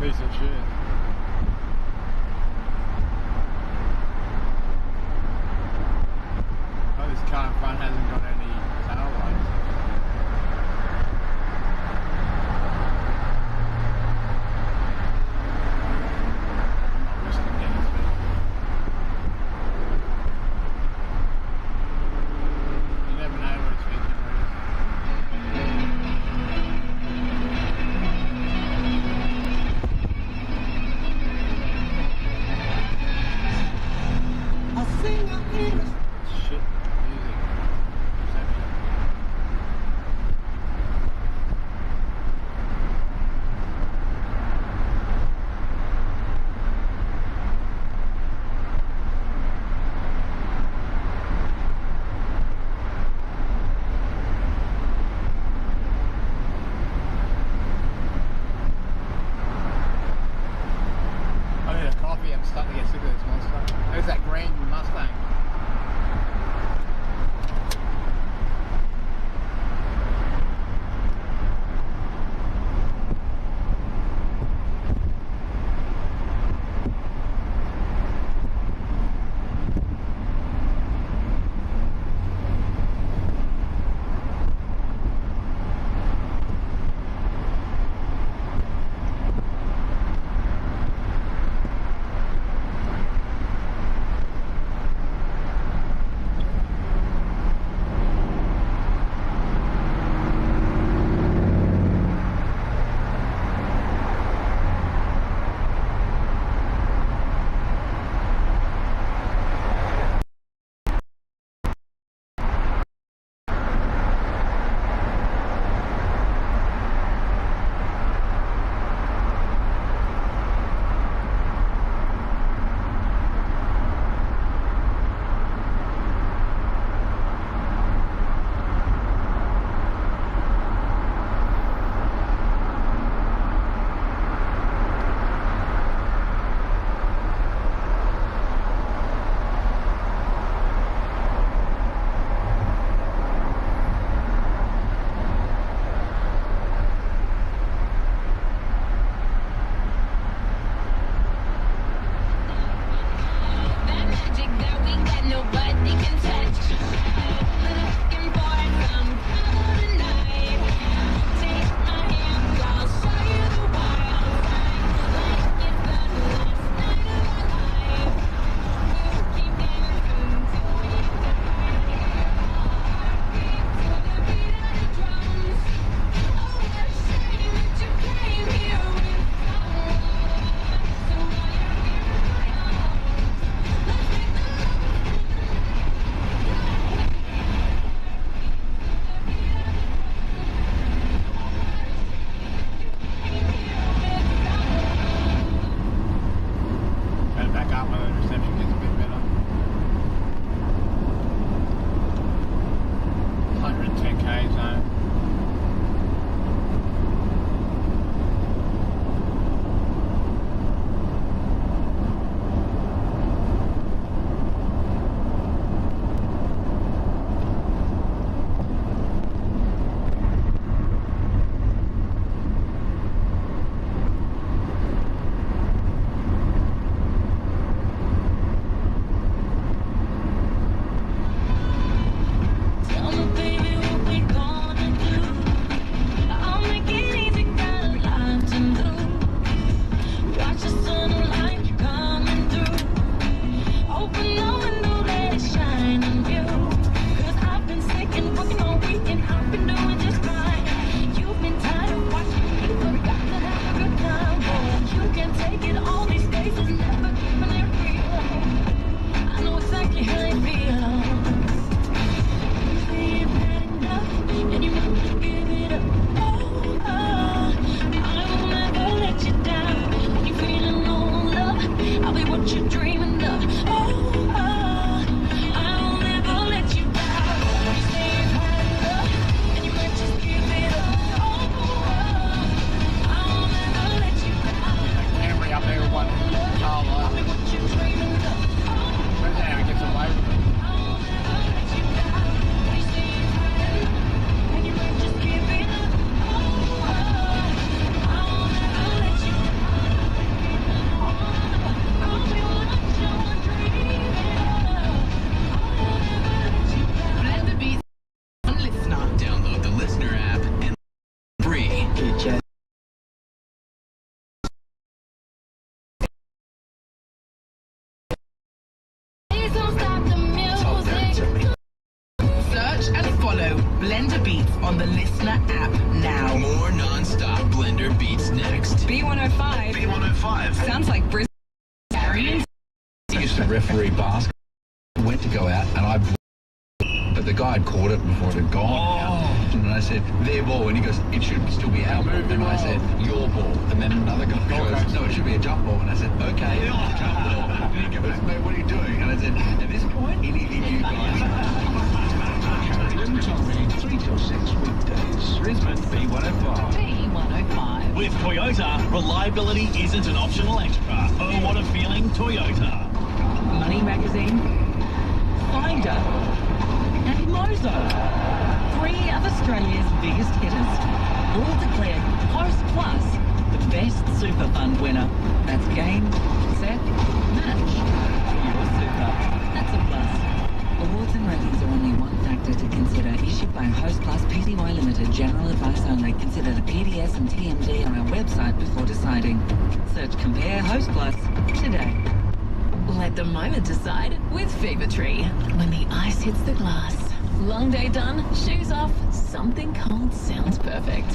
Piece of shit. Oh, this car in front hasn't got any tail lights. I'm not risking getting speed. You never know what it's thinking. Blender Beats on the Listener app now. More non-stop Blender Beats next. B105. B105. Sounds like Brisbane. I used to referee basketball. Went to go out and I but the guy had caught it before it had gone out. And I said, their ball. And he goes, it should still be our ball. And I said, your ball. And then another guy goes, no, it should be a jump ball. And I said, okay, jump ball. And he goes, mate, what are you doing? And I said, at this point, anything you guys. Tommy, 3 till 6 weekdays. Brisbane, B105. B105. With Toyota, reliability isn't an optional extra. Oh, what a feeling, Toyota. Money Magazine, Finder, and Mozo. 3 of Australia's biggest hitters, all declared Host Plus the best super fund winner. That's game, set, match. Your super. That's a plus. Awards and ratings are only one factor to consider. Issued by Host Plus Pty Limited. General advice only. Consider the PDS and TMD on our website before deciding. Search Compare Host Plus today. Let the moment decide with Fever Tree. When the ice hits the glass. Long day done, shoes off, something cold sounds perfect.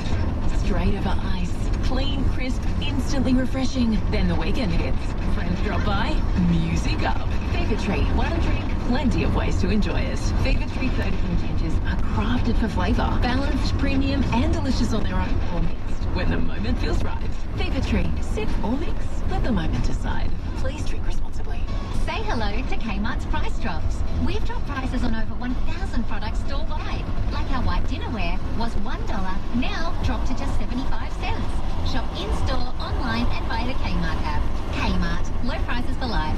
Straight over ice, clean, crisp, instantly refreshing. Then the weekend hits. Friends drop by, music up. Fever Tree, one drink, plenty of ways to enjoy it. Fever Tree 30 gingers are crafted for flavour. Balanced, premium and delicious on their own or mixed. When the moment feels right. Fever Tree, sip or mix, let the moment decide. Please drink responsibly. Say hello to Kmart's Price Drops. We've dropped prices on over 1,000 products store-wide. Like our white dinnerware was $1, now dropped to just 75 cents. Shop in-store, online and via the Kmart app. Kmart, low prices for life.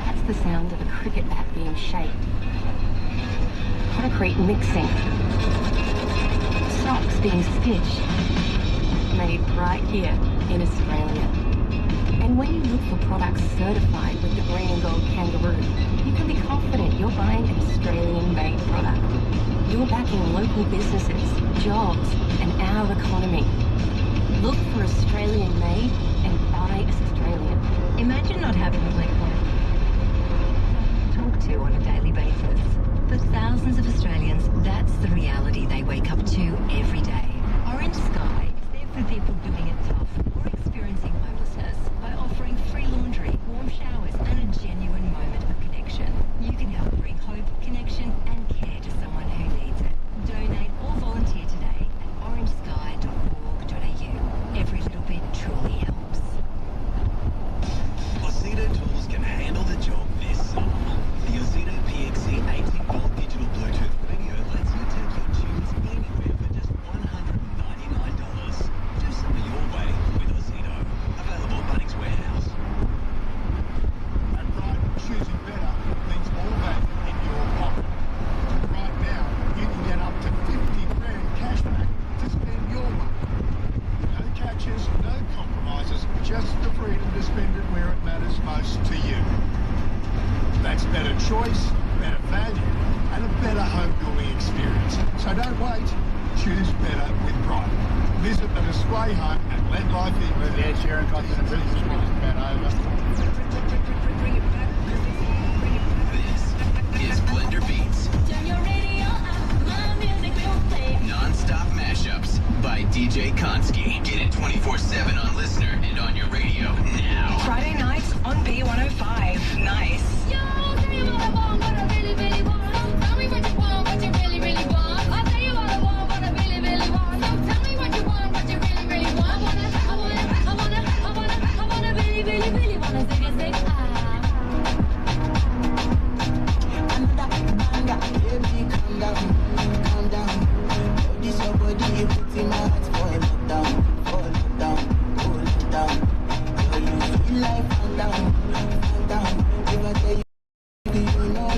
That's the sound of a cricket bat being shaped. Concrete mixing. Socks being stitched. Made right here in Australia. And when you look for products certified with the green and gold kangaroo, you can be confident you're buying an Australian-made product. You're backing local businesses, jobs, and our economy. Look for Australian-made and buy Australian. Imagine not having a label. Talk to on a daily basis. For thousands of Australians, that's the reality they wake up to every day. Orange Sky is there for people doing it tough or experiencing homelessness by offering free laundry, warm showers, and a genuine moment of connection. You can help bring hope, connection, and care to someone who needs it. Donate or volunteer today at orangesky.org.au. Every little bit truly helps. Ozito tools can handle the job this summer. The Ozito PXC 18-volt digital Bluetooth radio lets you take your tunes anywhere for just $199. Do something your way with Ozito. Available at Bunnings Warehouse. And right, choosing better means all that in your pocket. Right now, you can get up to 50 grand cash back to spend your money. No catches, no compromises, just the freedom to spend it where it matters most to you. That's better choice, better value, and a better home building experience. So don't wait, choose better with pride. Visit the display home at LiveU. Yeah, Sharon got the business bent over. This is Blender Beats. Turn your radio up, my music will play. Non-stop mashups by DJ Konski. Get it 24/7 on Listener and on your radio now. Friday nights on B105. Nice. Yo, tell me what I want, what I really, really want. Tell me what you want, what you really, really want. I'll tell you what I want, what I really, really want. So tell me what you want, what you really, really want. I wanna really, really, really wanna zig a zig. Baby, calm down, calm down. This your body, you put in my heart for it down, hold it down. Girl, you feel like calm down. If I tell you, you know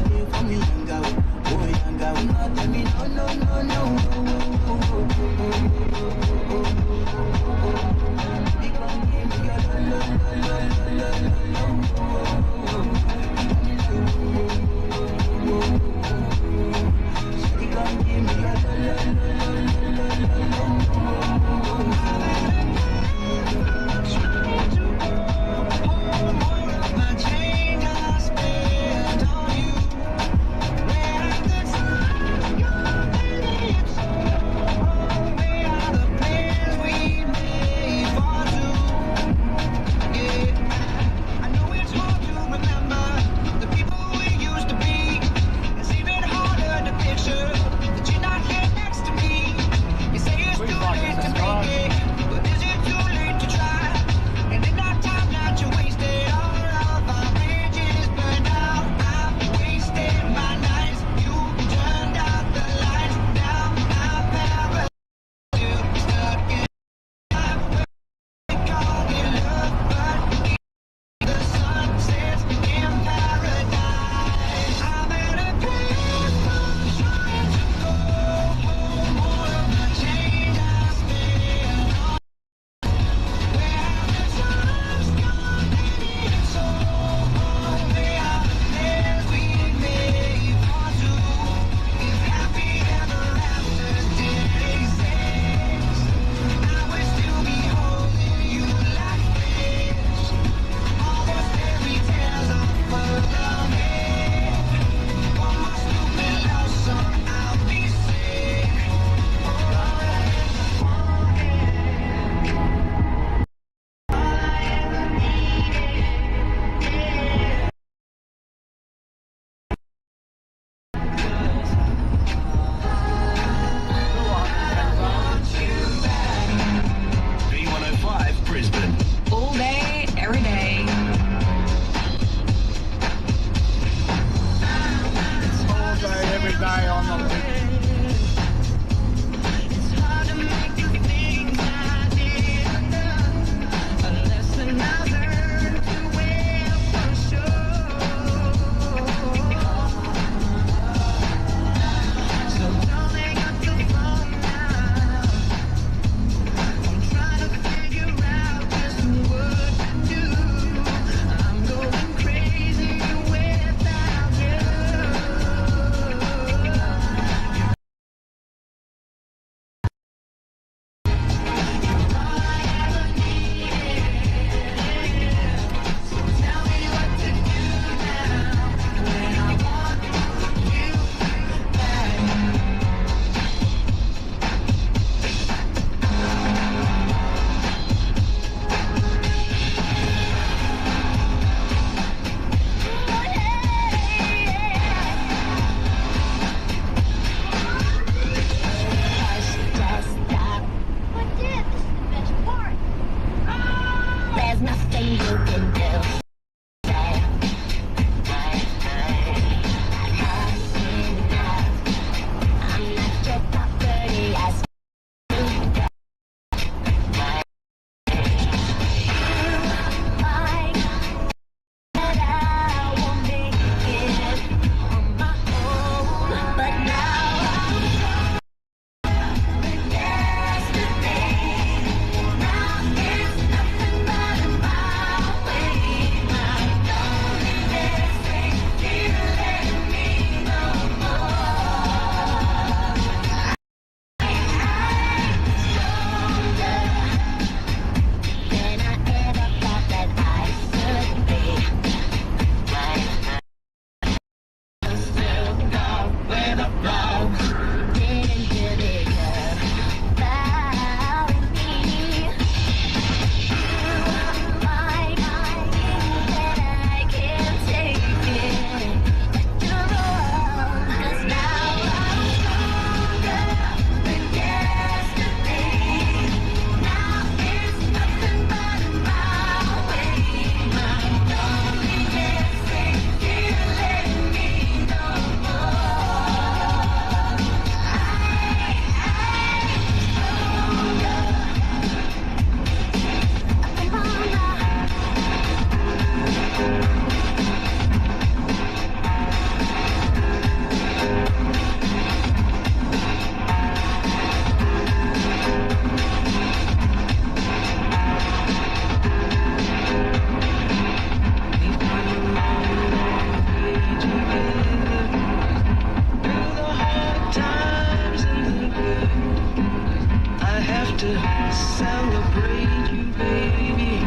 to celebrate you, baby.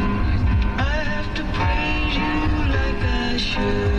I have to praise you like I should.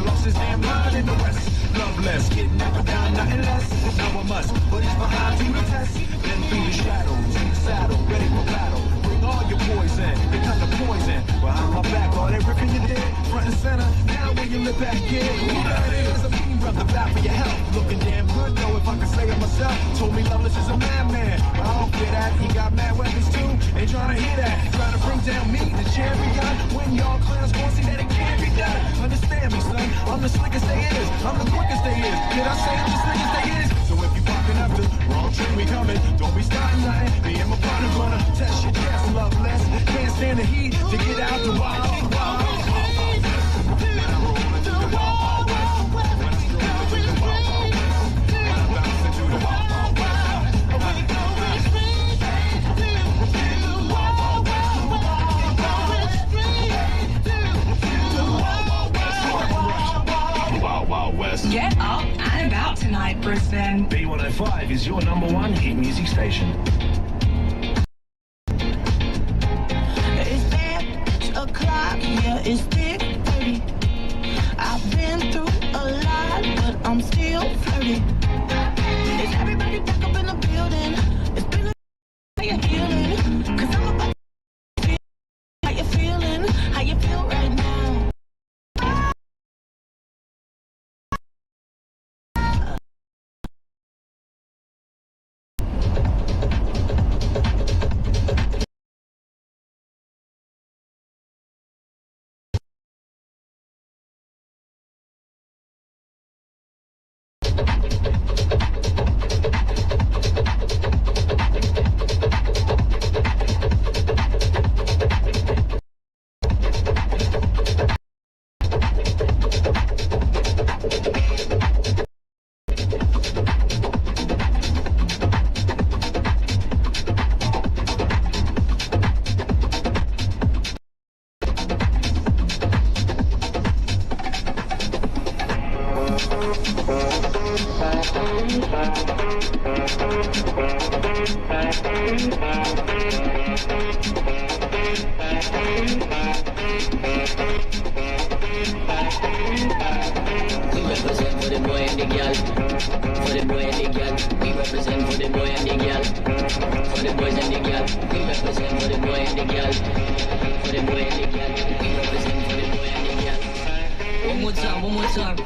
Lost his damn mind in the West. Now I must put it behind to the test. Then through the shadows, in the saddle, ready for battle. Bring all your poison, become the poison. Behind my back, all that ripping you did, front and center. Now when you look back, kid, who that is? A mean brother, bad for your health. Looking damn good, though, if I can say it myself. Told me Loveless is a madman. I don't fear that. He got mad weapons too. Ain't trying to hear that. Trying to bring down me, the champion. When y'all clowns gon' see that it can't be done. Understand me, son. I'm the slickest they is. I'm the quickest they is. Did I say I'm the slickest they is? So if you popping up the wrong trick, we coming. Don't be starting nothing. Me and my partner gonna test your chest, Loveless. Can't stand the heat to get out the wild, wild. Get up and about tonight, Brisbane. B105 is your #1 hit music station. It's that bitch o'clock, yeah, it's thick 30. I've been through a lot, but I'm still flirty. Is everybody back up in the building? It's been a how you feeling? Cause I'm about to feel how you feeling, how you feel right now. One more time.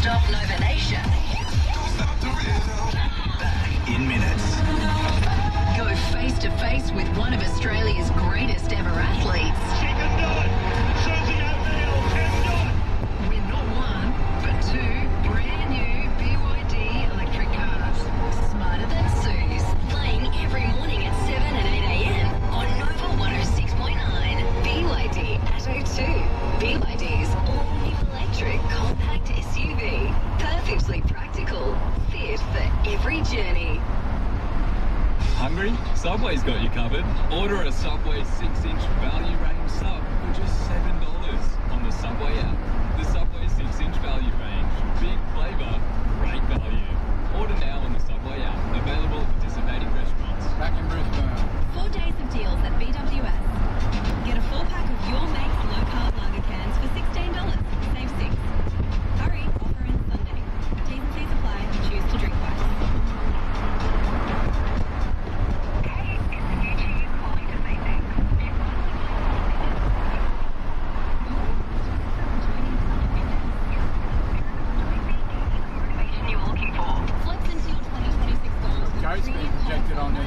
Non-stop Nova Nation. Back in minutes. Go face to face with one of Australia's greatest ever athletes. She can do it. Susie O'Neill can do it. Win not one, but two brand new BYD electric cars. Smarter than Sue's. Playing every morning at 7 and 8 a.m. on Nova 106.9. BYD Atto 2. BYD's all-new electric compact SUV. Perfectly practical. Fit for every journey. Hungry? Subway's got you covered. Order a Subway 6-inch value range sub for just $7 on the Subway app. The Subway 6-inch value range. Big flavour, great value. Order now on the Subway app. Available at participating restaurants. Back in Brisbane. 4 days of deals at BWS. Get a 4-pack of your mate's low-carb lager cans for $16. Save 6. Hurry, offer ends Sunday. T's and C's apply. Choose to drink wise. Goats being projected on the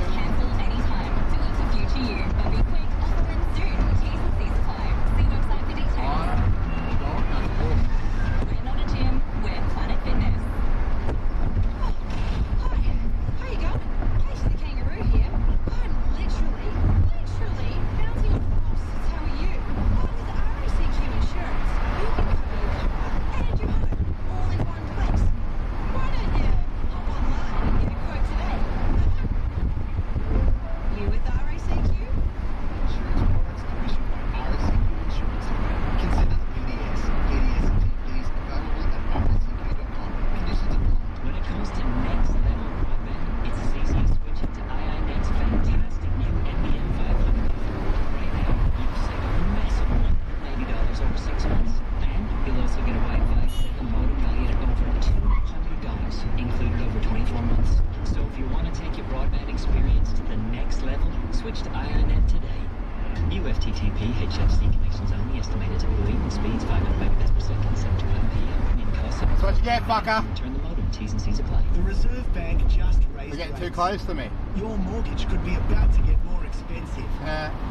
Cancel anytime. Deliver to you. But be quick, offer ends soon. T's and C's apply. See website for details. We're not a gym, we're Planet Fitness. Hi, how you going? Casey the Kangaroo here. I'm literally bouncing off costs. How are you? I'm with RACQ Insurance. You can cover your car and your home all in one place. Why don't you hop online and get a quote today? You with RACQ? Insurance products are issued by RACQ Insurance. Consider the PDS. PDS and TPs available at racq.com. Conditions apply. When it comes to next level broadband, it's as easy as switching to iiNet's fantastic new NBN 500. Right now, you'll save a massive $180 over 6 months, and you'll also get a Wi-Fi 7 modem valued at over $200, included over 24 months. So if you want to take your broadband experience to the next level, switch to iiNet today. New FTTP HFC connections only, estimated deployment speeds 500 megabits per second, 75 PM. In cost. That's what you get, fucker. Return the modem. T's and C's apply. The Reserve Bank just raised You're getting too rates. close to me. Your mortgage could be about to get more expensive.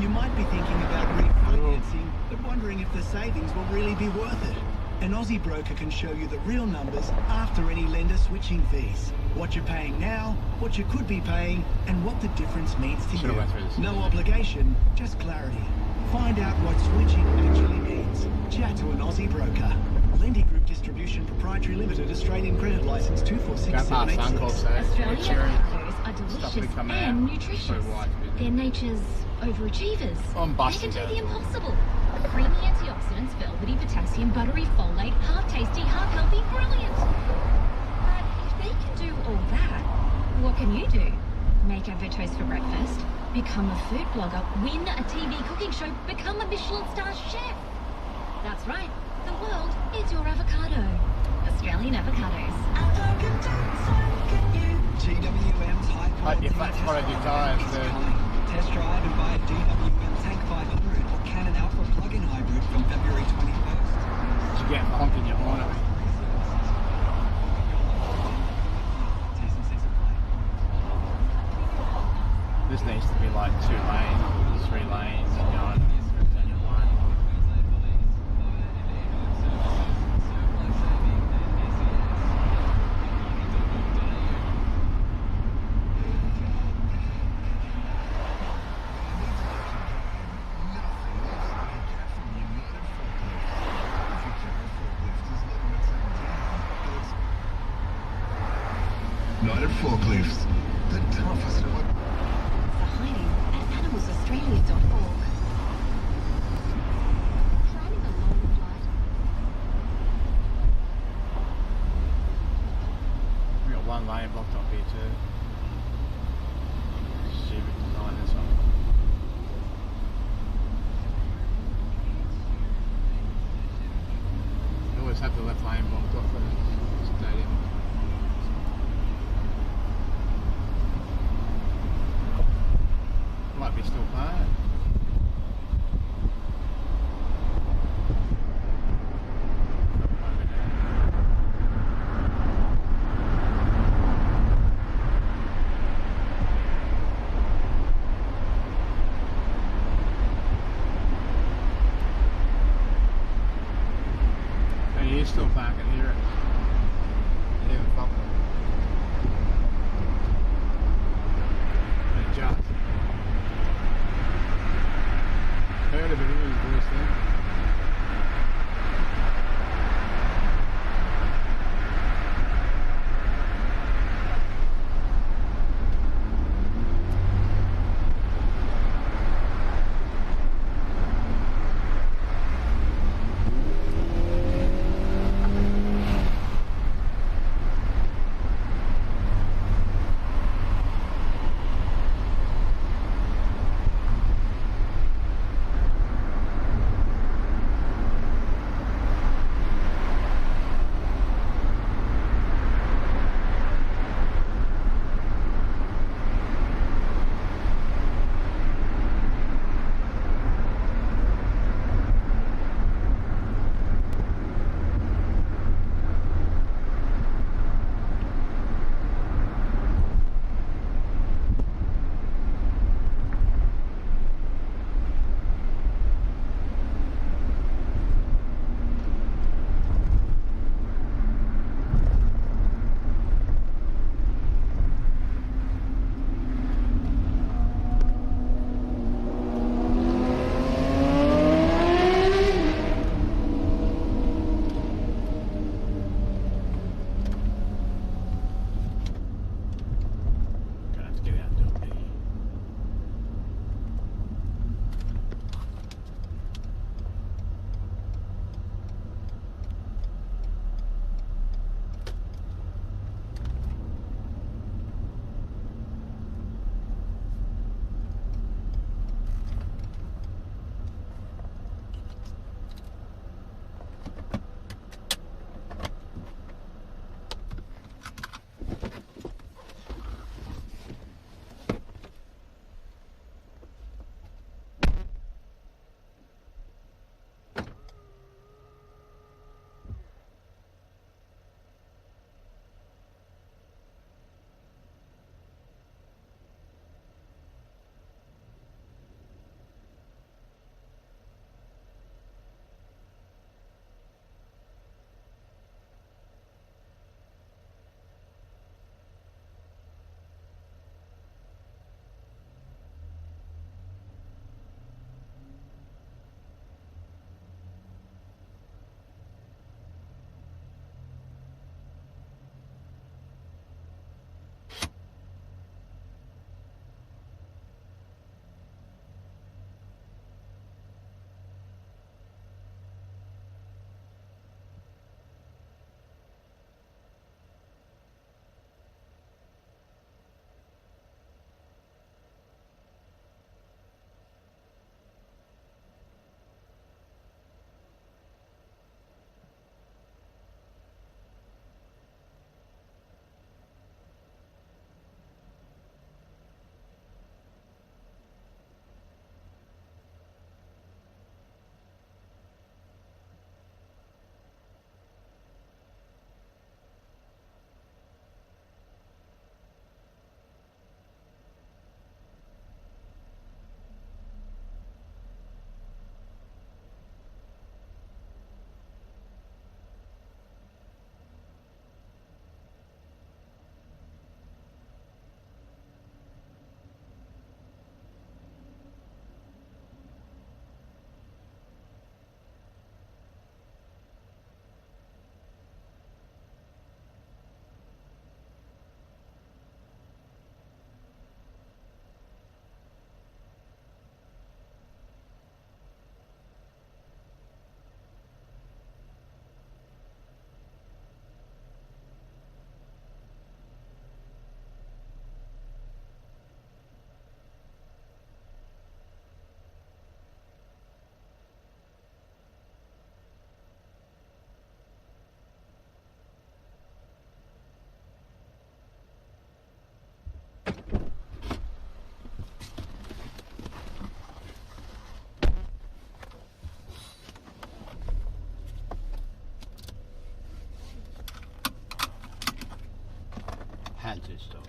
You might be thinking about refinancing, but wondering if the savings will really be worth it. An Aussie broker can show you the real numbers after any lender switching fees. What you're paying now, what you could be paying, and what the difference means to Should've you. went through this. No obligation, just clarity. Find out what switching actually means. Chat to an Aussie broker. Lendy Group Distribution Proprietary Limited, Australian Credit Licence Go past Uncle, 246786. so Australian cheering. avocados are Stuff delicious will come out. and nutritious. So wide, isn't it? They're nature's overachievers. I'm They busting can do that. the impossible. Creamy antioxidants, velvety potassium, buttery folate, half tasty, half healthy, brilliant. But if they can do all that, what can you do? Make avocos for breakfast, become a food blogger, win a TV cooking show, become a Michelin star chef. That's right, the world is your avocado. Australian avocados. GWM's high Like your flat spotted your tires, dude. Test drive and buy a GWM Tank 500 or Canon Alpha plug-in hybrid from February 21st. You get honk in your horn. This needs to be like 2 lanes, 3 lanes, you know, and then you're one. United Forklifts, the toughest one. For hiding at animalsaustralia.org. Planning a long flight. We got 1 lane blocked off here too. Stupid design this one. You always have the left lane blocked off for the stadium. Might be still playing. still parking here. They haven't fucked them. They just. Heard of it, it was the worst thing. Had to stop.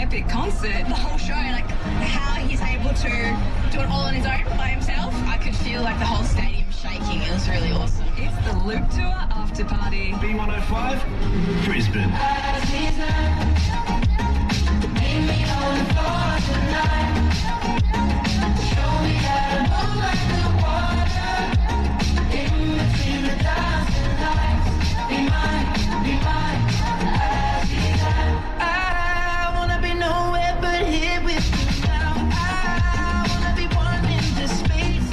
epic concert. The whole show, like how he's able to do it all on his own by himself. I could feel like the whole stadium shaking. It was really awesome. It's the Loop Tour after party. B105, Brisbane. I wanna be nowhere but here with you now. I wanna be one into space.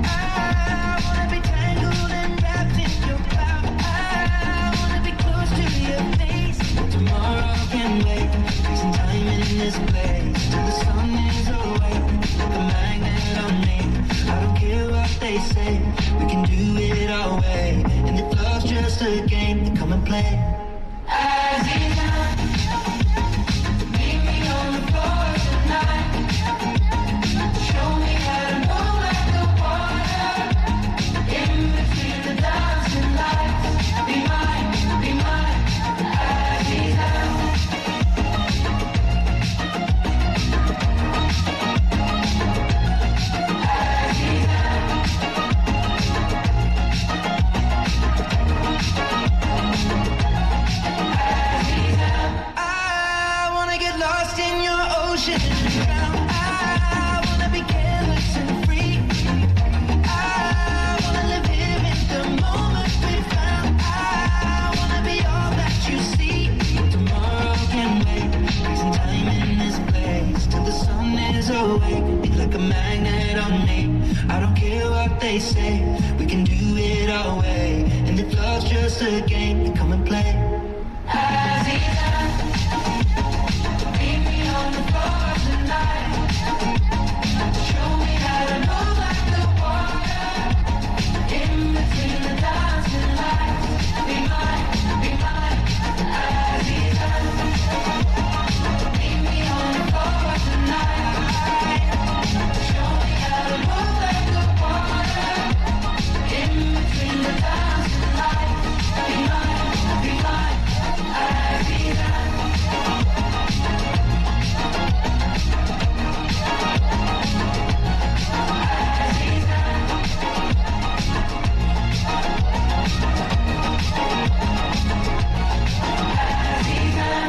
I wanna be tangled and wrapped in your cloud. I wanna be close to your face. Tomorrow can wait. Some time in this place till the sun is awake. The magnet on me. I don't care what they say. We can do it our way. And if love's just a game, then come and play. As is now. Meet me on the floor tonight. Show me how to move like the water. In between the dancing lights. Be mine, be mine. As is now. As is now. I wanna get lost in your ocean and drown. I wanna be careless and free. I wanna live here in the moment we found. I wanna be all that you see. Tomorrow can wait. Some time in this place till the sun is awake. Be like a magnet on me. I don't care what they say. We can do it our way. And if love's just a game, then come and play. As is now. Meet me on the floor tonight. Show me how to move like the water. In between the dancing lights. Be mine, be mine. As is now. Meet me on the floor tonight. Show me how to move like the water. In between the dancing lights. Be mine, be mine. As is now.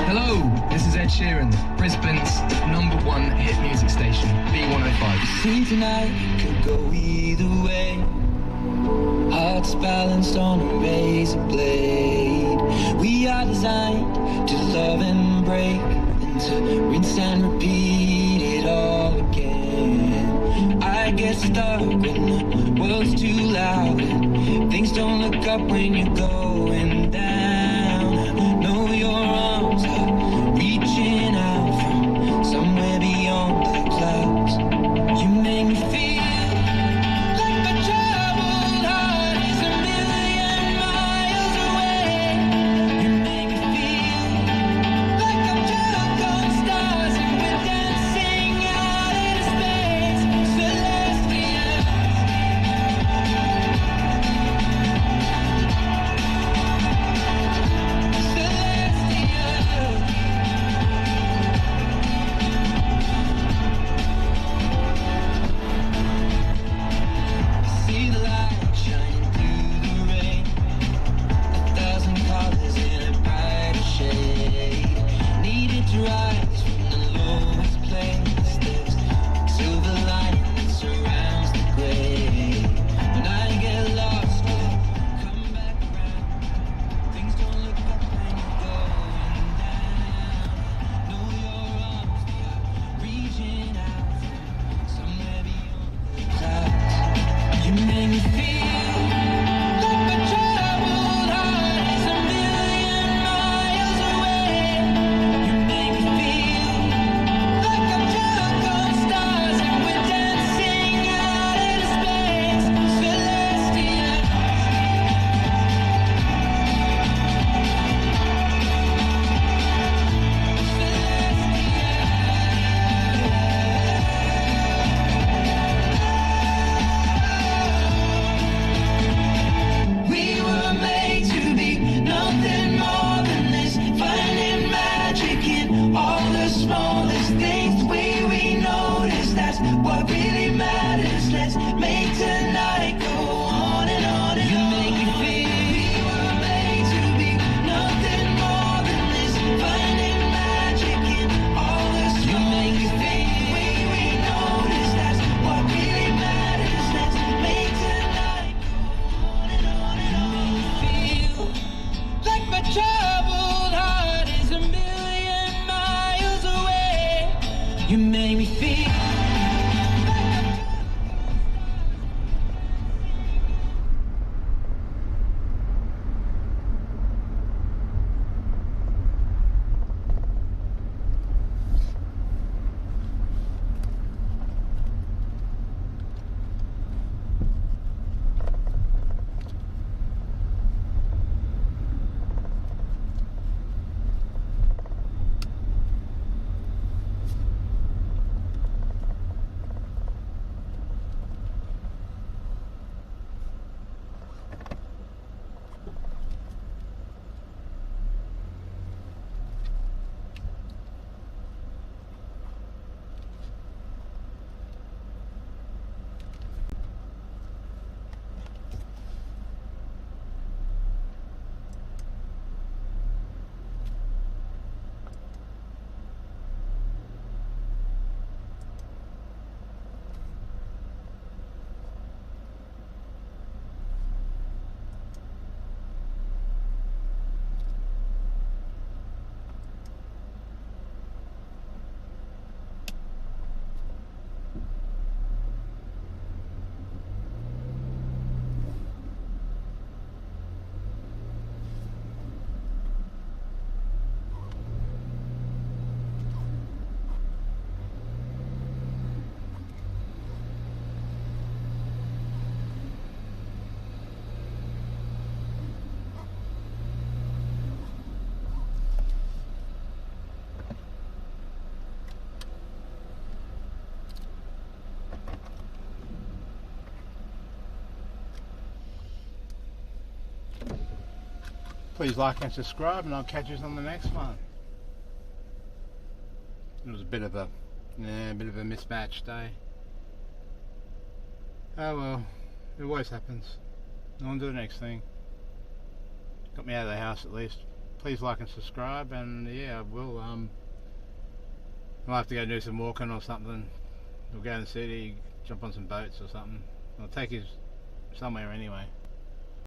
Hello, this is Ed Sheeran, Brisbane's #1 hit music station, B105. See tonight could go either way. Hearts balanced on a razor blade. We are designed to love and break, and to rinse and repeat it all again. I get stuck when the world's too loud and things don't look up when you're going down. I know your arms are reaching out from somewhere beyond the clouds. You make me feel like my troubled heart is a million miles away. You make me feel like I'm drunk on stars and we're dancing out in space, celestial. You make me feel. Please like and subscribe, and I'll catch you on the next one. It was a bit of a mismatched day. Oh well, it always happens. On to the next thing. Got me out of the house at least. Please like and subscribe, and yeah, we'll I'll have to go do some walking or something. We'll go in the city, jump on some boats or something. I'll take you somewhere anyway.